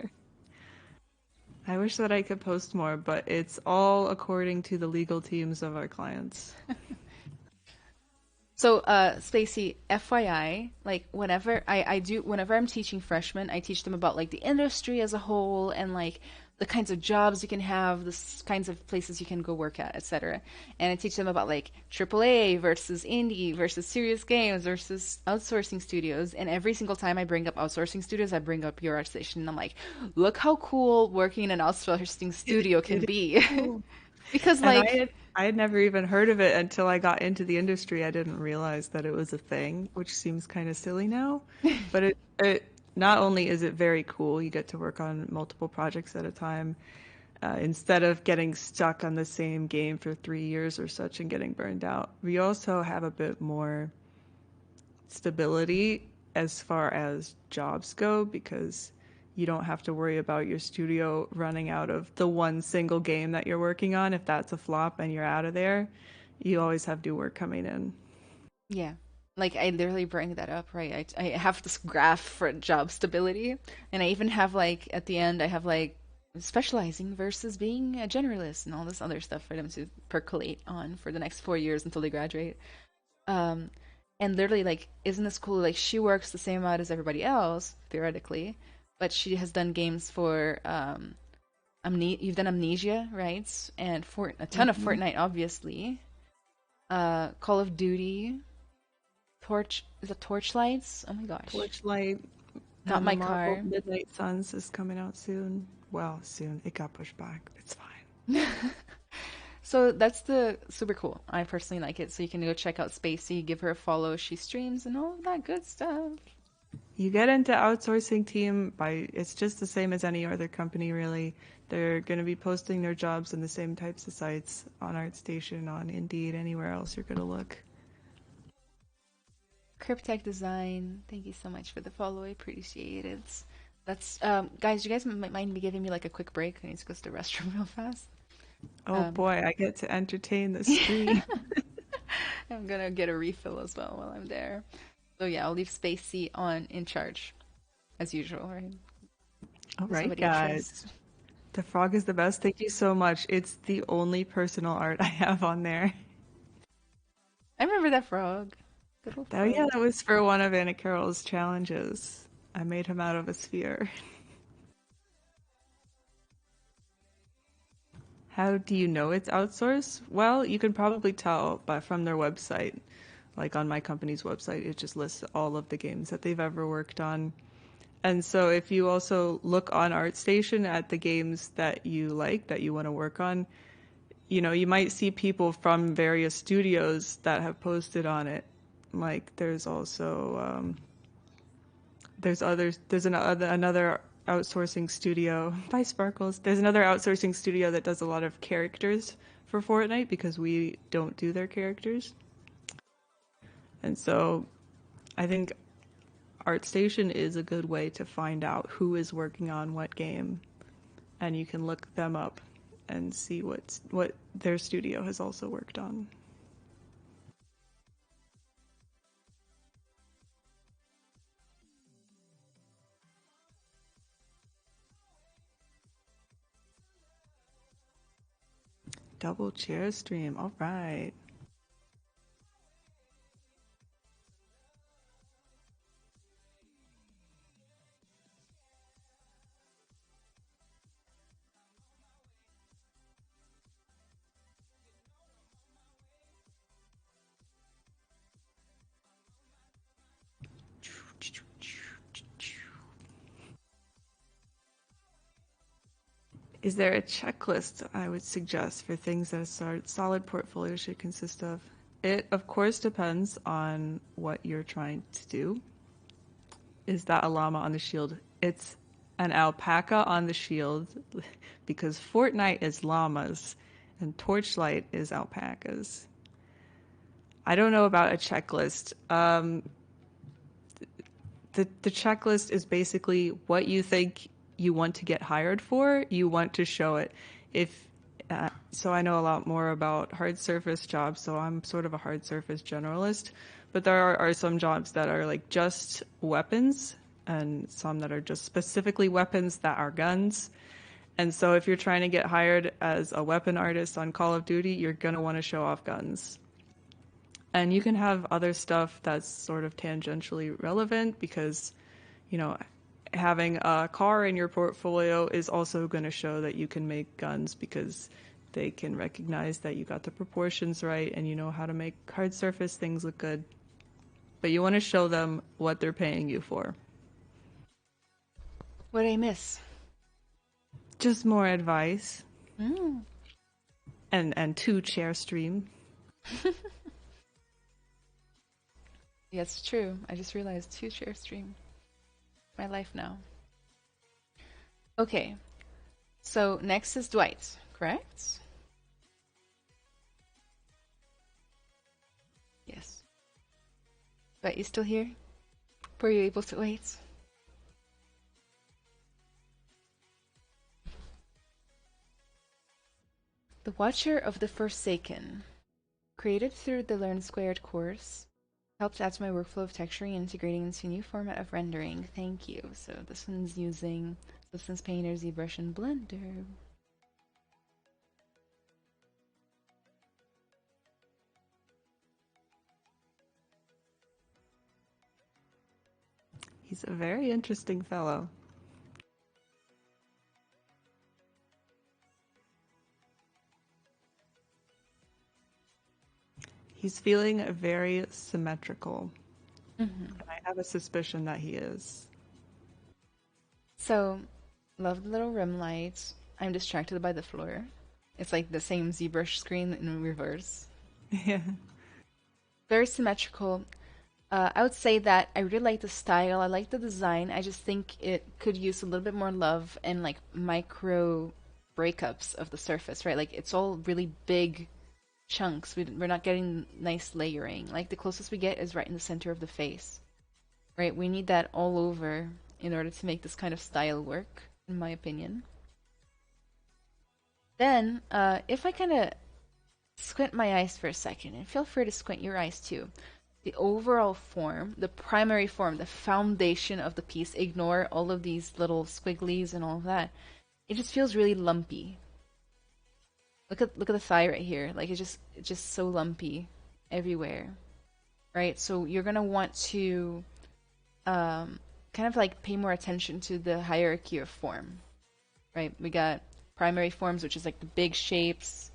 I wish that I could post more, but it's all according to the legal teams of our clients. So, Spacey, FYI, like whenever whenever I'm teaching freshmen, I teach them about like the industry as a whole and like the kinds of jobs you can have, the kinds of places you can go work at, etc. And I teach them about like AAA versus indie versus serious games versus outsourcing studios. And every single time I bring up outsourcing studios, I bring up your art station. And I'm like, look how cool working in an outsourcing studio can be. Cool. Because And like I had never even heard of it until I got into the industry. I didn't realize that it was a thing, which seems kind of silly now. But it not only is it very cool, you get to work on multiple projects at a time, instead of getting stuck on the same game for 3 years or such and getting burned out. We also have a bit more stability as far as jobs go because you don't have to worry about your studio running out of the one single game that you're working on. If that's a flop and you're out of there, you always have new work coming in. yeah. Like I literally bring that up, right? I have this graph for job stability, and I even have like at the end I have like specializing versus being a generalist and all this other stuff for them to percolate on for the next 4 years until they graduate. Um, and literally like, isn't this cool? Like she works the same amount as everybody else theoretically, but she has done games for you've done Amnesia, right? And a ton of Fortnite, obviously. Call of Duty. Is it Torchlights? Oh my gosh. Torchlight. Not and my the Marvel car. Midnight Suns is coming out soon. Well, soon. It got pushed back. It's fine. So that's the super cool. I personally like it. So you can go check out Spacey, give her a follow. She streams and all that good stuff. You get into outsourcing team by it's just the same as any other company really. They're going to be posting their jobs in the same types of sites on ArtStation, on Indeed, anywhere else you're going to look. Cryptech Design, thank you so much for the follow. I appreciate it. That's guys, you guys might mind me giving me like a quick break. I need to go to the restroom real fast. Oh boy, I get to entertain the stream. I'm gonna get a refill as well while I'm there. So yeah, I'll leave Spacey on in charge, as usual, right? All right, Somebody I guys. trust. The frog is the best. Thank you so much. It's the only personal art I have on there. I remember that frog. Good old Oh frog. yeah, that was for one of Anna Carroll's challenges. I made him out of a sphere. How do you know it's outsourced? Well, you can probably tell by from their website. Like on my company's website, it just lists all of the games that they've ever worked on. And so if you also look on ArtStation at the games that you like, that you want to work on, you know, you might see people from various studios that have posted on it. Like there's also another outsourcing studio by Sparkles. There's another outsourcing studio that does a lot of characters for Fortnite because we don't do their characters. And so I think ArtStation is a good way to find out who is working on what game, and you can look them up and see what their studio has also worked on. Double chair stream. All right. Is there a checklist I would suggest for things that a solid portfolio should consist of? It, of course, depends on what you're trying to do. Is that a llama on the shield? It's an alpaca on the shield because Fortnite is llamas and Torchlight is alpacas. I don't know about a checklist. The checklist is basically what you think you want to get hired for. You want to show it. If so, I know a lot more about hard surface jobs, so I'm sort of a hard surface generalist. But there are some jobs that are like just weapons, and some that are just specifically weapons that are guns. And so, if you're trying to get hired as a weapon artist on Call of Duty, you're gonna want to show off guns. And you can have other stuff that's sort of tangentially relevant because, you know, having a car in your portfolio is also going to show that you can make guns because they can recognize that you got the proportions right and you know how to make hard surface things look good. But you want to show them what they're paying you for. What did I miss? Just more advice. Mm. And 2 chair stream. Yeah, it's true. I just realized 2 share stream. My life now. Okay. So next is Dwight, correct? Yes. Dwight, you still here? Were you able to wait? The Watcher of the Forsaken. Created through the Learn Squared course. Helped add to my workflow of texturing and integrating into a new format of rendering. Thank you. So this one's using Substance Painter, ZBrush, and Blender. He's a very interesting fellow. He's feeling very symmetrical. Mm-hmm. I have a suspicion that he is. So, love the little rim lights. I'm distracted by the floor. It's like the same ZBrush screen in reverse. Yeah. Very symmetrical. I would say that I really like the style. I like the design. I just think it could use a little bit more love and like micro breakups of the surface, right? Like it's all really big chunks. We're not getting nice layering. Like the closest we get is right in the center of the face, right? We need that all over in order to make this kind of style work, in my opinion. Then, if I kind of squint my eyes for a second, and feel free to squint your eyes too, the overall form, the primary form, the foundation of the piece, ignore all of these little squigglies and all of that. It just feels really lumpy. Look at the thigh right here. Like it's just so lumpy everywhere, right? So you're gonna want to kind of like pay more attention to the hierarchy of form, right? We got primary forms, which is like the big shapes.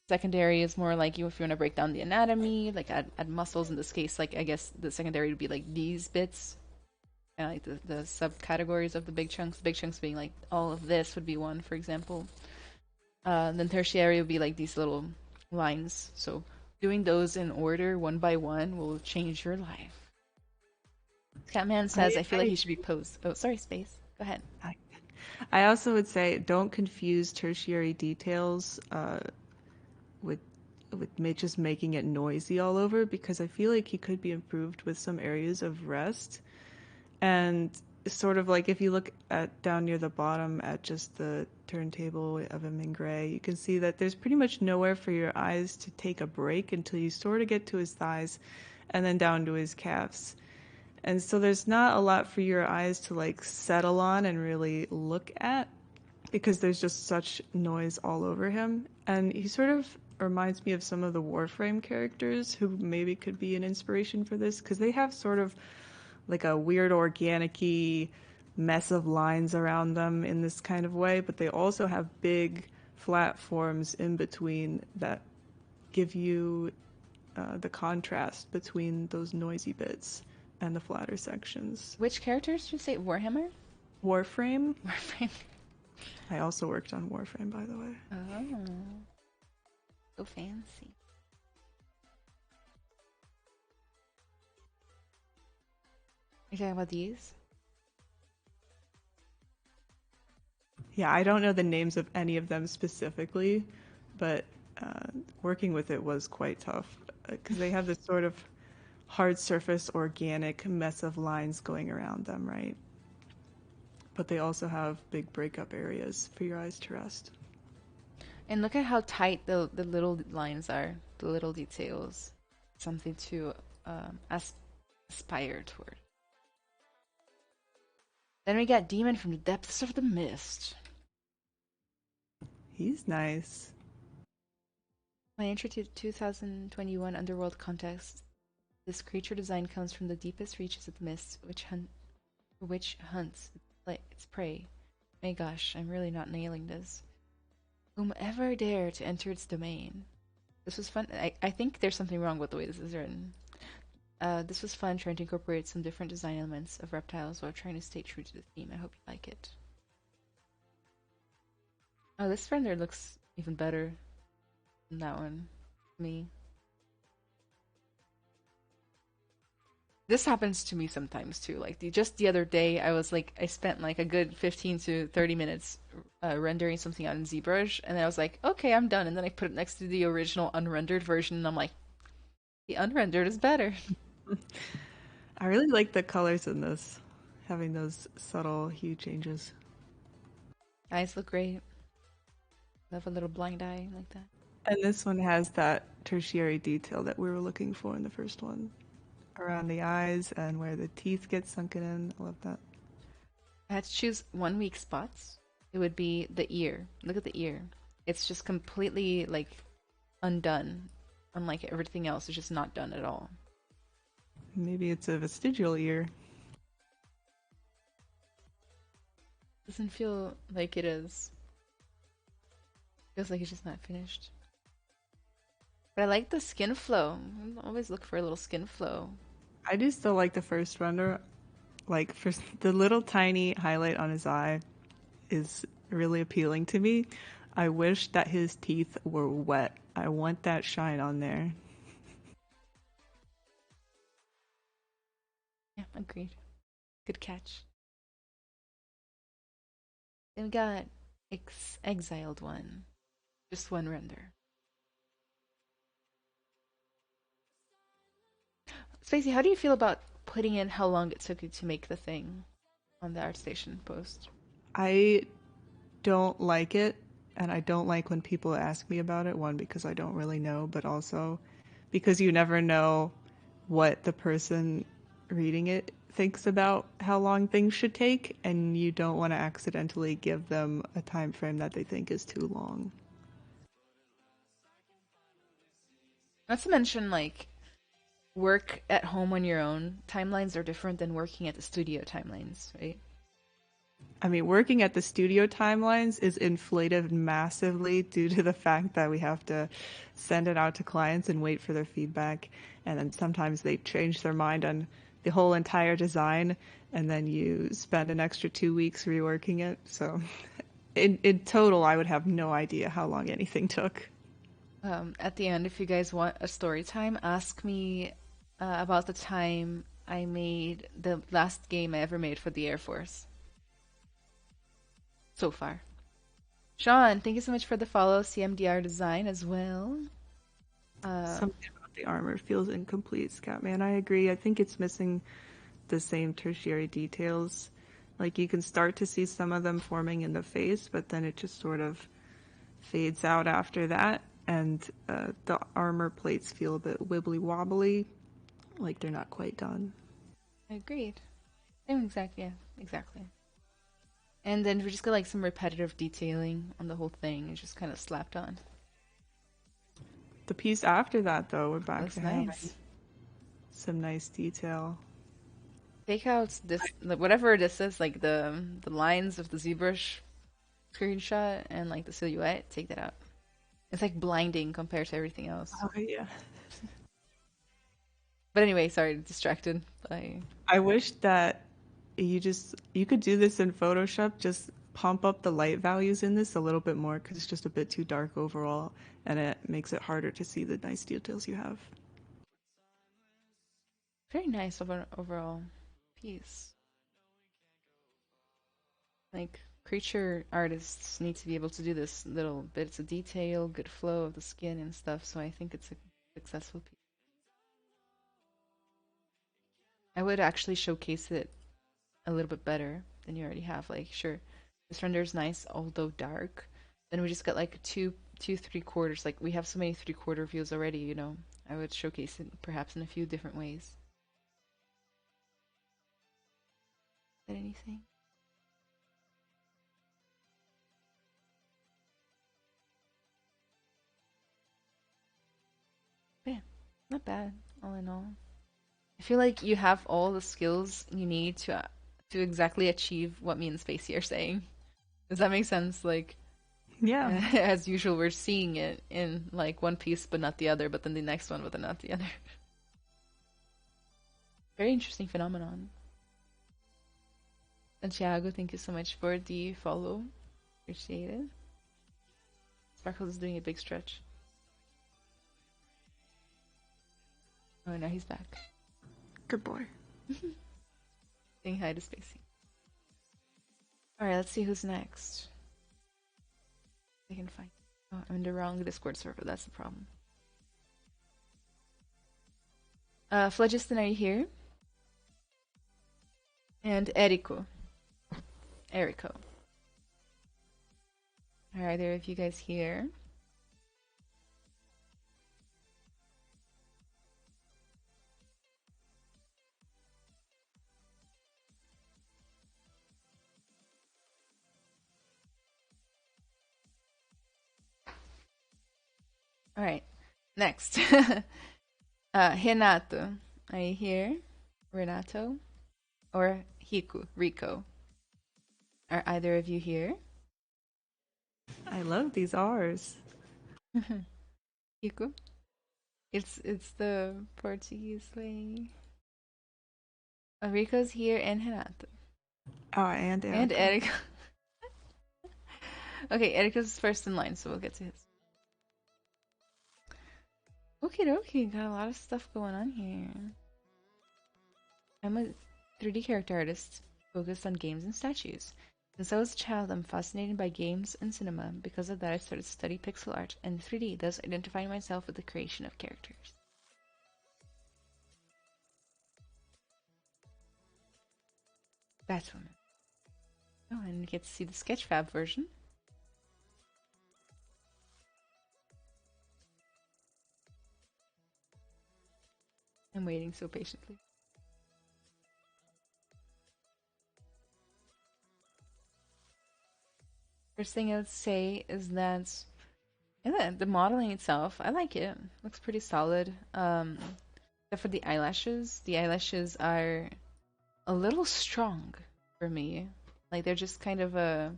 Secondary is more like if you want to break down the anatomy, like add muscles in this case. Like I guess the secondary would be like these bits, and like the subcategories of the big chunks. Big chunks being like all of this would be one, for example. Then tertiary would be like these little lines. So doing those in order, one by one, will change your life. Catman says, I feel like he should be posed. Oh, sorry, Space. Go ahead. I, I also would say don't confuse tertiary details with just making it noisy all over, because I feel like he could be improved with some areas of rest. And sort of like if you look at down near the bottom at just the turntable of him in gray, you can see that there's pretty much nowhere for your eyes to take a break until you sort of get to his thighs and then down to his calves. And so there's not a lot for your eyes to like settle on and really look at, because there's just such noise all over him. And he sort of reminds me of some of the Warframe characters who maybe could be an inspiration for this, because they have sort of like a weird organic-y mess of lines around them in this kind of way, but they also have big flat forms in between that give you the contrast between those noisy bits and the flatter sections. Which characters did you say? Warhammer? Warframe? Warframe. I also worked on Warframe, by the way. Oh. So fancy. Are you talking about these? Yeah, I don't know the names of any of them specifically, but working with it was quite tough, because they have this sort of hard surface organic mess of lines going around them, right? But they also have big breakup areas for your eyes to rest. And look at how tight the little lines are, the little details. Something to aspire toward. Then we got Demon from the Depths of the Mist. He's nice. My entry to 2021 Underworld context. This creature design comes from the deepest reaches of the mist, which hunts its prey. My gosh, I'm really not nailing this. Whomever dare to enter its domain. This was fun. I think there's something wrong with the way this is written. This was fun trying to incorporate some different design elements of reptiles while trying to stay true to the theme. I hope you like it. Oh, this render looks even better than that one. Me. This happens to me sometimes too. Like just the other day, I spent like a good 15 to 30 minutes rendering something out in Zbrush, and then I was like, okay, I'm done. And then I put it next to the original unrendered version, and I'm like, the unrendered is better. I really like the colors in this, having those subtle hue changes. Eyes look great. Love a little blind eye like that. And this one has that tertiary detail that we were looking for in the first one. Around the eyes and where the teeth get sunken in. I love that. I had to choose one weak spot. It would be the ear. Look at the ear. It's just completely like undone. Unlike everything else, it's just not done at all. Maybe it's a vestigial ear. Doesn't feel like it is. Feels like it's just not finished. But I like the skin flow. I always look for a little skin flow. I do still like the first render. Like, for the little tiny highlight on his eye is really appealing to me. I wish that his teeth were wet. I want that shine on there. Yeah, agreed. Good catch. Then we got Exiled one. Just one render. Spacey, how do you feel about putting in how long it took you to make the thing on the ArtStation post? I don't like it, and I don't like when people ask me about it. One, because I don't really know, but also because you never know what the person reading it thinks about how long things should take, and you don't want to accidentally give them a time frame that they think is too long. Not to mention, like, work at home on your own timelines are different than working at the studio timelines, right? I mean, working at the studio timelines is inflated massively due to the fact that we have to send it out to clients and wait for their feedback. And then sometimes they change their mind on the whole entire design, and then you spend an extra 2 weeks reworking it. So in total, I would have no idea how long anything took. At the end, if you guys want a story time, ask me about the time I made the last game I ever made for the Air Force. So far. Sean, thank you so much for the follow. CMDR design as well. Something about the armor feels incomplete, Scatman. I agree. I think it's missing the same tertiary details. Like you can start to see some of them forming in the face, but then it just sort of fades out after that. And the armor plates feel a bit wibbly wobbly, like they're not quite done. Agreed. Same exact, yeah, exactly. And then we just got like some repetitive detailing on the whole thing. It's just kind of slapped on. The piece after that, though, we're back That's to nice. having some nice detail. Take out this, like, whatever this is, like the lines of the Zbrush screenshot and like the silhouette. Take that out. It's like blinding compared to everything else. Oh yeah. But anyway, sorry, distracted. I wish that you could do this in Photoshop. Just pump up the light values in this a little bit more because it's just a bit too dark overall, and it makes it harder to see the nice details you have. Very nice overall piece. Like, creature artists need to be able to do this little bits of detail, good flow of the skin and stuff, so I think it's a successful piece. I would actually showcase it a little bit better than you already have. Like, sure, this render is nice, although dark. Then we just got like two 3/4. Like, we have so many 3/4 views already, you know. I would showcase it perhaps in a few different ways. Is that anything? Yeah, not bad, all in all. I feel like you have all the skills you need to exactly achieve what me and Spacey are saying. Does that make sense? Like, Yeah. as usual, we're seeing it in like one piece but not the other, but then the next one but then not the other. Very interesting phenomenon. Santiago, thank you so much for the follow. Appreciate it. Sparkles is doing a big stretch. Oh, now he's back. Good boy. Saying hi to Spacey. Alright, let's see who's next. I can find. Oh, I'm in the wrong Discord server, that's the problem. Phlogiston, are you here? And Eriko. Are either of you guys here? Alright, next. Renato. Are you here? Renato? Or Rico? Are either of you here? I love these R's. Rico? It's the Portuguese way. Rico's here and Renato. Oh, and Erica. And Erika. Okay, Erika's first in line, so we'll get to his. Okay, got a lot of stuff going on here. I'm a 3D character artist focused on games and statues. Since I was a child, I'm fascinated by games and cinema. Because of that, I started to study pixel art and 3D, thus identifying myself with the creation of characters. Batwoman. Oh, and you get to see the Sketchfab version. I'm waiting so patiently. First thing I would say is that the modeling itself, I like it. Looks pretty solid. Except for the eyelashes. The eyelashes are a little strong for me. Like they're just kind of a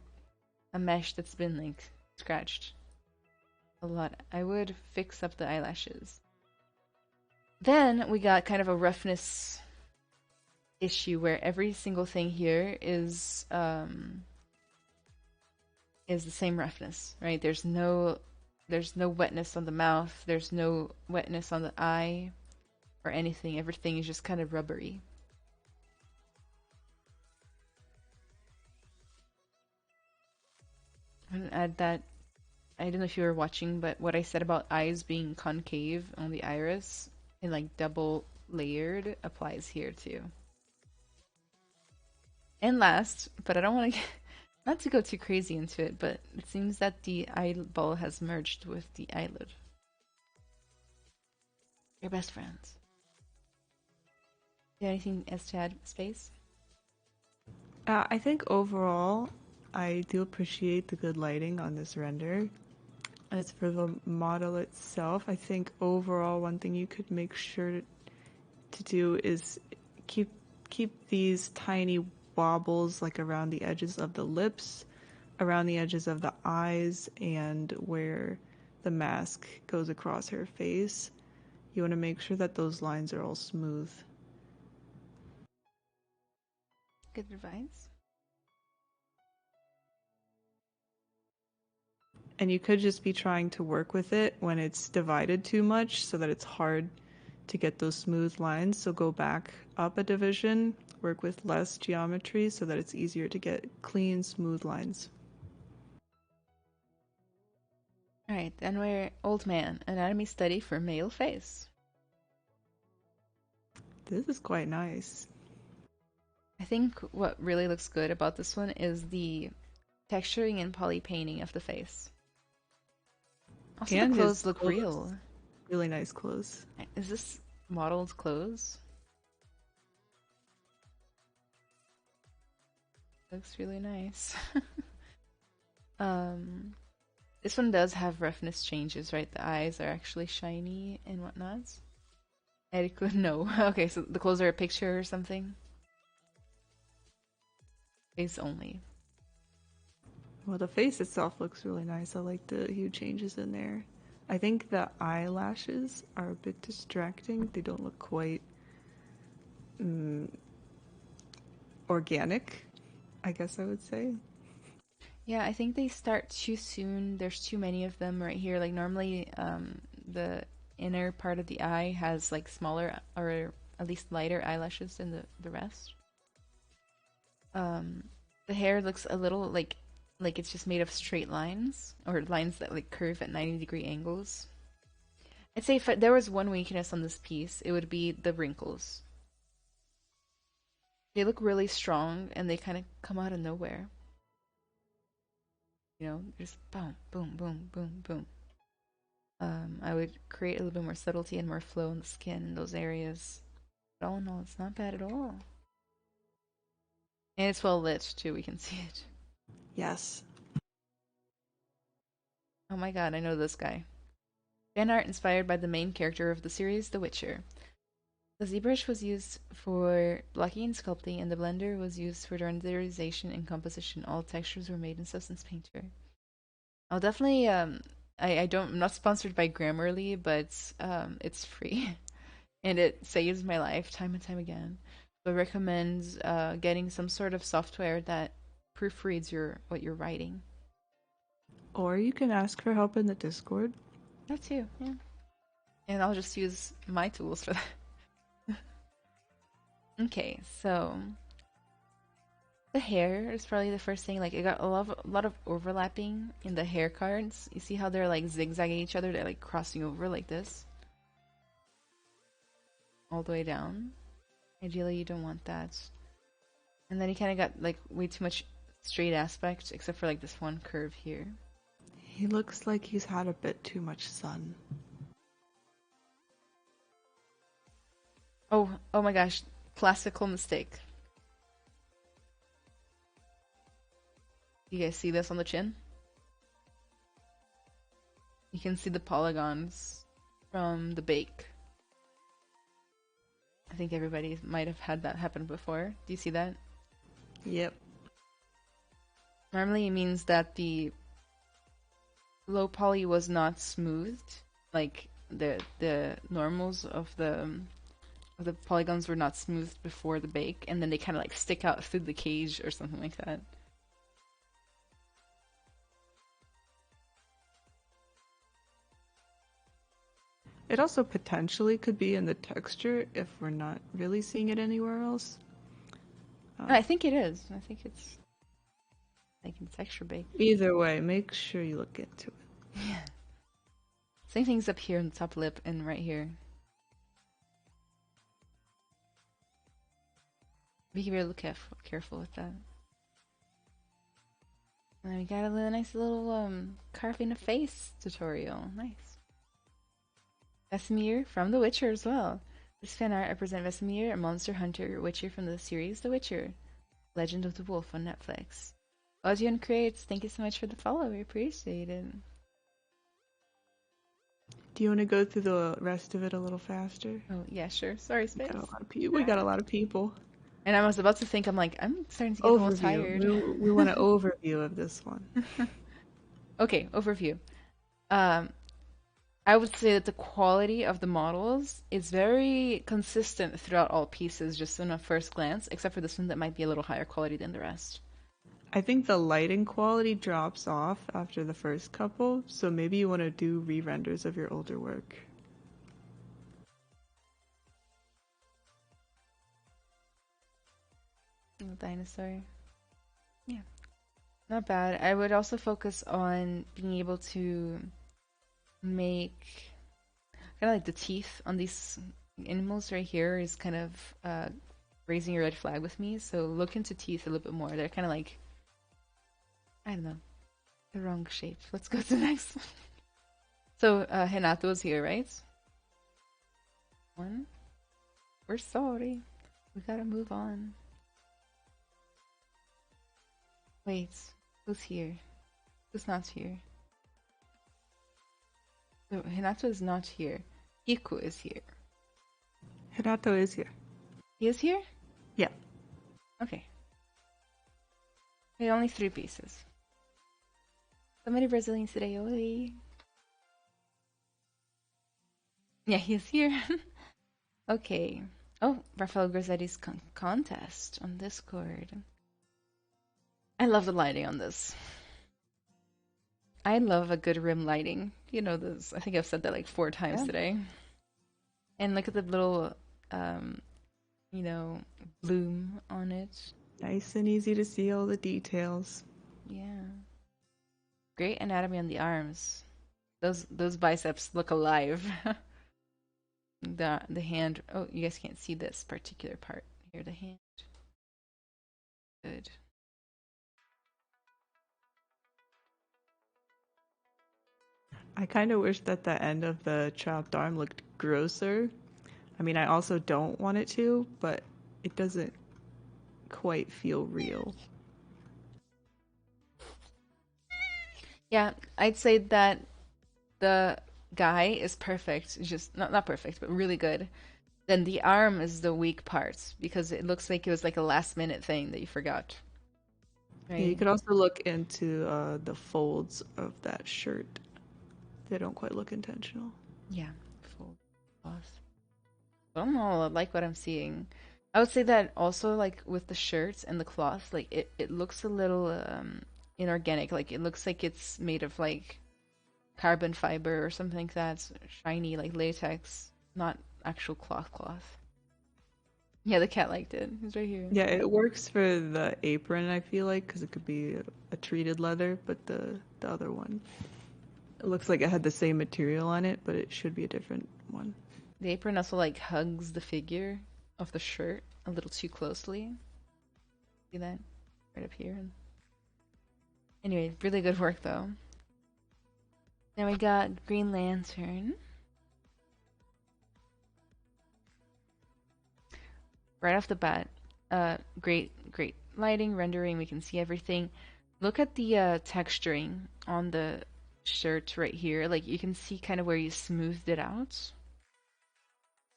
mesh that's been like scratched a lot. I would fix up the eyelashes. Then we got kind of a roughness issue where every single thing here is is the same roughness, right? There's no wetness on the mouth, there's no wetness on the eye or anything. Everything is just kind of rubbery. And add that, I don't know if you were watching, but what I said about eyes being concave on the iris and like double layered applies here too. And last, but I don't want to not to go too crazy into it, but it seems that the eyeball has merged with the eyelid. You're best friends. Do you have anything else to add, Space? I think overall, I do appreciate the good lighting on this render. As for the model itself, I think overall one thing you could make sure to do is keep these tiny wobbles like around the edges of the lips, around the edges of the eyes, and where the mask goes across her face. You want to make sure that those lines are all smooth. Good advice. And you could just be trying to work with it when it's divided too much so that it's hard to get those smooth lines. So go back up a division, work with less geometry so that it's easier to get clean, smooth lines. Alright, then we're Old Man, Anatomy Study for Male Face. This is quite nice. I think what really looks good about this one is the texturing and poly painting of the face. Also, And the clothes his look clothes. real. Really nice clothes. Is this modeled clothes? Looks really nice. This one does have roughness changes, right? The eyes are actually shiny and whatnot. Eric, no. Okay, so the clothes are a picture or something? Face only. Well, the face itself looks really nice. I like the hue changes in there. I think the eyelashes are a bit distracting. They don't look quite organic, I guess I would say. Yeah, I think they start too soon. There's too many of them right here. Like normally, the inner part of the eye has like smaller or at least lighter eyelashes than the rest. The hair looks a little like it's just made of straight lines or lines that like curve at 90-degree angles. I'd say if there was one weakness on this piece, it would be the wrinkles. They look really strong and they kind of come out of nowhere. You know, just boom, boom, boom, boom, boom. I would create a little bit more subtlety and more flow in the skin in those areas. But all in all, it's not bad at all. And it's well lit too, we can see it. Yes. Oh my god, I know this guy. Fan art inspired by the main character of the series, The Witcher. The Zbrush was used for blocking and sculpting, and the blender was used for renderization and composition. All textures were made in Substance Painter. I'll definitely I'm not sponsored by Grammarly, but it's free and it saves my life time and time again. So I recommend getting some sort of software that proofreads what you're writing. Or you can ask for help in the Discord. That too, yeah. And I'll just use my tools for that. Okay, so the hair is probably the first thing. Like, it got a lot of overlapping in the hair cards. You see how they're like zigzagging each other? They're like crossing over like this, all the way down. Ideally, you don't want that. And then you kind of got like way too much straight aspect, except for like this one curve here. He looks like he's had a bit too much sun. Oh my gosh, classical mistake. You guys see this on the chin? You can see the polygons from the bake. I think everybody might have had that happen before. Do you see that? Yep. Normally it means that the low poly was not smoothed. Like the normals of the polygons were not smoothed before the bake, and then they kind of like stick out through the cage or something like that. It also potentially could be in the texture if we're not really seeing it anywhere else. No, I think it is. I think it's like in texture bake. Either way, make sure you look into it. Yeah. Same things up here on the top lip and right here. Be really careful with that. And then we got a nice little carving a face tutorial. Nice. Vesemir from The Witcher as well. This fan art represents Vesemir, a monster hunter witcher from the series The Witcher, Legend of the Wolf on Netflix. Audion Creates, thank you so much for the follow. We appreciate it. Do you want to go through the rest of it a little faster? Oh yeah, sure. Sorry, Space. We got a lot of people. And I was about to think, I'm starting to get a little tired. We want an overview of this one. Okay, overview. I would say that the quality of the models is very consistent throughout all pieces, just on a first glance, except for this one that might be a little higher quality than the rest. I think the lighting quality drops off after the first couple, so maybe you want to do re-renders of your older work. Dinosaur. Yeah. Not bad. I would also focus on being able to make kind of like the teeth on these animals right here is kind of raising a red flag with me. So look into teeth a little bit more. They're kind of like, I don't know, the wrong shape. Let's go to the next one. So Hinato's here, right? One. We're sorry. We gotta move on. Wait, who's here? Who's not here? So Hinato is not here. Hiku is here. Hinato is here. He is here? Yeah. Okay. Okay, only 3 pieces. So many Brazilians today, Oli. Yeah, he is here. Okay. Oh, Rafael Grossetti's contest on Discord. I love the lighting on this. I love a good rim lighting. You know this. I think I've said that like 4 times today. And look at the little, you know, bloom on it. Nice and easy to see all the details. Yeah. Great anatomy on the arms. Those biceps look alive. The hand. Oh, you guys can't see this particular part here. The hand. Good. I kind of wish that the end of the chopped arm looked grosser. I mean, I also don't want it to, but it doesn't quite feel real. Yeah, I'd say that the guy is perfect. Just not perfect, but really good. Then the arm is the weak part because it looks like it was like a last minute thing that you forgot. Right? Yeah, you could also look into the folds of that shirt. They don't quite look intentional. Yeah, full cloth. I don't know, I like what I'm seeing. I would say that also like with the shirts and the cloth, like it looks a little inorganic. Like it looks like it's made of like carbon fiber or something like that, shiny like latex, not actual cloth. Yeah, the cat liked it. He's right here. Yeah, it works for the apron, I feel like, because it could be a treated leather, but the other one, it looks like it had the same material on it, but it should be a different one. The apron also like hugs the figure of the shirt a little too closely. See that? Right up here. Anyway, really good work though. Then we got Green Lantern. Right off the bat, great lighting, rendering, we can see everything. Look at the texturing on the shirt right here. Like you can see kind of where you smoothed it out.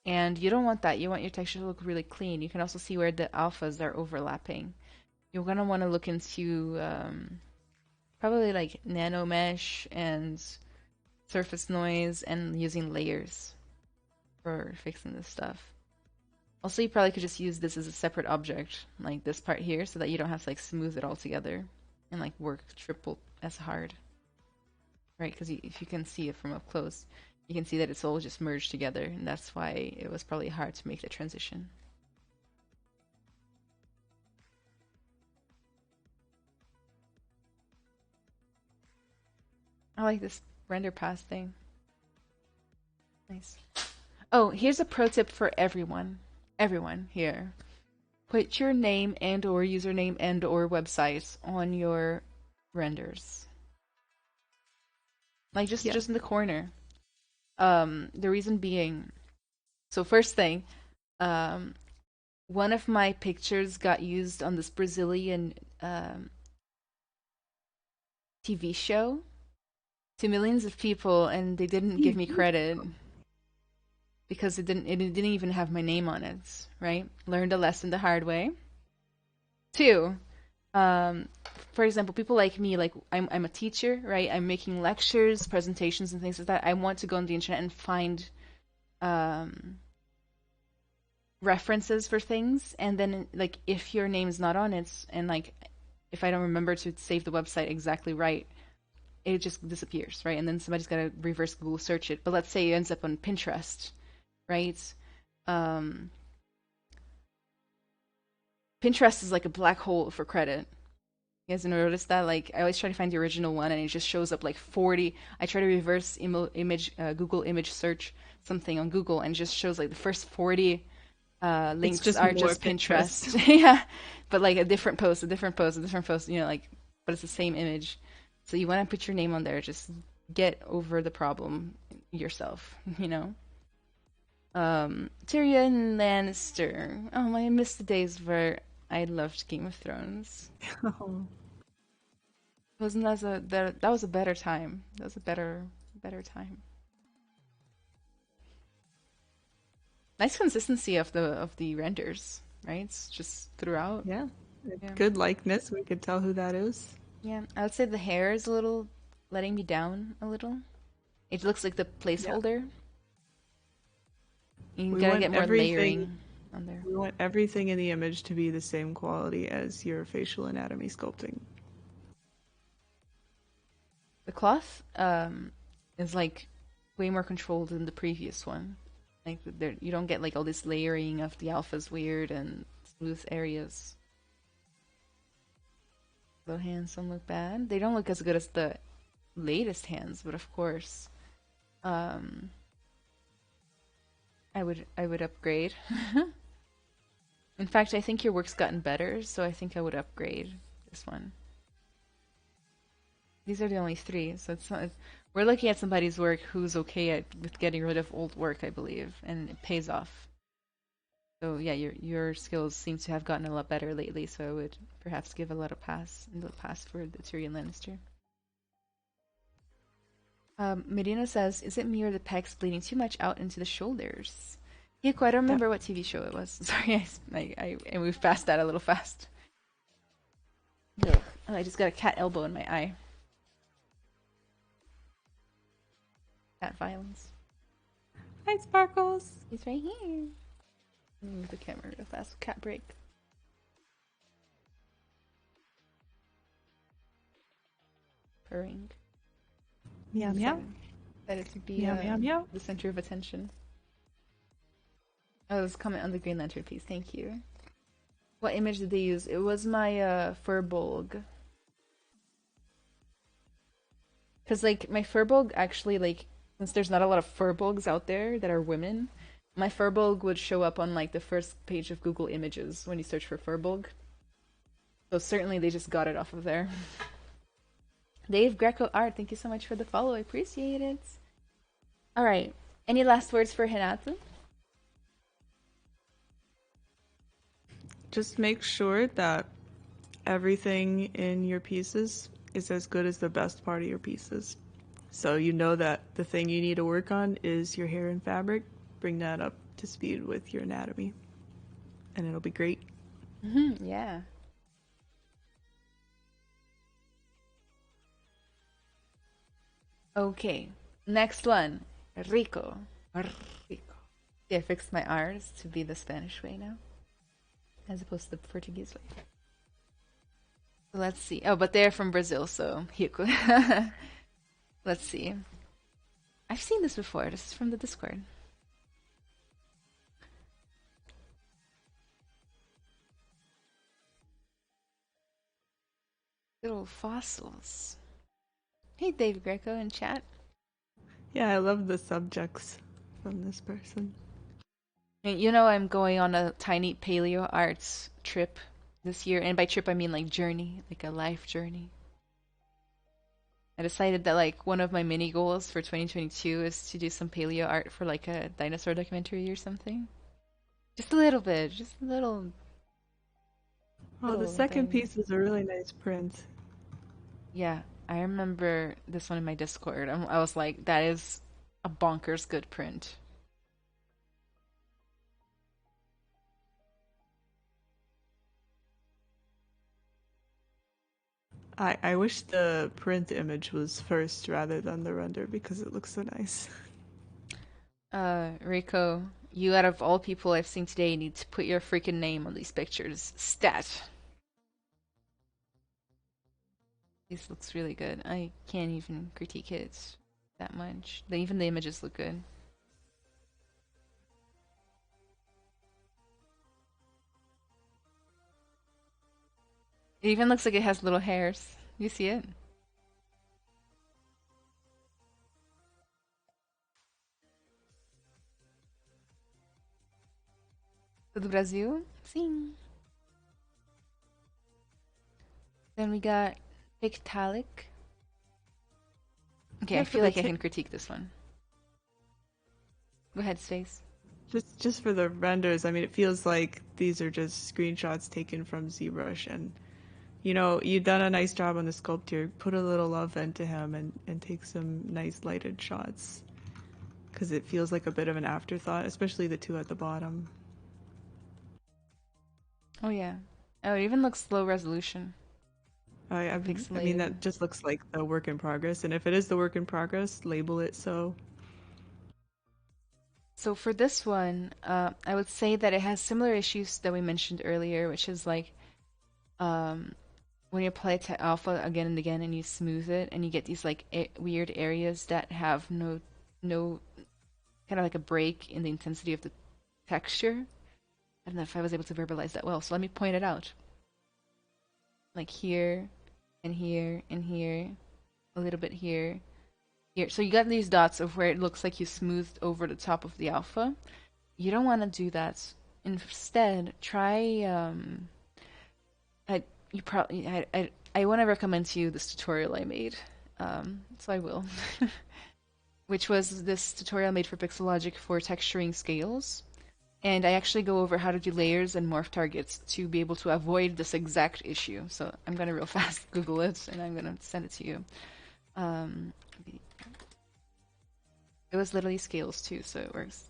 And you don't want that. You want your texture to look really clean. You can also see where the alphas are overlapping. You're going to want to look into probably like nano mesh and surface noise and using layers for fixing this stuff. Also, you probably could just use this as a separate object, like this part here, so that you don't have to like smooth it all together and like work triple as hard. Right, because if you can see it from up close. You can see that it's all just merged together, and that's why it was probably hard to make the transition. I like this render pass thing. Nice. Oh, here's a pro tip for everyone. Everyone here. Put your name and or username and or website on your renders. Like just in the corner. The reason being, so first thing, one of my pictures got used on this Brazilian TV show to millions of people, and they didn't give me credit because it didn't even have my name on it, right? Learned a lesson the hard way. 2, for example, people like me, like I'm a teacher, right? I'm making lectures, presentations, and things like that. I want to go on the internet and find references for things, and then like if your name's not on it, and like if I don't remember to save the website exactly right, it just disappears, right? And then somebody's got to reverse Google search it. But let's say it ends up on Pinterest, right? Pinterest is like a black hole for credit. You guys noticed that? Like, I always try to find the original one, and it just shows up like 40. I try to reverse image Google image search something on Google, and it just shows like the first 40 links are just Pinterest. Yeah, but like a different post, a different post, a different post. You know, like, but it's the same image. So you want to put your name on there. Just get over the problem yourself. You know. Tyrion Lannister. Oh, I miss the days where I loved Game of Thrones. Wasn't that was a better time? That was a better time. Nice consistency of the renders, right? It's just throughout. Yeah. Good likeness. We could tell who that is. Yeah, I would say the hair is a little letting me down a little. It looks like the placeholder. Yeah. You gotta get more layering on there. We want everything in the image to be the same quality as your facial anatomy sculpting. The cloth is like way more controlled than the previous one. Like you don't get like all this layering of the alpha's weird and smooth areas. The hands don't look bad. They don't look as good as the latest hands, but of course, I would upgrade. In fact, I think your work's gotten better, so I think I would upgrade this one. These are the only 3, so it's not. We're looking at somebody's work who's okay with getting rid of old work, I believe, and it pays off. So yeah, your skills seem to have gotten a lot better lately, so I would perhaps give a little pass for the Tyrion Lannister. Medina says, "Is it me or the pecs bleeding too much out into the shoulders?" Hiko, I don't remember what TV show it was. Sorry, I moved past that a little fast. Ugh. Oh, I just got a cat elbow in my eye. Cat violence. Hi, Sparkles. He's right here. Move the camera real fast. Cat break. Purring. Meow meow. That it would be the center of attention. Oh, there's a comment on the Green Lantern piece. Thank you. What image did they use? It was my Furbolg. Because like my Furbolg actually, like, since there's not a lot of Furbolgs out there that are women, my Furbolg would show up on like the first page of Google Images when you search for Furbolg. So certainly they just got it off of there. Dave Greco Art, thank you so much for the follow. I appreciate it. All right. Any last words for Hinata? Just make sure that everything in your pieces is as good as the best part of your pieces. So you know that the thing you need to work on is your hair and fabric. Bring that up to speed with your anatomy, and it'll be great. Yeah. Okay, next one. Rico. Yeah, I fixed my R's to be the Spanish way now, as opposed to the Portuguese way. So let's see. Oh, but they're from Brazil, so Rico. Let's see. I've seen this before. This is from the Discord. Little fossils. Hey, Dave Greco in chat. Yeah, I love the subjects from this person. And you know I'm going on a tiny paleo arts trip this year, and by trip I mean like journey, like a life journey. I decided that like one of my mini goals for 2022 is to do some paleo art for like a dinosaur documentary or something. Just a little bit, just a little. Oh, the Little second thing. piece is a really nice print. Yeah, I remember this one in my Discord. I was like, that is a bonkers good print. I wish the print image was first rather than the render because it looks so nice. Rico, you out of all people I've seen today need to put your freaking name on these pictures. Stat. This looks really good. I can't even critique it that much. Even the images look good. It even looks like it has little hairs. You see it? Do Brasil? Sim. Then we got Pictalic. Okay, Yeah, I for feel the like I can critique this one. Go ahead, Space. just for the renders, I mean, it feels like these are just screenshots taken from Zbrush, and you know, you've done a nice job on the sculpt here. Put a little love into him and take some nice lighted shots because it feels like a bit of an afterthought, especially the two at the bottom. Oh yeah. Oh, it even looks low resolution. I mean, Pixelated. that just looks like the work in progress, and if it is the work in progress, label it so. So for this one, I would say that it has similar issues that we mentioned earlier, which is like um, when you apply it to alpha again and again and you smooth it and you get these like weird areas that have no kind of like a break in the intensity of the texture. I don't know if I was able to verbalize that well, so let me point it out. Like here and here and here, a little bit here, here. So you got these dots of where it looks like you smoothed over the top of the alpha. You don't want to do that. Instead, try I you probably I want to recommend to you this tutorial I made. So I will. Which was this tutorial made for Pixelogic for texturing scales. And I actually go over how to do layers and morph targets to be able to avoid this exact issue. So I'm going to real fast Google it and I'm going to send it to you. Um, it was literally scales too, so it works.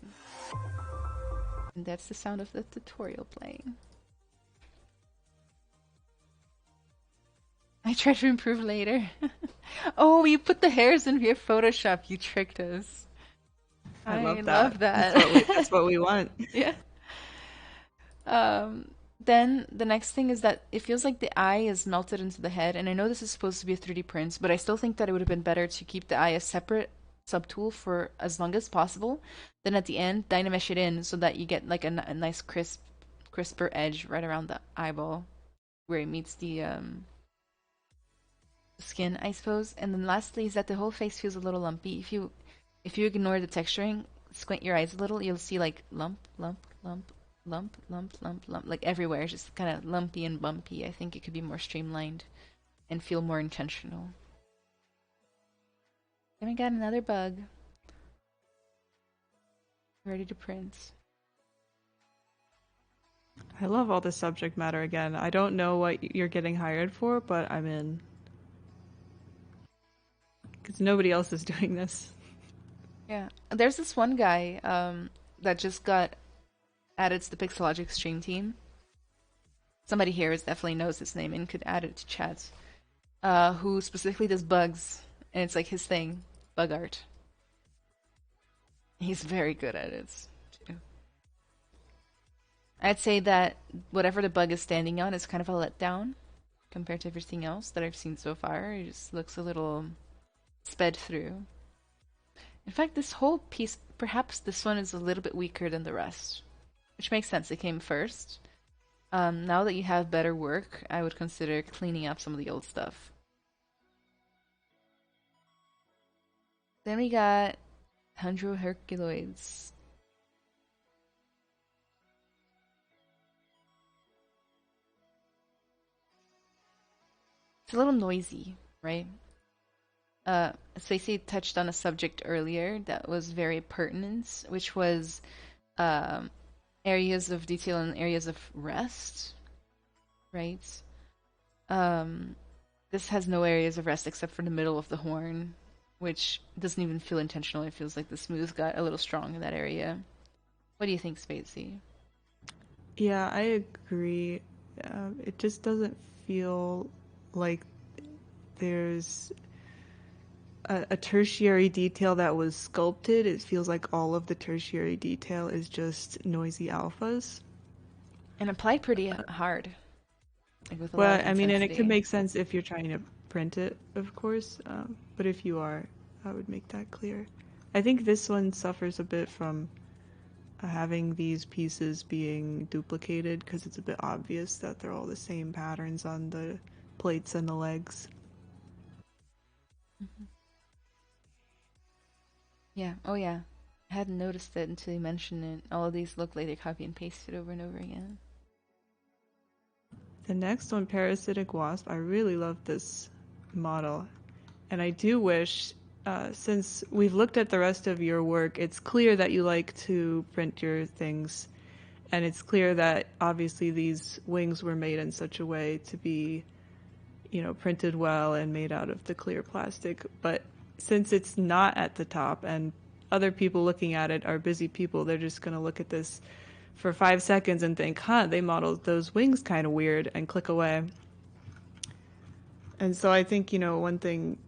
And that's the sound of the tutorial playing. I try to improve later. Oh, you put the hairs in your Photoshop. You tricked us. I love love that. that. That's what we want. Yeah. Then the next thing is that it feels like the eye is melted into the head, and I know this is supposed to be a 3D print, but I still think that it would have been better to keep the eye a separate subtool for as long as possible. Then at the end, dynamesh it in so that you get like a nice crisper edge right around the eyeball where it meets the skin, I suppose. And then lastly is that the whole face feels a little lumpy. If you ignore the texturing, squint your eyes a little, you'll see like lump, lump, lump, lump, lump, lump, lump, like everywhere, just kind of lumpy and bumpy. I think it could be more streamlined and feel more intentional. Then we got another bug. Ready to print. I love all the subject matter again. I don't know what you're getting hired for, but I'm in. Because nobody else is doing this. Yeah. There's this one guy that just got added to the Pixelogic stream team. Somebody here is definitely knows his name and could add it to chat. Who specifically does bugs, and it's like his thing, bug art. He's very good at it too. I'd say that whatever the bug is standing on is kind of a letdown compared to everything else that I've seen so far. It just looks a little sped through. In fact, this whole piece, perhaps this one is a little bit weaker than the rest, which makes sense. It came first. Now that you have better work, I would consider cleaning up some of the old stuff. Then we got Herculoids. It's a little noisy, right? Stacey touched on a subject earlier that was very pertinent, which was areas of detail and areas of rest, right? This has no areas of rest except for the middle of the horn, which doesn't even feel intentional. It feels like the smooth got a little strong in that area. What do you think, Spacey? Yeah, I agree. It just doesn't feel like there's a tertiary detail that was sculpted. It feels like all of the tertiary detail is just noisy alphas. And applied pretty hard, like with a lot Well, of I mean, and it could intensity. make sense if you're trying to print it, of course. But if you are, I would make that clear. I think this one suffers a bit from having these pieces being duplicated because it's a bit obvious that they're all the same patterns on the plates and the legs. Mm-hmm. Yeah. Oh, yeah. I hadn't noticed it until you mentioned it. All of these look like they copy and pasted over and over again. The next one, Parasitic Wasp, I really love this model. And I do wish, since we've looked at the rest of your work, it's clear that you like to print your things. And it's clear that obviously these wings were made in such a way to be, printed well and made out of the clear plastic. But since it's not at the top and other people looking at it are busy people, they're just going to look at this for 5 seconds and think, they modeled those wings kind of weird, and click away. And so I think, one thing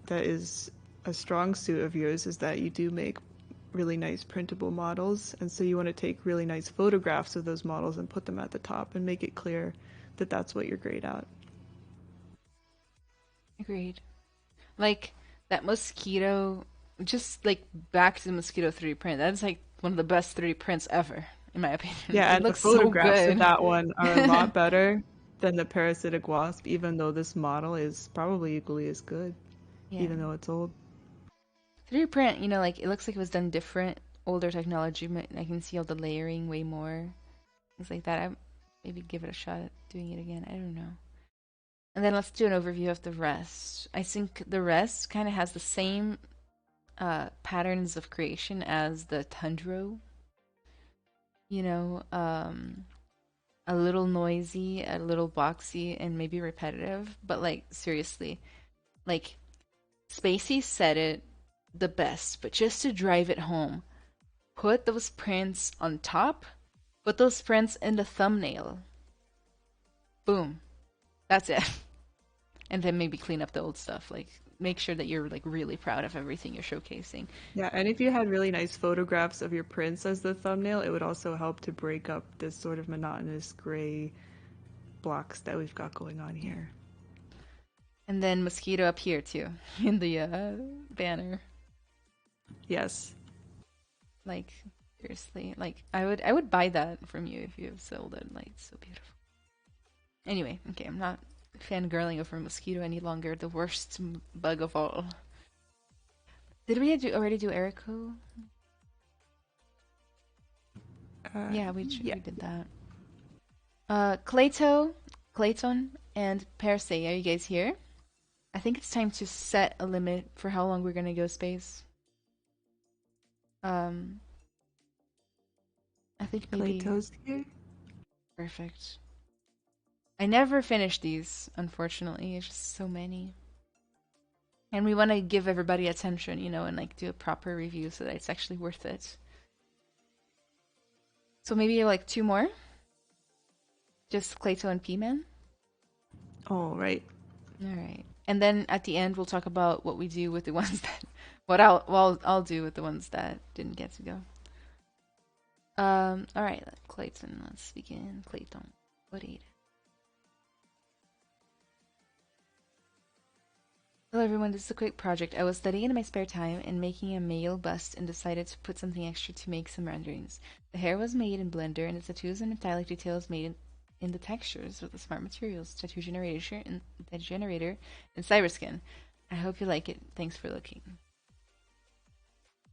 that is a strong suit of yours is that you do make really nice printable models. And so you want to take really nice photographs of those models and put them at the top and make it clear that that's what you're great at. Agreed. Like that mosquito, just like back to the mosquito 3D print. That's like one of the best 3D prints ever, in my opinion. Yeah, It and the looks so photographs of good. that one are a lot better than the parasitic wasp, even though this model is probably equally as good, Yeah. even though it's old. 3D print, like it looks like it was done different, older technology. I can see all the layering way more, things like that. I maybe give it a shot at doing it again. I don't know. And then let's do an overview of the rest. I think the rest kind of has the same patterns of creation as the Tundro. A little noisy, a little boxy, and maybe repetitive. But like seriously, like Spacey said it the best. But just to drive it home, put those prints on top. Put those prints in the thumbnail. Boom. That's it. And then maybe clean up the old stuff. Like make sure that you're like really proud of everything you're showcasing. Yeah, and if you had really nice photographs of your prints as the thumbnail, it would also help to break up this sort of monotonous gray blocks that we've got going on here. And then mosquito up here too, in the banner. Yes. Like seriously, like I would buy that from you if you sold it. Like it's so beautiful. Anyway, okay, I'm not fangirling over mosquito any longer. The worst bug of all. Did we already do Erico? Yeah, we did that. Clayton, and Persei, are you guys here? I think it's time to set a limit for how long we're gonna go space. I think maybe Clayto's here. Perfect. I never finish these, unfortunately. It's just so many. And we want to give everybody attention, and like do a proper review so that it's actually worth it. So maybe like 2 more? Just Clayto and P-Man? All right. All right. And then at the end we'll talk about what we do with the ones that I'll do with the ones that didn't get to go. All right, Clayton, let's begin. Clayton, what ate? Hello everyone, this is a quick project. I was studying in my spare time and making a male bust and decided to put something extra to make some renderings. The hair was made in Blender and the tattoos and metallic details made in the textures with the smart materials, tattoo generator and Cyberskin. I hope you like it. Thanks for looking.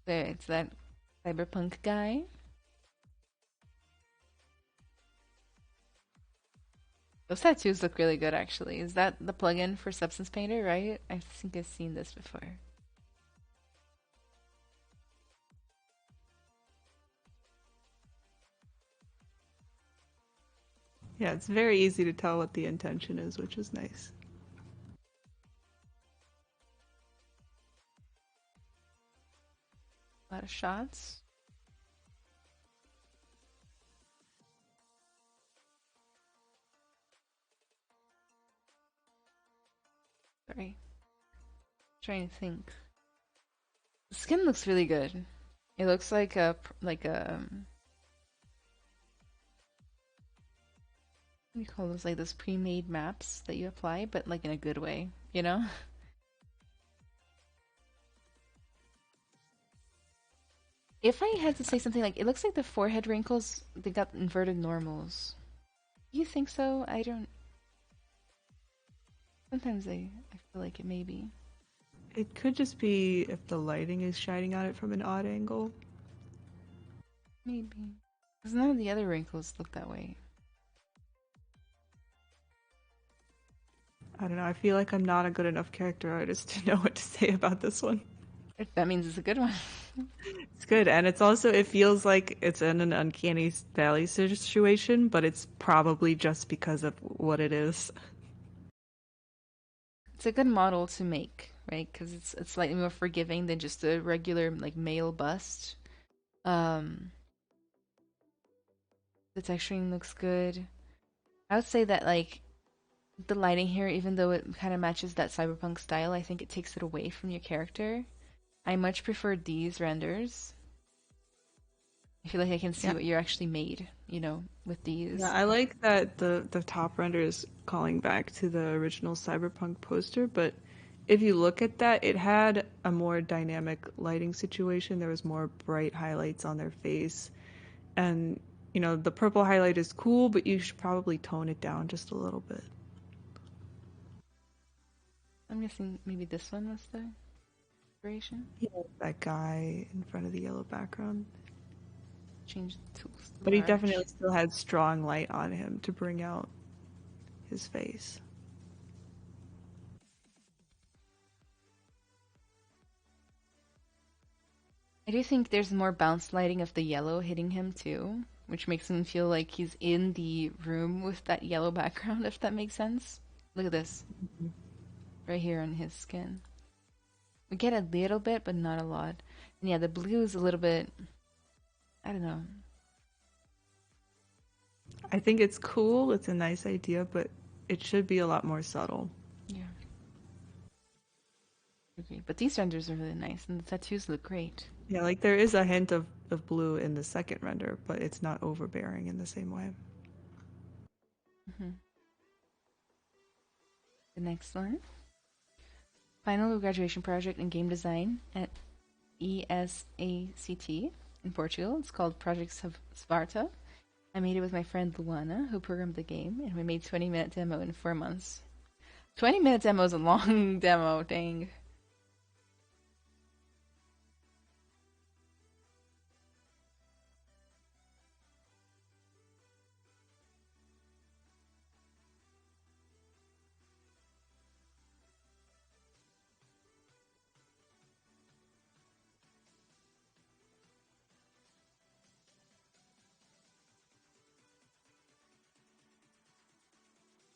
There, it's that cyberpunk guy. Those tattoos look really good, actually. Is that the plugin for Substance Painter, right? I think I've seen this before. Yeah, it's very easy to tell what the intention is, which is nice. A lot of shots. Sorry. Trying to think. The skin looks really good. It looks like a what do you call those? Like those pre-made maps that you apply, but like in a good way, you know? If I had to say something, like it looks like the forehead wrinkles, they got inverted normals. Do you think so? I don't. Sometimes I feel like it may be. It could just be if the lighting is shining on it from an odd angle. Maybe. Because none of the other wrinkles look that way. I don't know. I feel like I'm not a good enough character artist to know what to say about this one. That means it's a good one. It's good, and it's also, it feels like it's in an uncanny valley situation, but it's probably just because of what it is. It's a good model to make, right? Because it's slightly more forgiving than just a regular like male bust. The texturing looks good. I would say that like the lighting here, even though it kind of matches that cyberpunk style, I think it takes it away from your character. I much prefer these renders. I feel like I can see what you're actually made, you know, with these. Yeah, I like that the top render is calling back to the original cyberpunk poster, but if you look at that, it had a more dynamic lighting situation. There was more bright highlights on their face. And, you know, the purple highlight is cool, but you should probably tone it down just a little bit. I'm guessing maybe this one was the inspiration. Yeah, that guy in front of the yellow background. Change the tools. But he definitely still had strong light on him to bring out his face. I do think there's more bounce lighting of the yellow hitting him too, which makes him feel like he's in the room with that yellow background, if that makes sense. Look at this. Right here on his skin. We get a little bit, but not a lot. And yeah, the blue is a little bit, I don't know. I think it's cool, it's a nice idea, but it should be a lot more subtle. Yeah. Okay, but these renders are really nice, and the tattoos look great. Yeah, like there is a hint of blue in the second render, but it's not overbearing in the same way. The next one. Final graduation project in game design at ESACT in Portugal. It's called Project Sparta. I made it with my friend Luana, who programmed the game, and we made 20-minute demo in 4 months. 20-minute demo is a long demo, dang.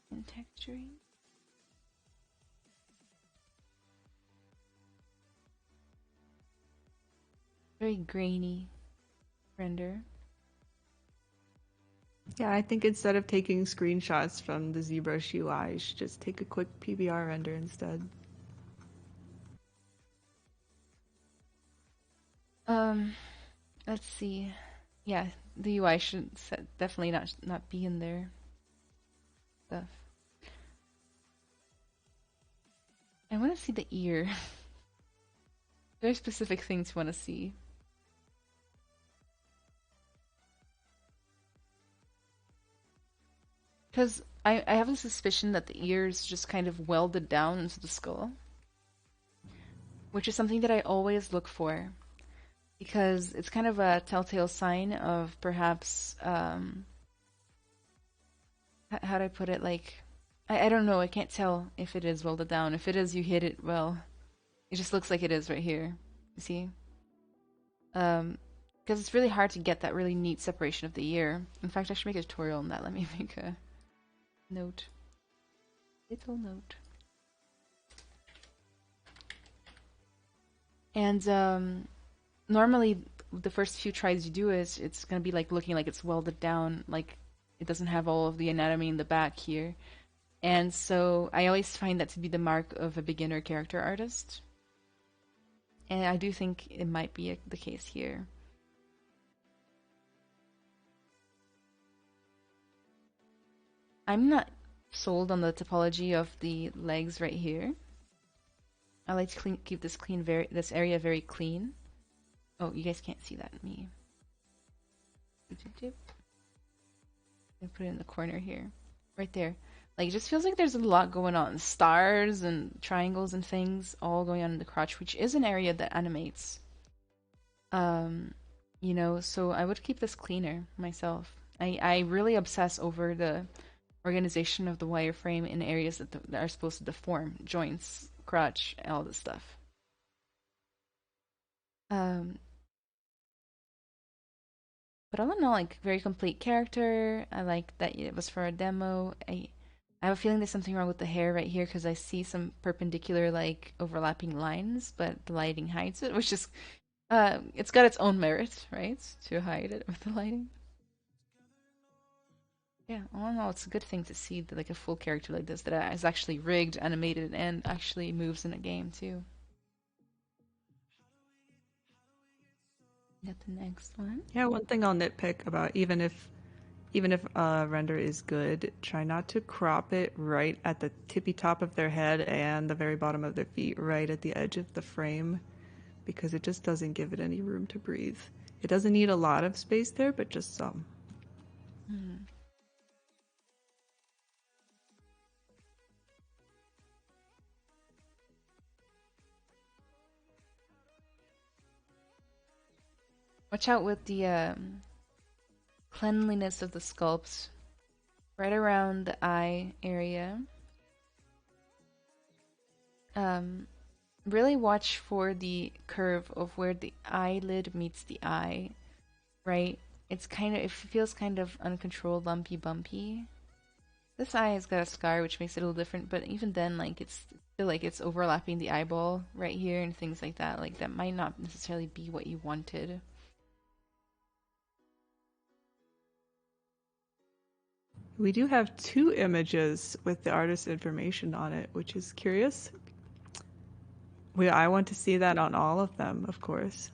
And texturing. Very grainy render. Yeah, I think instead of taking screenshots from the Zbrush UI, you should just take a quick PBR render instead. Let's see. Yeah, the UI should definitely not be in there. Stuff. I want to see the ear. Very specific things you want to see. Because I have a suspicion that the ears just kind of welded down into the skull, which is something that I always look for because it's kind of a telltale sign of perhaps how do I put it? Like I don't know. I can't tell if it is welded down. If it is, you hit it well. It just looks like it is right here. You see? Because it's really hard to get that really neat separation of the ear. In fact, I should make a tutorial on that. Let me make a note. Little note. And normally the first few tries you do is it's gonna be like looking like it's welded down, like it doesn't have all of the anatomy in the back here. And so I always find that to be the mark of a beginner character artist. And I do think it might be the case here. I'm not sold on the topology of the legs right here. I like to keep this this area very clean. Oh, you guys can't see that in me. I put it in the corner here, right there. Like, it just feels like there's a lot going on. Stars and triangles and things all going on in the crotch, which is an area that animates. You know, so I would keep this cleaner myself. I really obsess over the organization of the wireframe in areas that are supposed to deform, joints, crotch, all this stuff. But all in all, like, very complete character. I like that it was for a demo. I have a feeling there's something wrong with the hair right here because I see some perpendicular, like, overlapping lines, but the lighting hides it, which is, it's got its own merit, right? To hide it with the lighting. Yeah, all in all, it's a good thing to see that, like, a full character like this that is actually rigged, animated, and actually moves in a game too. Got the next one. Yeah, one thing I'll nitpick about, even if render is good, try not to crop it right at the tippy top of their head and the very bottom of their feet, right at the edge of the frame, because it just doesn't give it any room to breathe. It doesn't need a lot of space there, but just some. Watch out with the cleanliness of the sculpts right around the eye area. Really watch for the curve of where the eyelid meets the eye, right? It feels kind of uncontrolled, lumpy, bumpy. This eye has got a scar, which makes it a little different, but even then, like, it's still like it's overlapping the eyeball right here and things like that. Like, that might not necessarily be what you wanted. We do have 2 images with the artist's information on it, which is curious. I want to see that on all of them, of course.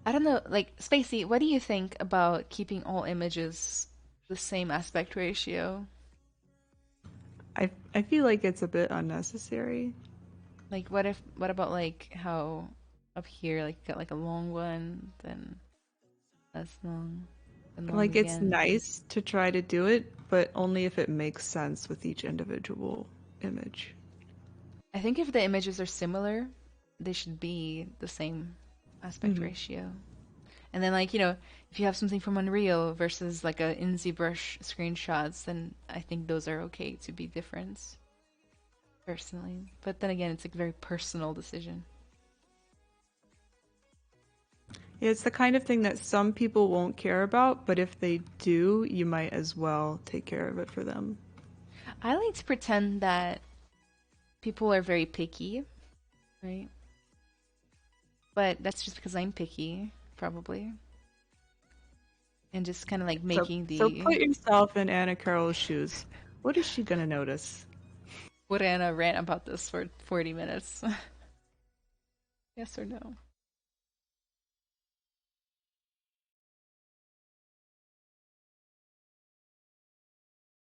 I don't know, like, Spacey, what do you think about keeping all images the same aspect ratio? I feel like it's a bit unnecessary. Like, what about, like, how up here, like, got, like, a long one, then less long, then long Like, it's again? nice to try to do it, but only if it makes sense with each individual image. I think if the images are similar, they should be the same aspect ratio. And then, like, you know, if you have something from Unreal versus like a in Zbrush screenshots, then I think those are okay to be different, personally. But then again, it's a very personal decision. It's the kind of thing that some people won't care about, but if they do, you might as well take care of it for them. I like to pretend that people are very picky, right? But that's just because I'm picky, probably. And just kind of like making So put yourself in Anna Carroll's shoes. What is she gonna notice? Would Anna rant about this for 40 minutes? Yes or no?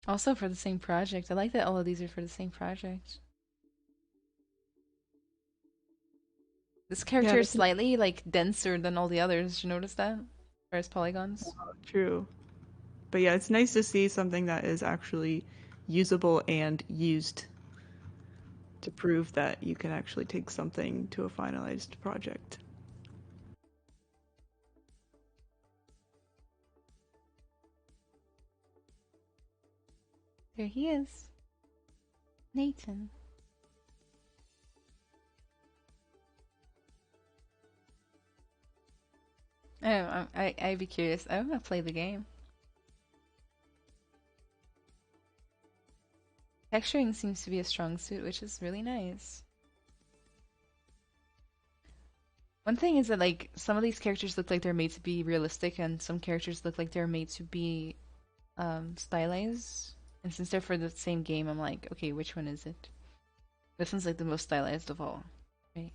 Also for the same project. I like that all of these are for the same project. This Yeah, character is slightly like denser than all the others. Did you notice that? As far as polygons. true. But yeah, it's nice to see something that is actually usable and used to prove that you can actually take something to a finalized project. There he is, Nathan. Oh, I'd be curious. I want to play the game. Texturing seems to be a strong suit, which is really nice. One thing is that like some of these characters look like they're made to be realistic, and some characters look like they're made to be stylized. And since they're for the same game, I'm like, okay, which one is it? This one's like the most stylized of all, right?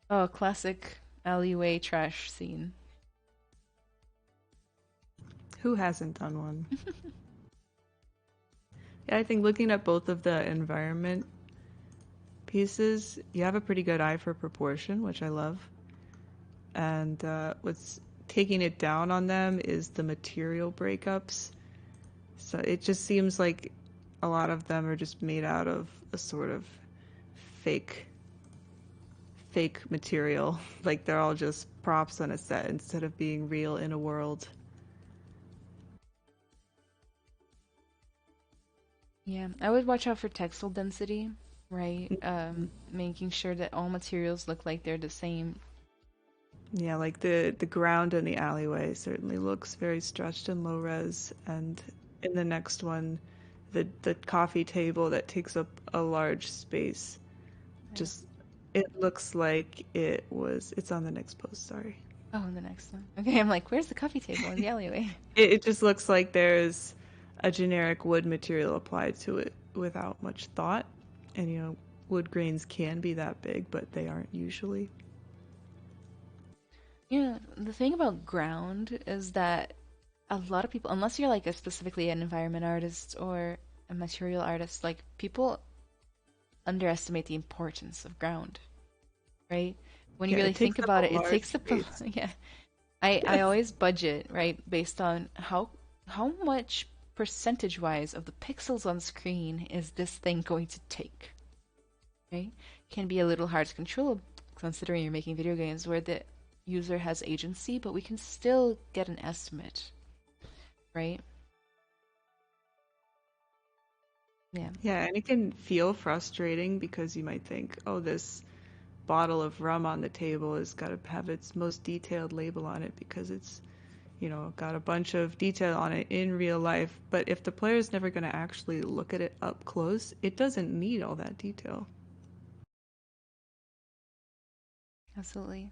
Oh, classic alleyway trash scene. Who hasn't done one? Yeah, I think looking at both of the environment pieces, you have a pretty good eye for proportion, which I love. And what's taking it down on them is the material breakups. So it just seems like a lot of them are just made out of a sort of fake material. Like they're all just props on a set instead of being real in a world. Yeah, I would watch out for textile density, right? Making sure that all materials look like they're the same. Yeah, like the ground in the alleyway certainly looks very stretched and low res, and in the next one, the coffee table that takes up a large space, just it looks like it's on the next post, sorry. Oh, the next one. Okay, I'm like, where's the coffee table in the alleyway? It just looks like there's a generic wood material applied to it without much thought. And wood grains can be that big, but they aren't usually. Yeah, the thing about ground is that a lot of people, unless you're like specifically an environment artist or a material artist, like people underestimate the importance of ground, right? When you Yeah, really it takes think up about a it, it large takes the space. yeah. I Yes. always budget, right, based on how much percentage wise of the pixels on screen is this thing going to take, right? Can be a little hard to control considering you're making video games where the user has agency, but we can still get an estimate, right? Yeah. Yeah, and it can feel frustrating because you might think, oh, this bottle of rum on the table has got to have its most detailed label on it because it's, got a bunch of detail on it in real life. But if the player's never going to actually look at it up close, it doesn't need all that detail. Absolutely.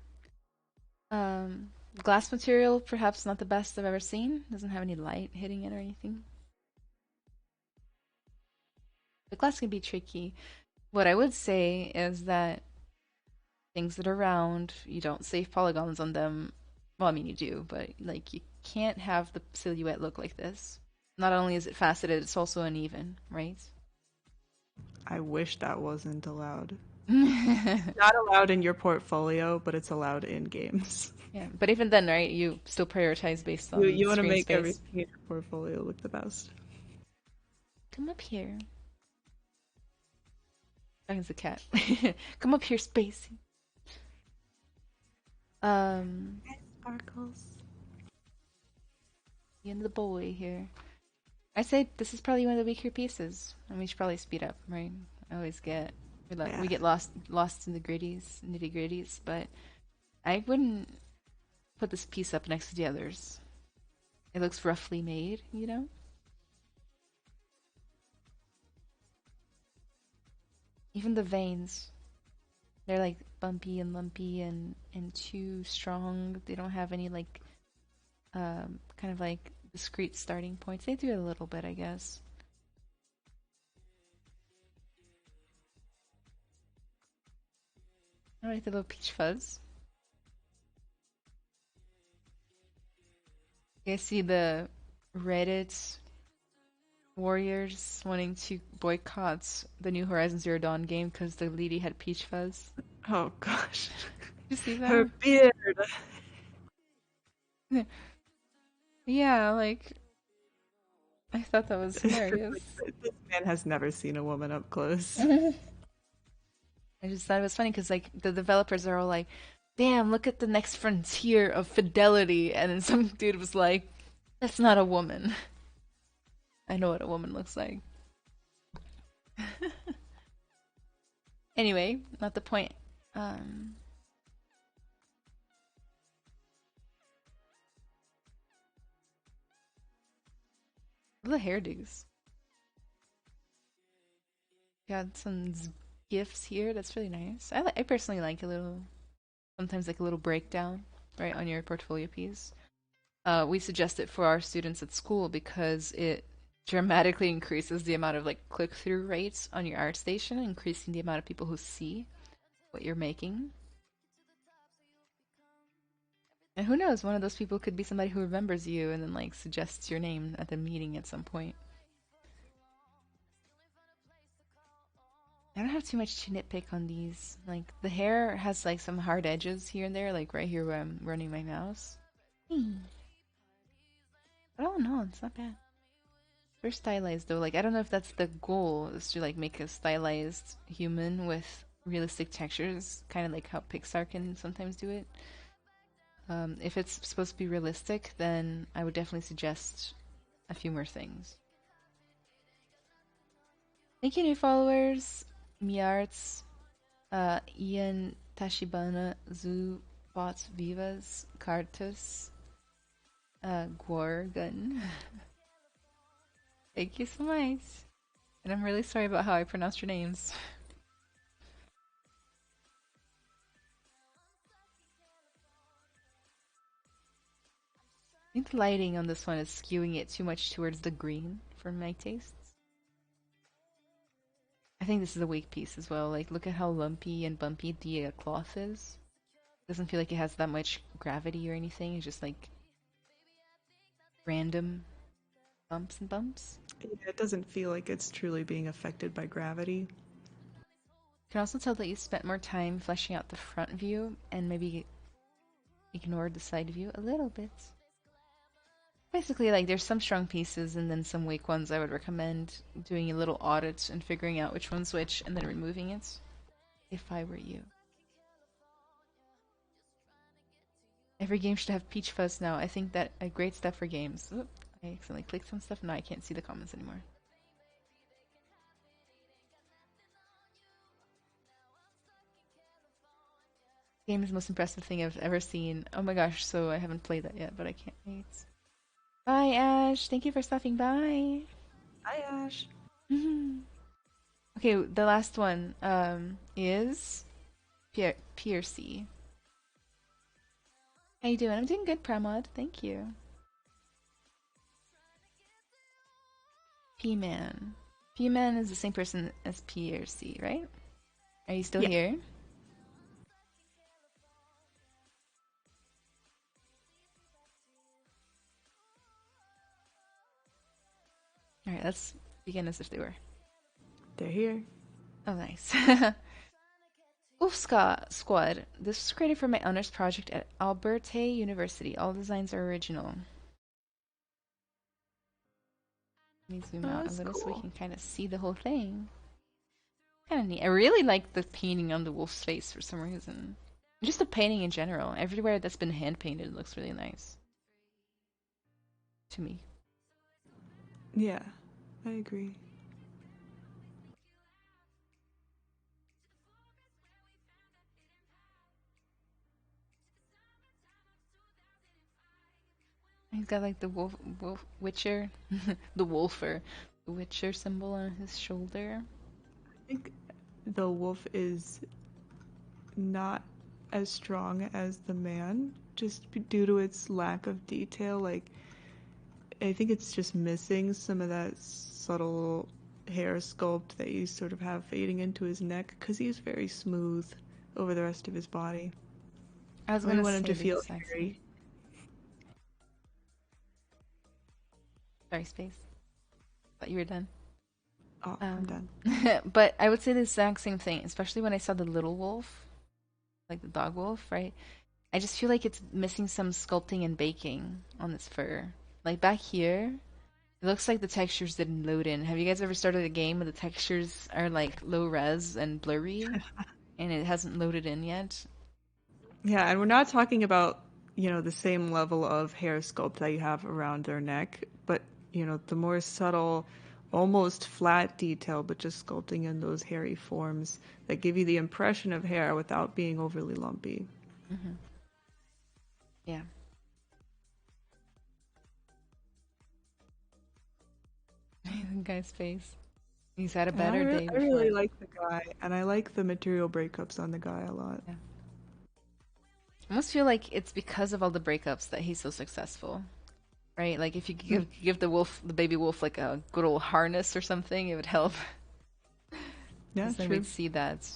Glass material, perhaps not the best I've ever seen. Doesn't have any light hitting it or anything. The glass can be tricky. What I would say is that things that are round, you don't save polygons on them. Well, I mean, you do, but like you can't have the silhouette look like this. Not only is it faceted, it's also uneven, right? I wish that wasn't allowed. Yeah, Not allowed in your portfolio, but it's allowed in games. but even then, right, you still prioritize based on You want to screen make space. everything in your portfolio look the best. Come up here. Dragon's a cat. Come up here, Spacey. Sparkles. And the boy here. I say this is probably one of the weaker pieces, and we should probably speed up, right? I always get Yeah. we get lost in the nitty gritties, but I wouldn't put this piece up next to the others. It looks roughly made, you know? Even the veins, they're like bumpy and lumpy and too strong. They don't have any like kind of like discrete starting points. They do a little bit, I guess. All right, the little peach fuzz. You guys see the Reddit warriors wanting to boycott the new Horizon Zero Dawn game because the lady had peach fuzz. Oh gosh. Did you see Her that? beard. Yeah, like I thought that was hilarious. Like, this man has never seen a woman up close. I just thought it was funny because like the developers are all like, "Damn, look at the next frontier of fidelity," and then some dude was like, "That's not a woman." I know what a woman looks like. Anyway, not the point. The hairdos. Got some gifts here. That's really nice. I personally like a little, sometimes like a little breakdown, right, on your portfolio piece. We suggest it for our students at school because it dramatically increases the amount of like click-through rates on your art station, increasing the amount of people who see what you're making. And who knows, one of those people could be somebody who remembers you and then like suggests your name at the meeting at some point. I don't have too much to nitpick on these. Like the hair has like some hard edges here and there, like right here where I'm running my mouse. But oh no, it's not bad. Very stylized though. Like I don't know if that's the goal, is to like make a stylized human with realistic textures, kind of like how Pixar can sometimes do it. If it's supposed to be realistic, then I would definitely suggest a few more things. Thank you, new followers. Miarts, Ian, Tashibana, Zoo, Bots, Vivas, Cartus, Gorgon. Thank you so much. And I'm really sorry about how I pronounced your names. I think the lighting on this one is skewing it too much towards the green for my tastes. I think this is a weak piece as well. Like, look at how lumpy and bumpy the cloth is. Doesn't feel like it has that much gravity or anything. It's just like random bumps and bumps. Yeah, it doesn't feel like it's truly being affected by gravity. You can also tell that you spent more time fleshing out the front view and maybe ignored the side view a little bit. Basically, like, there's some strong pieces and then some weak ones. I would recommend doing a little audit and figuring out which one's which and then removing it, if I were you. Every game should have peach fuzz now. I think that a great step for games. Oop, I accidentally clicked on stuff. Now I can't see the comments anymore. Game is the most impressive thing I've ever seen. Oh my gosh, so I haven't played that yet, but I can't wait. Bye, Ash. Thank you for stopping by. Hi, Ash. Okay, the last one is Piercy. How you doing? I'm doing good, Pramod. Thank you. P-Man. P-Man is the same person as Piercy, right? Are you still here? Alright, let's begin as if they were. They're here. Oh, nice. Ufska Squad. This was created for my honors project at Alberta University. All designs are original. Let me zoom out a little so we can kind of see the whole thing. Kind of neat. I really like the painting on the wolf's face for some reason. Just the painting in general. Everywhere that's been hand painted looks really nice. To me. Yeah, I agree. He's got like the wolf witcher, the wolfer, the witcher symbol on his shoulder. I think the wolf is not as strong as the man, just due to its lack of detail. Like, I think it's just missing some of that subtle hair sculpt that you sort of have fading into his neck, because he's very smooth over the rest of his body. I was gonna want him to say feel the exact hairy. same. Sorry, space. thought you were done. Oh, I'm done. But I would say the exact same thing, especially when I saw the little wolf, like the dog wolf, right? I just feel like it's missing some sculpting and baking on this fur. Like back here, it looks like the textures didn't load in. Have you guys ever started a game where the textures are like low res and blurry and it hasn't loaded in yet? Yeah, and we're not talking about, the same level of hair sculpt that you have around their neck, but, the more subtle, almost flat detail, but just sculpting in those hairy forms that give you the impression of hair without being overly lumpy. Hmm. Yeah. The guy's face. He's had a And better day I really before. like the guy, and I like the material breakups on the guy a lot. Yeah. I almost feel like it's because of all the breakups that he's so successful, right? Like if you give the wolf, the baby wolf, like a good old harness or something, it would help. Yeah, Because then true. we'd see that.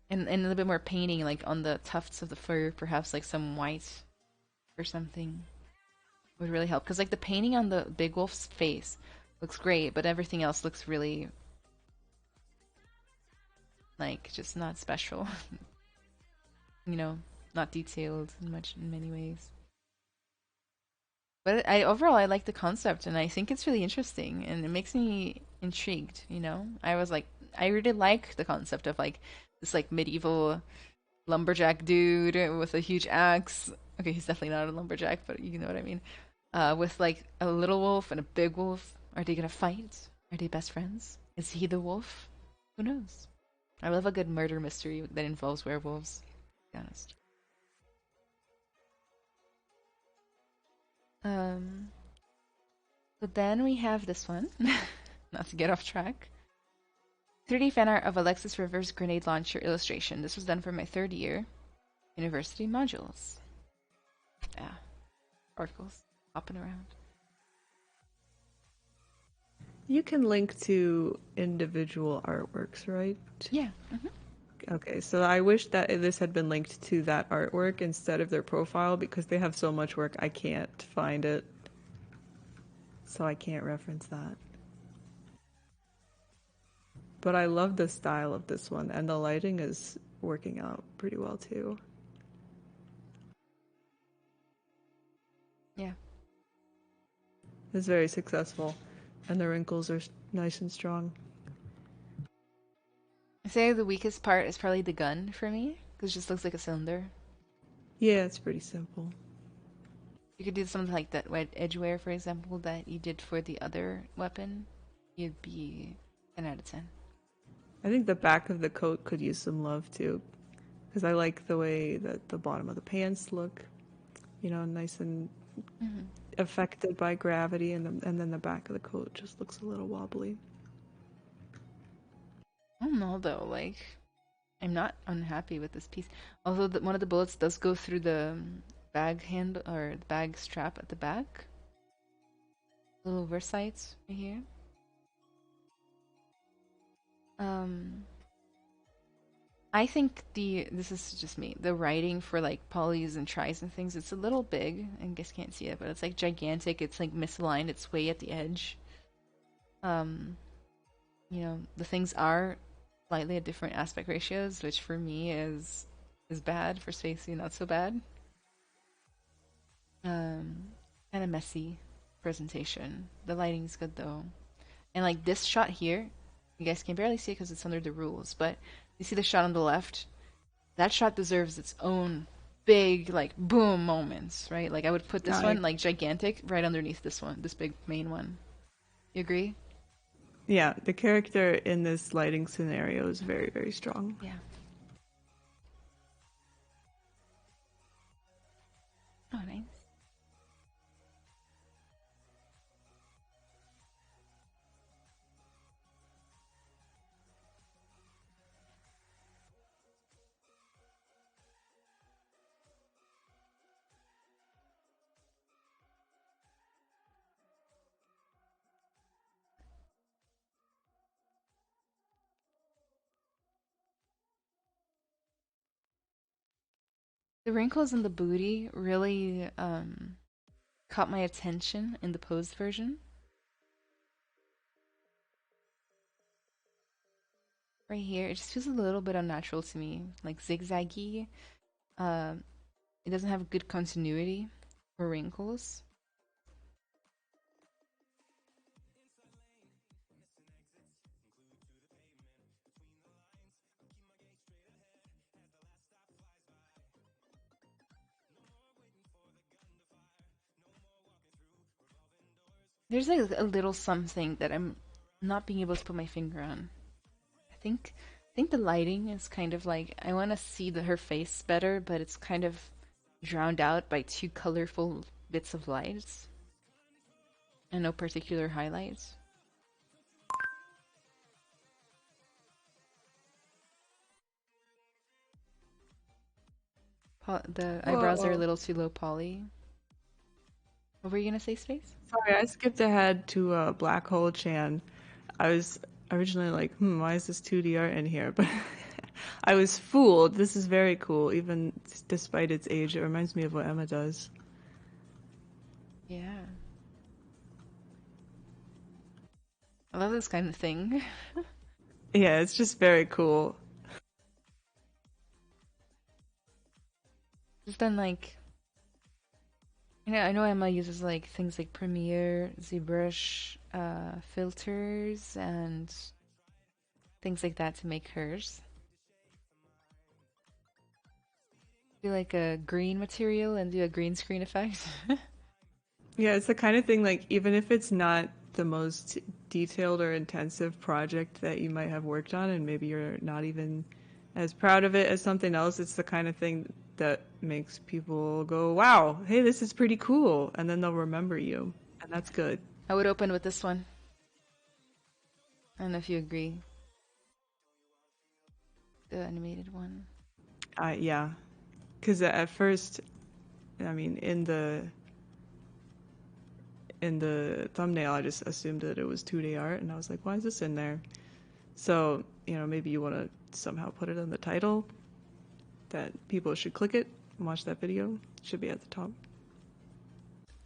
And a little bit more painting, like on the tufts of the fur, perhaps like some white or something would really help. Because like the painting on the big wolf's face looks great, but everything else looks really like just not special. you know, not detailed in much in many ways. But I overall I like the concept and I think it's really interesting and it makes me intrigued, you know? I was like I really like the concept of like this like medieval lumberjack dude with a huge axe. Okay, he's definitely not a lumberjack, but you know what I mean. With like a little wolf and a big wolf. Are they gonna fight? Are they best friends? Is he the wolf? Who knows? I love a good murder mystery that involves werewolves, to be honest. Um, but then we have this one, not to get off track. 3D fan art of Alexis River's grenade launcher illustration. This was done for my third year university modules. Yeah, articles hopping around. You can link to individual artworks, right? Yeah. Hmm. Okay, so I wish that this had been linked to that artwork instead of their profile because they have so much work I can't find it. So I can't reference that. But I love the style of this one, and the lighting is working out pretty well too. Yeah. It's very successful, and the wrinkles are nice and strong. I say the weakest part is probably the gun for me, because it just looks like a cylinder. Yeah, it's pretty simple. You could do something like that edge wear, for example, that you did for the other weapon. You'd be 10 out of 10. I think the back of the coat could use some love too, because I like the way that the bottom of the pants look, nice and Hmm. affected by gravity, and then the back of the coat just looks a little wobbly. I don't know though, like I'm not unhappy with this piece. Although one of the bullets does go through the bag handle or the bag strap at the back. Little oversight right here. Um, I think this is just me. The writing for like polys and tries and things, it's a little big. I guess you can't see it, but it's like gigantic. It's like misaligned. It's way at the edge. Um, the things are slightly at different aspect ratios, which for me is bad. For Spacey, not so bad. Um, kind of messy presentation. The lighting's good though, and like this shot here, you guys can barely see it because it's under the rules, but you see the shot on the left. That shot deserves its own big like boom moments, right? Like I would put this I, one like gigantic right underneath this one, this big main one. You agree? yeah, the character in this lighting scenario is very, very strong. Yeah. Oh, nice. The wrinkles in the booty really caught my attention in the posed version. right here, it just feels a little bit unnatural to me, like zigzaggy. Um, it doesn't have good continuity for wrinkles. There's like a little something that I'm not being able to put my finger on. I think the lighting is kind of like I want to see her face better, but it's kind of drowned out by two colorful bits of lights and no particular highlights. The eyebrows are a Whoa. little too low poly. What were you gonna say, Space? Sorry, I skipped ahead to Black Hole Chan. I was originally like, why is this 2D art in here? But I was fooled. This is very cool, even despite its age. It reminds me of what Emma does. Yeah. I love this kind of thing. Yeah, it's just very cool. Just done like I know Emma uses like things like Premiere, Zbrush, filters, and things like that to make hers. Do like a green material and do a green screen effect. Yeah, it's the kind of thing like even if it's not the most detailed or intensive project that you might have worked on, and maybe you're not even as proud of it as something else, it's the kind of thing that makes people go, wow, hey, this is pretty cool. And then they'll remember you. And that's good. I would open with this one. I don't know if you agree. The animated one. Yeah. Because at first, I mean, in the thumbnail, I just assumed that it was 2D art, and I was like, why is this in there? So, maybe you want to somehow put it in the title that people should click it and watch that video. It should be at the top.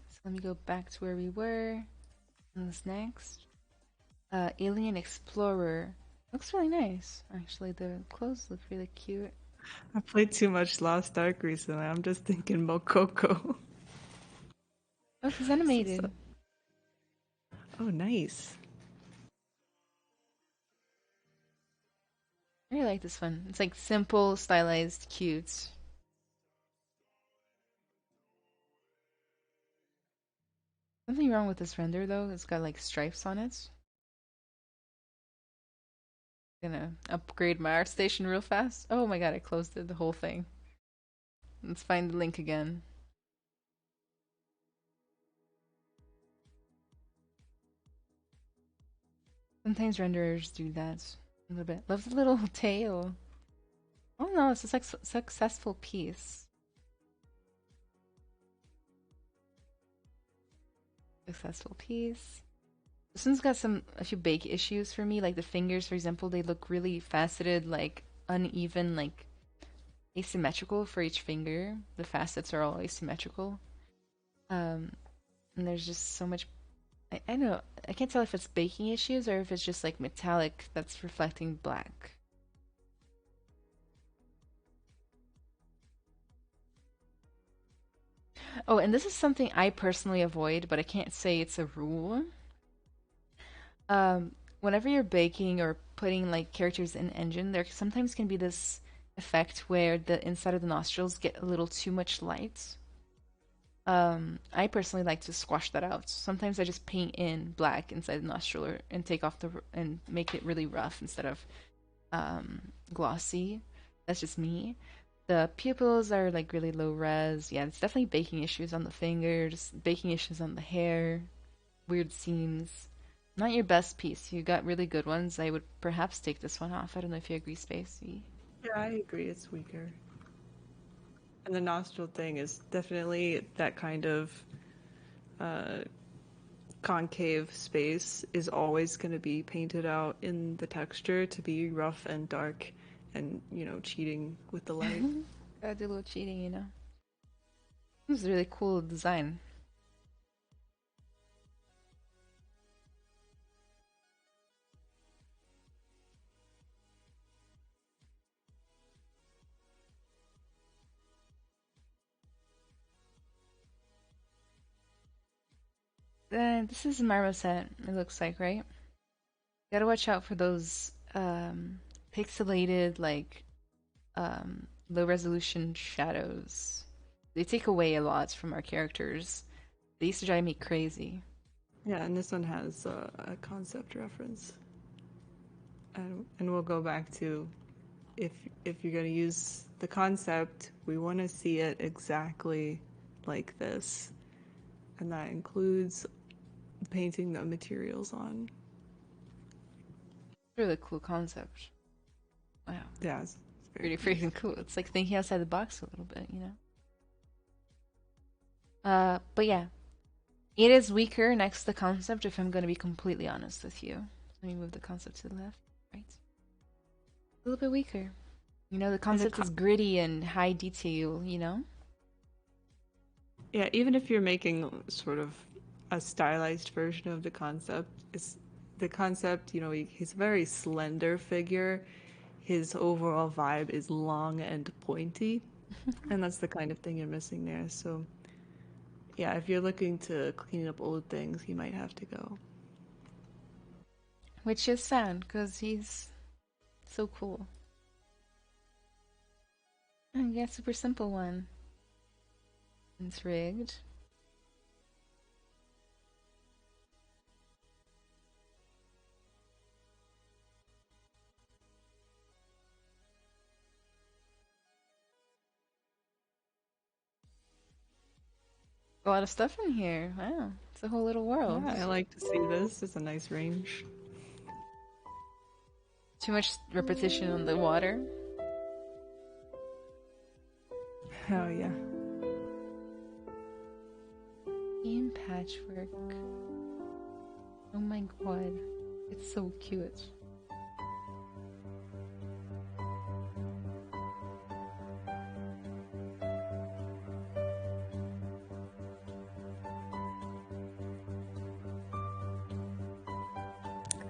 So let me go back to where we were. And this next. Alien Explorer. Looks really nice. Actually, the clothes look really cute. I played too much Lost Ark recently. I'm just thinking Mokoko. Oh, she's So- animated. oh, nice. I really like this one. It's like simple, stylized, cute. Something wrong with this render though. It's got like stripes on it. Gonna upgrade my art station real fast. Oh my god, I closed it, the whole thing. Let's find the link again. Sometimes renderers do that a little bit. Love the little tail. Oh no, it's a successful piece. Successful piece. This one's got a few bake issues for me. Like the fingers, for example, they look really faceted, like uneven, like asymmetrical for each finger. The facets are all asymmetrical. And there's just so much. I know. I can't tell if it's baking issues or if it's just like metallic that's reflecting black. Oh, and this is something I personally avoid, but I can't say it's a rule. Whenever you're baking or putting like characters in engine, there sometimes can be this effect where the inside of the nostrils get a little too much light. I personally like to squash that out. Sometimes I just paint in black inside the nostril and take off and make it really rough instead of glossy. That's just me. The pupils are like really low res. Yeah, it's definitely baking issues on the fingers, baking issues on the hair, weird seams. Not your best piece. You got really good ones. I would perhaps take this one off. I don't know if you agree, Spacey. Yeah, I agree. It's weaker. And the nostril thing is definitely that kind of uh, concave space is always going to be painted out in the texture to be rough and dark and, cheating with the light. Gotta do a little cheating, you know. This is a really cool design. This is Marmoset, it looks like, right? Gotta watch out for those pixelated, like, low resolution shadows. They take away a lot from our characters. They used to drive me crazy. Yeah, and this one has a concept reference. And we'll go back to if you're going to use the concept, we want to see it exactly like this. And that includes painting the materials on. Really cool concept. Wow. Yeah, it's Pretty freaking cool. It's like thinking outside the box a little bit, you know? But yeah. It is weaker next to the concept, if I'm going to be completely honest with you. Let me move the concept to the left. Right. A little bit weaker. You know, the concept is gritty and high detail, you know? Yeah, even if you're making sort of a stylized version of the concept, you know, he's a very slender figure. His overall vibe is long and pointy, and that's the kind of thing you're missing there. So, yeah, if you're looking to clean up old things, you might have to go. Which is sad, because he's so cool. And yeah, super simple one. It's rigged. A lot of stuff in here. Wow, it's a whole little world. Yeah, I like to see this. It's a nice range. Too much repetition on the water. Oh yeah. In patchwork. Oh my god, it's so cute.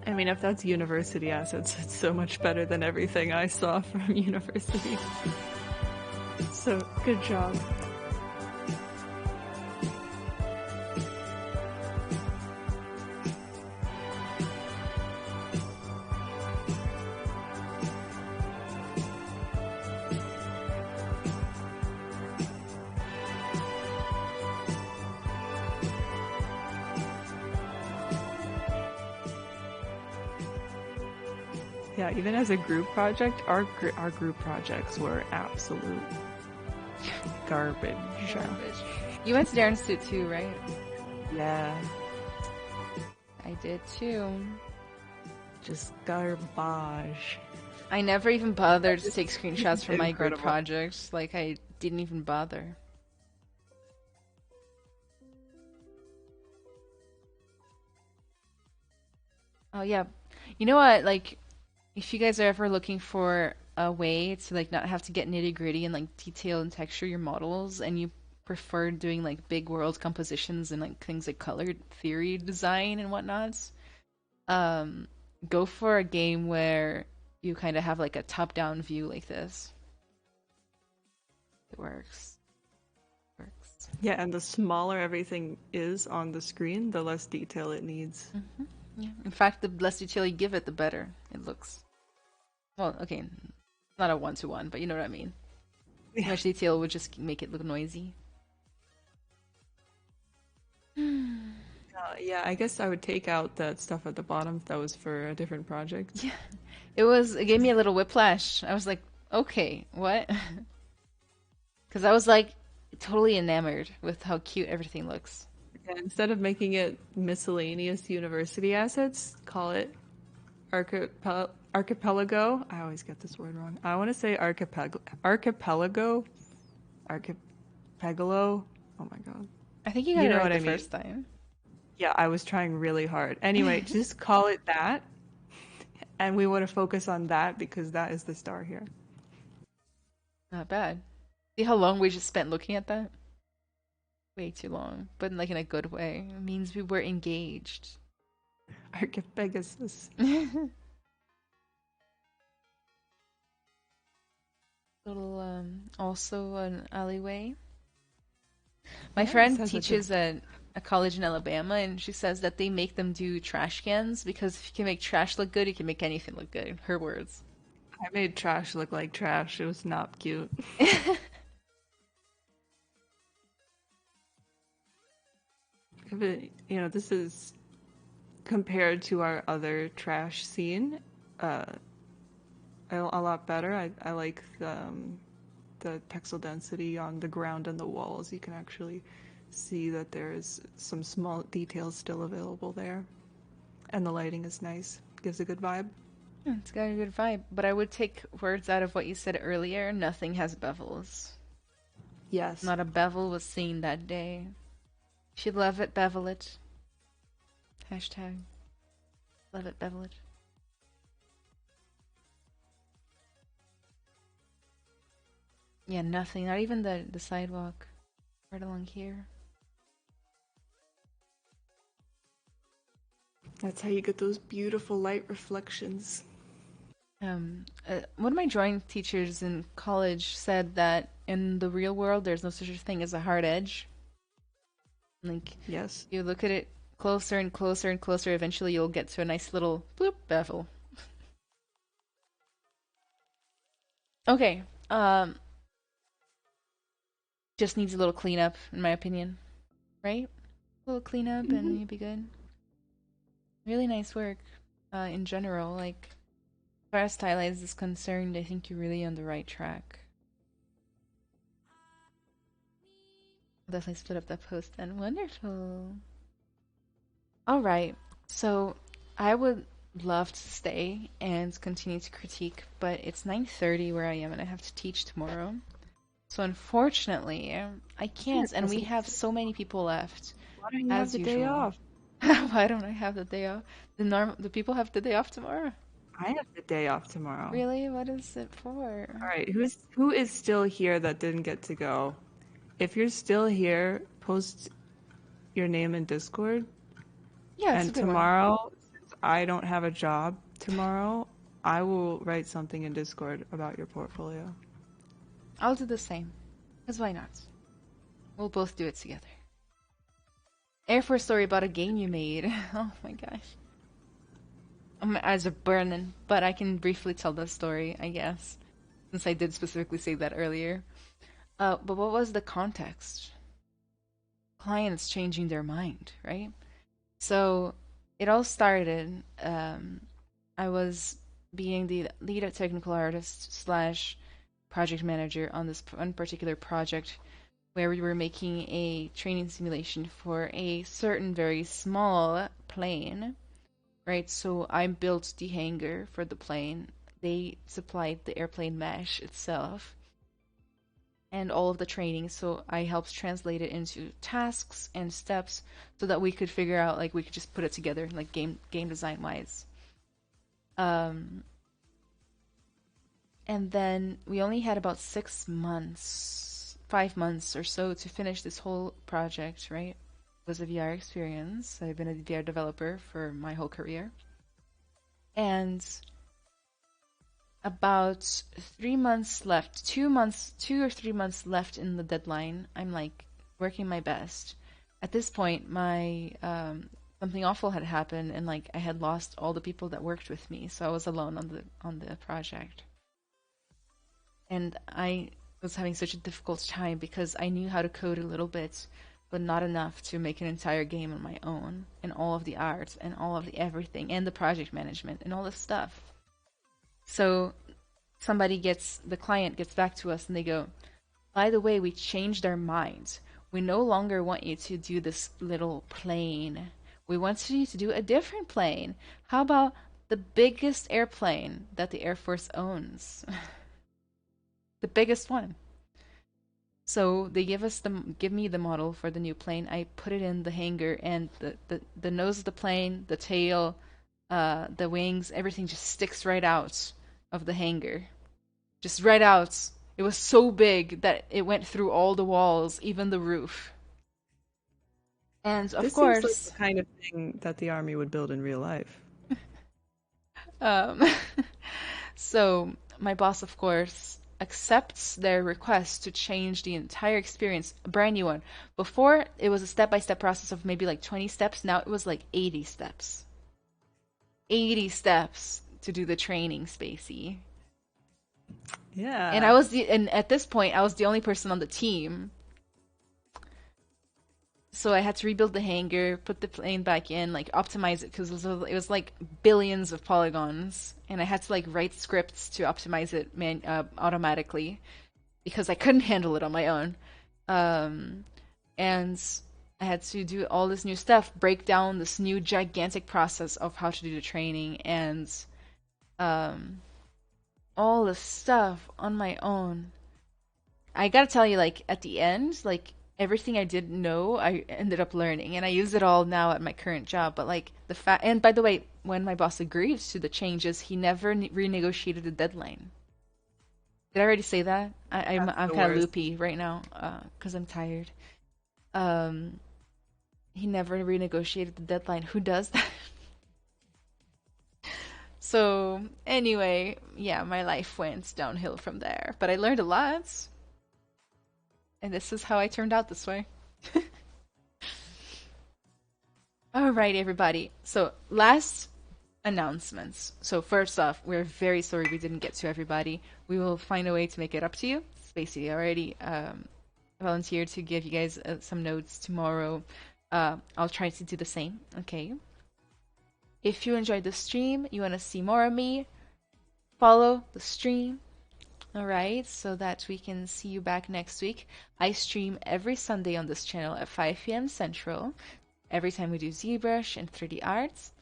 I mean, if that's university assets, it's so much better than everything I saw from university. So, good job. Yeah, even as a group project, our group projects were absolute garbage. You went to Darren Suit too, right? Yeah. I did too. Just garbage. I never even bothered to take screenshots from my group projects. Like, I didn't even bother. Oh yeah. You know what, like, if you guys are ever looking for a way to like not have to get nitty gritty and like detail and texture your models, and you prefer doing like big world compositions and like things like color theory design and whatnot, go for a game where you kind of have like a top-down view like this. It works. Works. Yeah, and the smaller everything is on the screen, the less detail it needs. Mm-hmm. Yeah. In fact, the less detail you give it, the better it looks. Well, okay, not a one-to-one, but you know what I mean. Too much detail would just make it look noisy. Yeah, I guess I would take out that stuff at the bottom if that was for a different project. Yeah, it gave me a little whiplash. I was like, okay, what? Because I was like totally enamored with how cute everything looks. Yeah, instead of making it miscellaneous university assets, call it archipelago. I always get this word wrong. I want to say archipelago. Archipelago. Oh my god. I think you got it right the first time. Yeah, I was trying really hard. Anyway, just call it that. And we want to focus on that because that is the star here. Not bad. See how long we just spent looking at that? Way too long, but like in a good way. It means we were engaged. Archipegasus. Little also an alleyway. My friend teaches at a college in Alabama, and she says that they make them do trash cans because if you can make trash look good, you can make anything look good. Her words. I made trash look like trash. It was not cute. But, this is compared to our other trash scene, uh, a lot better. I like the pixel density on the ground and the walls. You can actually see that there's some small details still available there. And the lighting is nice. Gives a good vibe. It's got a good vibe, but I would take words out of what you said earlier. Nothing has bevels. Yes. Not a bevel was seen that day. If you love it, bevel it. Hashtag love it, bevel it. Yeah, nothing. Not even the sidewalk. Right along here. That's how you get those beautiful light reflections. One of my drawing teachers in college said that in the real world, there's no such a thing as a hard edge. Like, Yes. you look at it closer and closer and closer, eventually you'll get to a nice little bloop bevel. Okay, just needs a little cleanup, in my opinion. Right? A little cleanup and you'll be good. Really nice work, in general. Like, as far as stylized is concerned, I think you're really on the right track. I'll definitely split up that post then. Wonderful. Alright, so I would love to stay and continue to critique, but it's 9:30 where I am and I have to teach tomorrow. So unfortunately, I can't, and we have so many people left. Why don't you as have the usual. day off? Why don't I have the day off? The people have the day off tomorrow. I have the day off tomorrow. Really? What is it for? All right, who is still here that didn't get to go? If you're still here, post your name in Discord. Yeah, it's And a good one. tomorrow, since I don't have a job tomorrow, I will write something in Discord about your portfolio. I'll do the same. Because why not? We'll both do it together. Air Force story about a game you made. Oh my gosh. My eyes are burning, but I can briefly tell the story, I guess, since I did specifically say that earlier. But what was the context? Clients changing their mind, right? So it all started. I was being the lead technical artist slash project manager on this one particular project where we were making a training simulation for a certain very small plane, right? So I built the hangar for the plane. They supplied the airplane mesh itself and all of the training. So I helped translate it into tasks and steps so that we could figure out, like, we could just put it together, like game design wise. And then we only had about 6 months, 5 months or so to finish this whole project, right? It was a VR experience. I've been a VR developer for my whole career. And about 3 months left, 2 or 3 months left in the deadline. I'm like working my best. At this point, my something awful had happened, and like I had lost all the people that worked with me, so I was alone on the project. And I was having such a difficult time because I knew how to code a little bit, but not enough to make an entire game on my own, and all of the art and all of the everything and the project management and all this stuff. So the client gets back to us and they go, by the way, we changed our minds. We no longer want you to do this little plane. We want you to do a different plane. How about the biggest airplane that the Air Force owns? The biggest one. So they give me the model for the new plane. I put it in the hangar, and the nose of the plane, the tail, the wings, everything just sticks right out of the hangar. Just right out. It was so big that it went through all the walls, even the roof. And of course, seems like the kind of thing that the army would build in real life. um, so my boss, of course, accepts their request to change the entire experience, a brand new one. Before, it was a step-by-step process of maybe like 20 steps. Now it was like 80 steps. 80 steps to do the training, Spacey. And Yeah. and at this point, I was the only person on the team. So I had to rebuild the hangar, put the plane back in, like optimize it because it was like billions of polygons, and I had to like write scripts to optimize it automatically because I couldn't handle it on my own. And I had to do all this new stuff, break down this new gigantic process of how to do the training, and all the stuff on my own. I gotta tell you, like at the end, like everything I didn't know, I ended up learning, and I use it all now at my current job. But like the fact, and by the way, when my boss agreed to the changes, he never renegotiated the deadline. Did I already say that? I'm kind of loopy right now because I'm tired. He never renegotiated the deadline. Who does that? So anyway, yeah, my life went downhill from there. But I learned a lot. And this is how I turned out this way. All right, everybody. So last announcements. So first off, we're very sorry we didn't get to everybody. We will find a way to make it up to you. Spacey already volunteered to give you guys some notes tomorrow. I'll try to do the same. Okay. If you enjoyed the stream, you want to see more of me, follow the stream. All right, so that we can see you back next week. I stream every Sunday on this channel at 5 p.m. Central, every time we do Zbrush and 3D arts.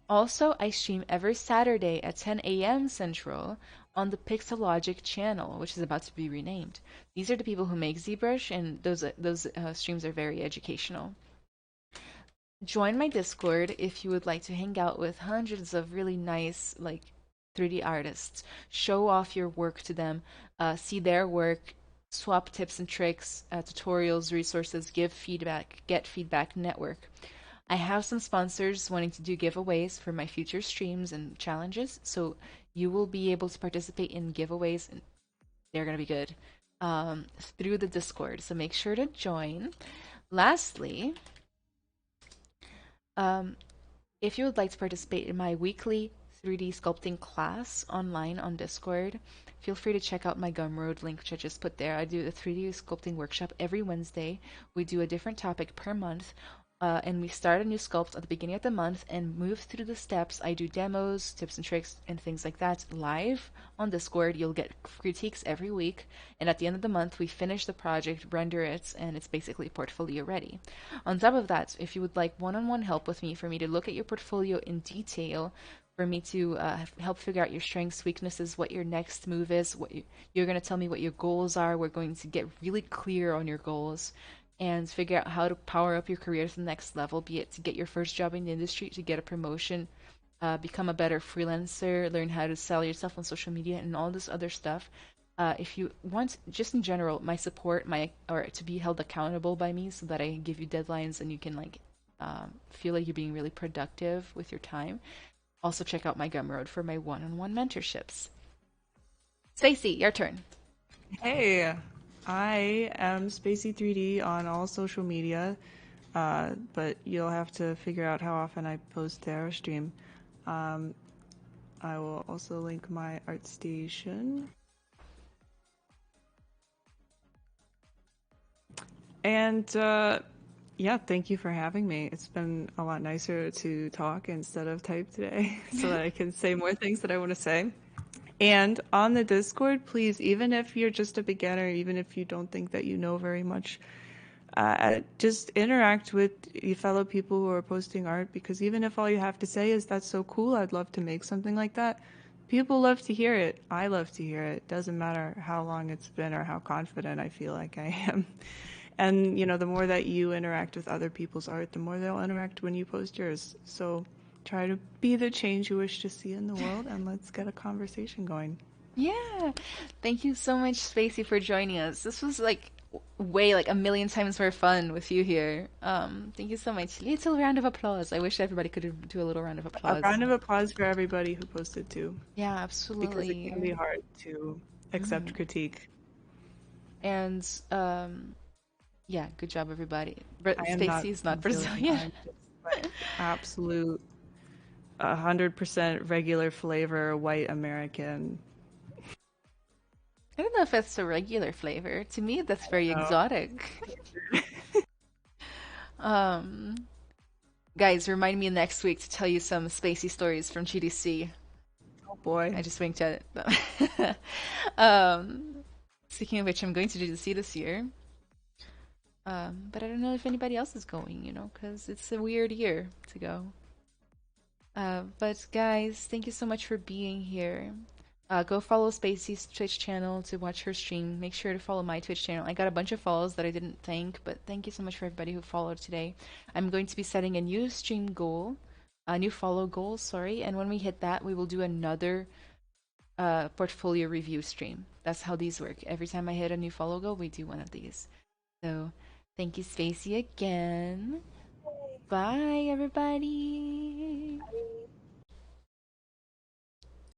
Also, I stream every Saturday at 10 a.m. Central on the Pixelogic channel, which is about to be renamed. These are the people who make Zbrush, and those streams are very educational. Join my Discord if you would like to hang out with hundreds of really nice, like, 3D artists. Show off your work to them, see their work, swap tips and tricks, tutorials, resources, give feedback, get feedback, network. I have some sponsors wanting to do giveaways for my future streams and challenges, so you will be able to participate in giveaways, and they're going to be good, through the Discord, so make sure to join. Lastly, if you would like to participate in my weekly 3D sculpting class online on Discord, feel free to check out my Gumroad link, which I just put there. I do a 3D sculpting workshop every Wednesday. We do a different topic per month, and we start a new sculpt at the beginning of the month and move through the steps. I do demos, tips and tricks, and things like that live on Discord. You'll get critiques every week, and at the end of the month, we finish the project, render it, and it's basically portfolio ready. On top of that, if you would like one-on-one help with me for me to look at your portfolio in detail, for me to help figure out your strengths, weaknesses, what your next move is, you're going to tell me what your goals are. We're going to get really clear on your goals and figure out how to power up your career to the next level, be it to get your first job in the industry, to get a promotion, become a better freelancer, learn how to sell yourself on social media, and all this other stuff. If you want, just in general, my support, or to be held accountable by me so that I give you deadlines and you can feel like you're being really productive with your time, also check out my Gumroad for my one-on-one mentorships. Spacey, your turn. Hey, I am Spacey3D on all social media, but you'll have to figure out how often I post there or stream. I will also link my ArtStation. And yeah, thank you for having me. It's been a lot nicer to talk instead of type today so that I can say more things that I want to say. And on the Discord, please, even if you're just a beginner, even if you don't think that you know very much, just interact with your fellow people who are posting art, because even if all you have to say is, that's so cool, I'd love to make something like that, people love to hear it. I love to hear it. Doesn't matter how long it's been or how confident I feel like I am. And, the more that you interact with other people's art, the more they'll interact when you post yours. So try to be the change you wish to see in the world, and let's get a conversation going. Yeah. Thank you so much, Spacey, for joining us. This was way a million times more fun with you here. Thank you so much. Little round of applause. I wish everybody could do a little round of applause. A round of applause for everybody who posted too. Yeah, absolutely. Because it can be hard to accept critique. And yeah, good job, everybody. I am not Spacey is not Brazilian. Brazilian. I'm just like absolute 100% regular flavor white American. I don't know if that's a regular flavor. To me, that's very No. exotic. Um, guys, remind me next week to tell you some spacey stories from GDC. Oh boy. I just winked at it. um, Speaking of which, I'm going to GDC this year. But I don't know if anybody else is going, because it's a weird year to go. But guys, thank you so much for being here. Go follow Spacey's Twitch channel to watch her stream. Make sure to follow my Twitch channel. I got a bunch of follows that I didn't thank, but thank you so much for everybody who followed today. I'm going to be setting a new stream goal, a new follow goal, sorry. And when we hit that, we will do another portfolio review stream. That's how these work. Every time I hit a new follow goal, we do one of these. So thank you, Spacey, again. Bye, everybody.